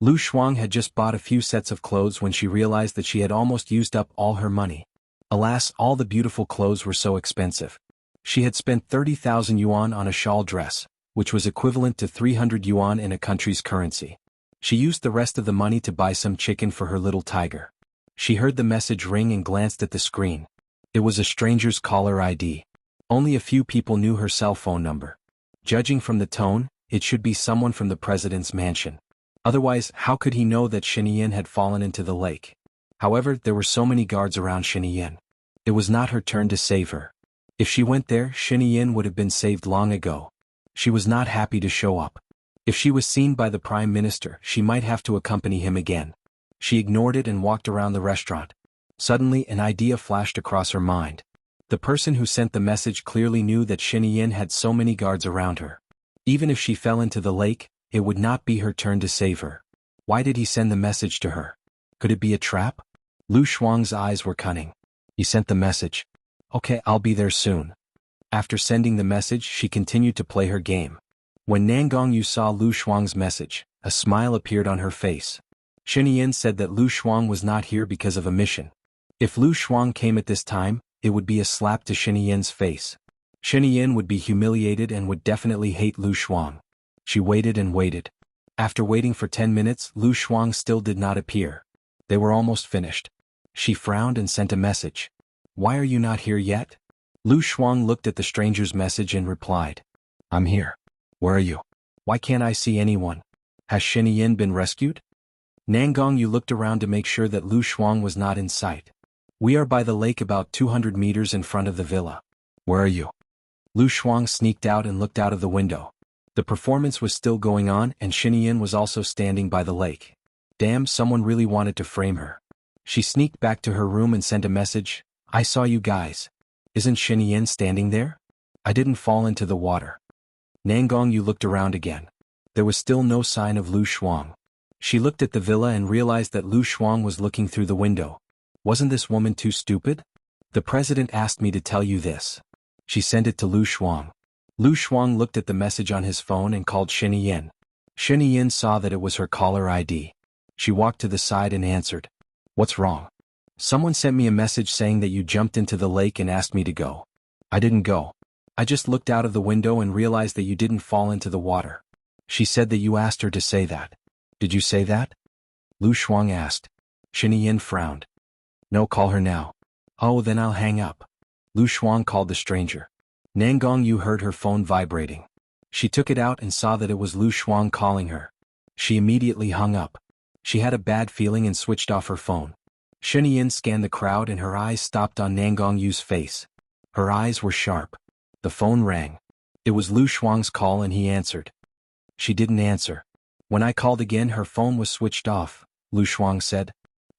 Lu Shuang had just bought a few sets of clothes when she realized that she had almost used up all her money. Alas, all the beautiful clothes were so expensive. She had spent 30,000 yuan on a shawl dress, which was equivalent to 300 yuan in a country's currency. She used the rest of the money to buy some chicken for her little tiger. She heard the message ring and glanced at the screen. It was a stranger's caller ID. Only a few people knew her cell phone number. Judging from the tone, it should be someone from the president's mansion. Otherwise, how could he know that Xianxia had fallen into the lake? However, there were so many guards around Xianxia. It was not her turn to save her. If she went there, Xianxia would have been saved long ago. She was not happy to show up. If she was seen by the Prime Minister, she might have to accompany him again. She ignored it and walked around the restaurant. Suddenly, an idea flashed across her mind. The person who sent the message clearly knew that Xianxia had so many guards around her. Even if she fell into the lake, it would not be her turn to save her. Why did he send the message to her? Could it be a trap? Lu Shuang's eyes were cunning. He sent the message. Okay, I'll be there soon. After sending the message, she continued to play her game. When Nangongyu saw Lu Shuang's message, a smile appeared on her face. Xianxia said that Lu Shuang was not here because of a mission. If Lu Shuang came at this time, it would be a slap to Xianxia's face. Xianxia would be humiliated and would definitely hate Lu Shuang. She waited and waited. After waiting for 10 minutes, Lu Shuang still did not appear. They were almost finished. She frowned and sent a message. Why are you not here yet? Lu Shuang looked at the stranger's message and replied. I'm here. Where are you? Why can't I see anyone? Has Xianxia been rescued? Nangongyu looked around to make sure that Lu Shuang was not in sight. We are by the lake about 200 meters in front of the villa. Where are you? Lu Shuang sneaked out and looked out of the window. The performance was still going on and Xianxia was also standing by the lake. Damn, someone really wanted to frame her. She sneaked back to her room and sent a message. I saw you guys. Isn't Xianxia standing there? I didn't fall into the water. Nangongyou looked around again. There was still no sign of Lu Shuang. She looked at the villa and realized that Lu Shuang was looking through the window. Wasn't this woman too stupid? The president asked me to tell you this. She sent it to Lu Shuang. Lu Shuang looked at the message on his phone and called Xianxia. Xianxia saw that it was her caller ID. She walked to the side and answered. What's wrong? Someone sent me a message saying that you jumped into the lake and asked me to go. I didn't go. I just looked out of the window and realized that you didn't fall into the water. She said that you asked her to say that. Did you say that? Lu Shuang asked. Xianxia frowned. No, call her now. Oh, then I'll hang up. Lu Shuang called the stranger. Nangongyou heard her phone vibrating. She took it out and saw that it was Lu Shuang calling her. She immediately hung up. She had a bad feeling and switched off her phone. Xianxia scanned the crowd and her eyes stopped on Nangongyou's face. Her eyes were sharp. The phone rang. It was Lu Shuang's call and he answered. She didn't answer. When I called again her phone was switched off, Lu Shuang said.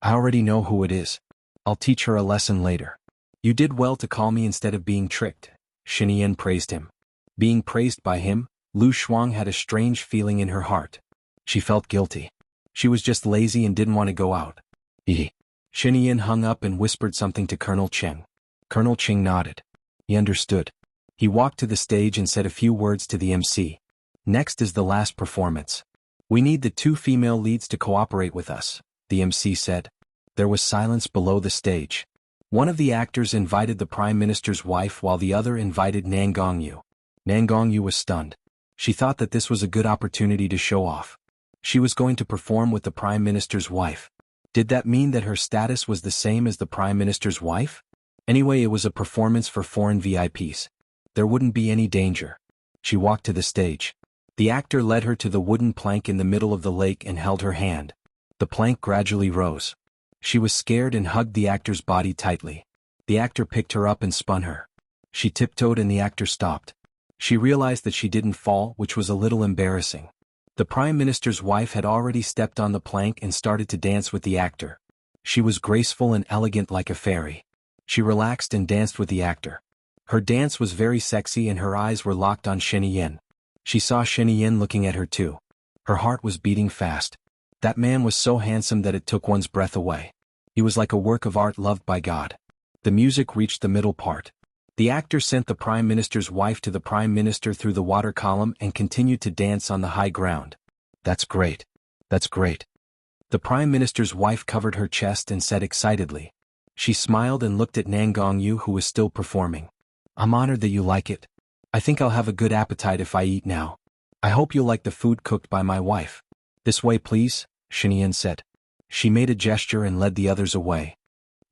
I already know who it is. I'll teach her a lesson later. You did well to call me instead of being tricked. Xianxia praised him. Being praised by him, Lu Shuang had a strange feeling in her heart. She felt guilty. She was just lazy and didn't want to go out. Xianxia hung up and whispered something to Colonel Cheng. Colonel Cheng nodded. He understood. He walked to the stage and said a few words to the MC. Next is the last performance. We need the 2 female leads to cooperate with us, the MC said. There was silence below the stage. One of the actors invited the Prime Minister's wife while the other invited Nangongyou. Nangongyou was stunned. She thought that this was a good opportunity to show off. She was going to perform with the Prime Minister's wife. Did that mean that her status was the same as the Prime Minister's wife? Anyway, it was a performance for foreign VIPs. There wouldn't be any danger. She walked to the stage. The actor led her to the wooden plank in the middle of the lake and held her hand. The plank gradually rose. She was scared and hugged the actor's body tightly. The actor picked her up and spun her. She tiptoed and the actor stopped. She realized that she didn't fall, which was a little embarrassing. The Prime Minister's wife had already stepped on the plank and started to dance with the actor. She was graceful and elegant like a fairy. She relaxed and danced with the actor. Her dance was very sexy and her eyes were locked on Xianxia. She saw Xianxia looking at her too. Her heart was beating fast. That man was so handsome that it took one's breath away. He was like a work of art loved by God. The music reached the middle part. The actor sent the Prime Minister's wife to the Prime Minister through the water column and continued to dance on the high ground. That's great. That's great. The Prime Minister's wife covered her chest and said excitedly. She smiled and looked at Nangongyou who was still performing. I'm honored that you like it. I think I'll have a good appetite if I eat now. I hope you'll like the food cooked by my wife. This way please, Xianxia said. She made a gesture and led the others away.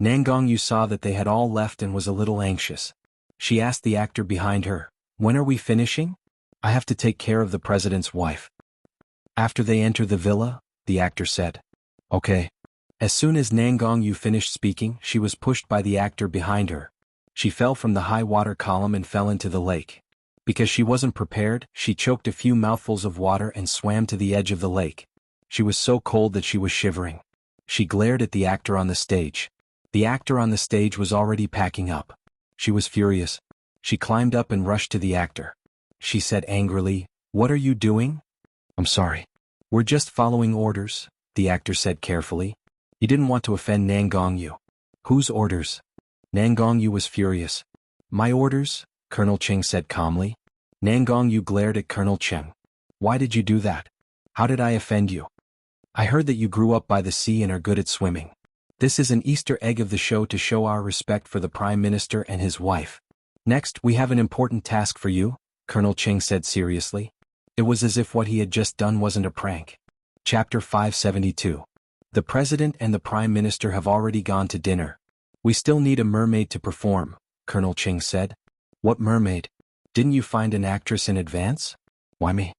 Nangongyou saw that they had all left and was a little anxious. She asked the actor behind her, when are we finishing? I have to take care of the president's wife. After they enter the villa, the actor said. Okay. As soon as Nangongyou finished speaking, she was pushed by the actor behind her. She fell from the high water column and fell into the lake. Because she wasn't prepared, she choked a few mouthfuls of water and swam to the edge of the lake. She was so cold that she was shivering. She glared at the actor on the stage. The actor on the stage was already packing up. She was furious. She climbed up and rushed to the actor. She said angrily, "What are you doing?" "I'm sorry. We're just following orders," the actor said carefully. He didn't want to offend Nangongyou. "Whose orders?" Nangongyou was furious. "My orders," Colonel Cheng said calmly. Nangongyou glared at Colonel Cheng. "Why did you do that? How did I offend you? I heard that you grew up by the sea and are good at swimming. This is an Easter egg of the show to show our respect for the Prime Minister and his wife. Next, we have an important task for you," Colonel Cheng said seriously. It was as if what he had just done wasn't a prank. Chapter 572. The President and the Prime Minister have already gone to dinner. We still need a mermaid to perform, Colonel Cheng said. "What mermaid? Didn't you find an actress in advance?" "Why me?"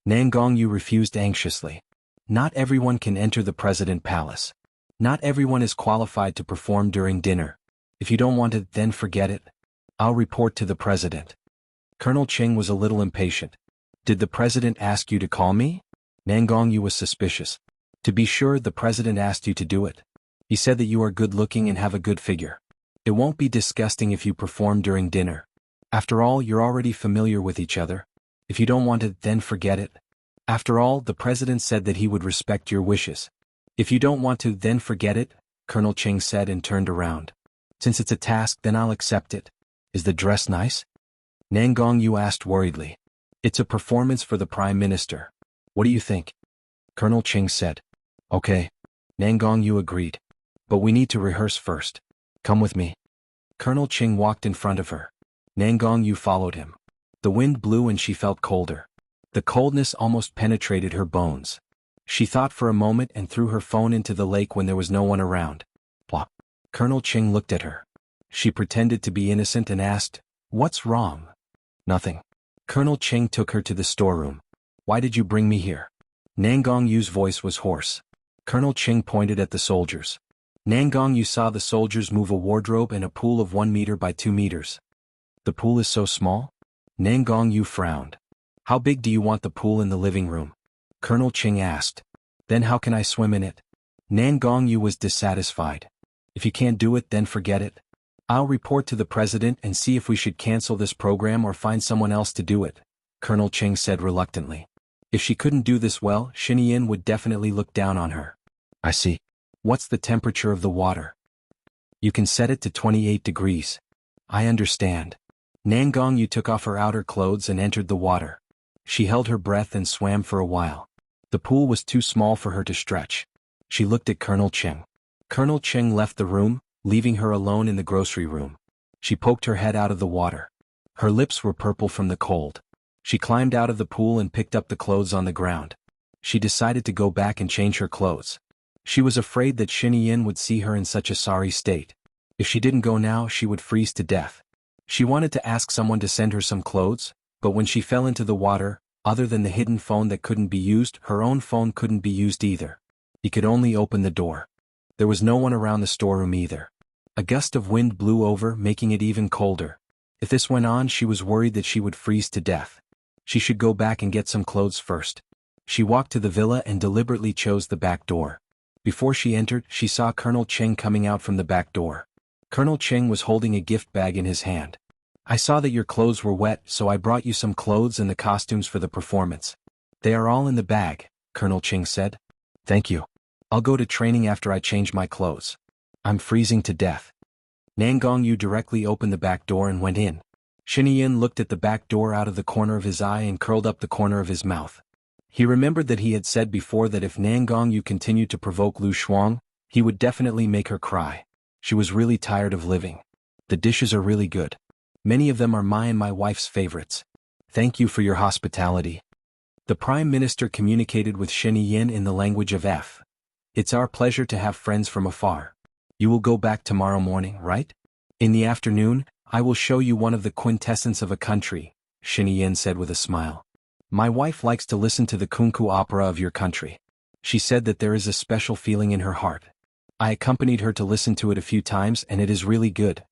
Nangongyou refused anxiously. Not everyone can enter the President Palace. Not everyone is qualified to perform during dinner. If you don't want it, then forget it. I'll report to the president. Colonel Cheng was a little impatient. Did the president ask you to call me? Nangongyu was suspicious. To be sure, the president asked you to do it. He said that you are good-looking and have a good figure. It won't be disgusting if you perform during dinner. After all, you're already familiar with each other. If you don't want it, then forget it. After all, the president said that he would respect your wishes. If you don't want to, then forget it, Colonel Cheng said and turned around. Since it's a task, then I'll accept it. Is the dress nice? Nangongyu asked worriedly. It's a performance for the Prime Minister. What do you think? Colonel Cheng said. Okay. Nangongyu agreed. But we need to rehearse first. Come with me. Colonel Cheng walked in front of her. Nangongyu followed him. The wind blew and she felt colder. The coldness almost penetrated her bones. She thought for a moment and threw her phone into the lake when there was no one around. What? Colonel Cheng looked at her. She pretended to be innocent and asked, "What's wrong?" "Nothing." Colonel Cheng took her to the storeroom. "Why did you bring me here?" Nangongyu's voice was hoarse. Colonel Cheng pointed at the soldiers. Nangongyu saw the soldiers move a wardrobe and a pool of 1 meter by 2 meters. The pool is so small? Nangongyu frowned. How big do you want the pool in the living room? Colonel Cheng asked. Then how can I swim in it? Nangongyu was dissatisfied. If you can't do it, then forget it. I'll report to the president and see if we should cancel this program or find someone else to do it, Colonel Cheng said reluctantly. If she couldn't do this well, Xianxia would definitely look down on her. I see. What's the temperature of the water? You can set it to 28 degrees. I understand. Nangongyu took off her outer clothes and entered the water. She held her breath and swam for a while. The pool was too small for her to stretch. She looked at Colonel Cheng. Colonel Cheng left the room, leaving her alone in the grocery room. She poked her head out of the water. Her lips were purple from the cold. She climbed out of the pool and picked up the clothes on the ground. She decided to go back and change her clothes. She was afraid that Xianxia would see her in such a sorry state. If she didn't go now, she would freeze to death. She wanted to ask someone to send her some clothes, but when she fell into the water, other than the hidden phone that couldn't be used, her own phone couldn't be used either. He could only open the door. There was no one around the storeroom either. A gust of wind blew over, making it even colder. If this went on, she was worried that she would freeze to death. She should go back and get some clothes first. She walked to the villa and deliberately chose the back door. Before she entered, she saw Colonel Cheng coming out from the back door. Colonel Cheng was holding a gift bag in his hand. I saw that your clothes were wet, so I brought you some clothes and the costumes for the performance. They are all in the bag, Colonel Cheng said. Thank you. I'll go to training after I change my clothes. I'm freezing to death. Nangongyu directly opened the back door and went in. Xianxia looked at the back door out of the corner of his eye and curled up the corner of his mouth. He remembered that he had said before that if Nangongyu continued to provoke Lu Shuang, he would definitely make her cry. She was really tired of living. The dishes are really good. Many of them are my and my wife's favorites. Thank you for your hospitality. The Prime Minister communicated with Xianxia in the language of F. It's our pleasure to have friends from afar. You will go back tomorrow morning, right? In the afternoon, I will show you one of the quintessence of a country, Xianxia said with a smile. My wife likes to listen to the kunku opera of your country. She said that there is a special feeling in her heart. I accompanied her to listen to it a few times and it is really good.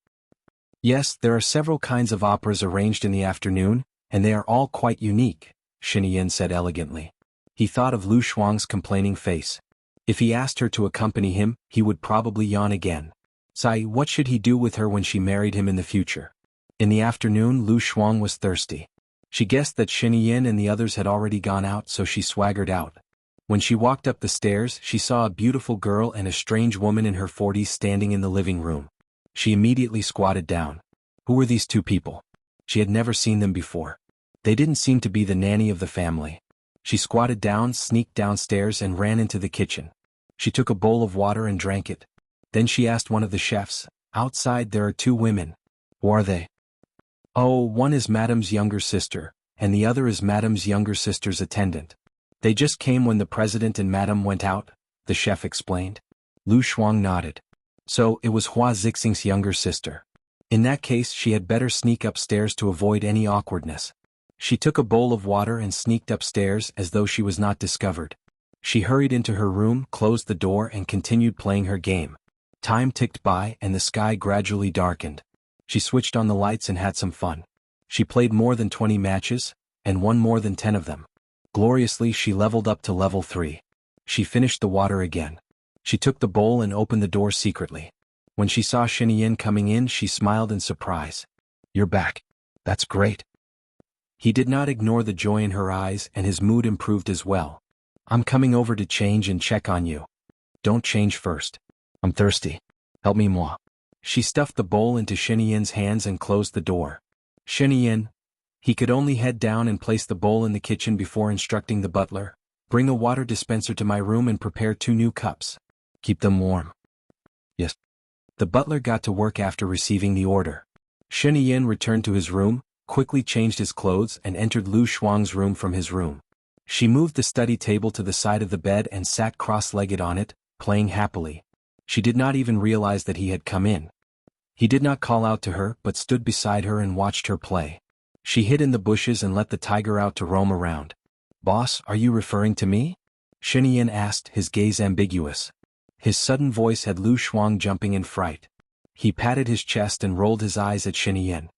Yes, there are several kinds of operas arranged in the afternoon, and they are all quite unique, Xianxia said elegantly. He thought of Lu Shuang's complaining face. If he asked her to accompany him, he would probably yawn again. Sigh, what should he do with her when she married him in the future? In the afternoon, Lu Shuang was thirsty. She guessed that Xianxia and the others had already gone out, so she swaggered out. When she walked up the stairs, she saw a beautiful girl and a strange woman in her 40s standing in the living room. She immediately squatted down. Who were these two people? She had never seen them before. They didn't seem to be the nanny of the family. She squatted down, sneaked downstairs, and ran into the kitchen. She took a bowl of water and drank it. Then she asked one of the chefs, outside there are two women. Who are they? Oh, one is Madame's younger sister, and the other is Madame's younger sister's attendant. They just came when the president and Madame went out, the chef explained. Lu Shuang nodded. So, it was Hua Zixing's younger sister. In that case, she had better sneak upstairs to avoid any awkwardness. She took a bowl of water and sneaked upstairs as though she was not discovered. She hurried into her room, closed the door and continued playing her game. Time ticked by and the sky gradually darkened. She switched on the lights and had some fun. She played more than 20 matches, and won more than 10 of them. Gloriously, she leveled up to level 3. She finished the water again. She took the bowl and opened the door secretly. When she saw Xianxia coming in, she smiled in surprise. "You're back. That's great." He did not ignore the joy in her eyes, and his mood improved as well. "I'm coming over to change and check on you." "Don't change first. I'm thirsty. Help me, moi." She stuffed the bowl into Xianxia's hands and closed the door. Xianxia. He could only head down and place the bowl in the kitchen before instructing the butler, "Bring a water dispenser to my room and prepare 2 new cups. Keep them warm." "Yes." The butler got to work after receiving the order. Xianxia returned to his room, quickly changed his clothes and entered Lu Shuang's room from his room. She moved the study table to the side of the bed and sat cross-legged on it, playing happily. She did not even realize that he had come in. He did not call out to her but stood beside her and watched her play. She hid in the bushes and let the tiger out to roam around. "Boss, are you referring to me?" Xianxia asked, his gaze ambiguous. His sudden voice had Lu Shuang jumping in fright. He patted his chest and rolled his eyes at Xianxia.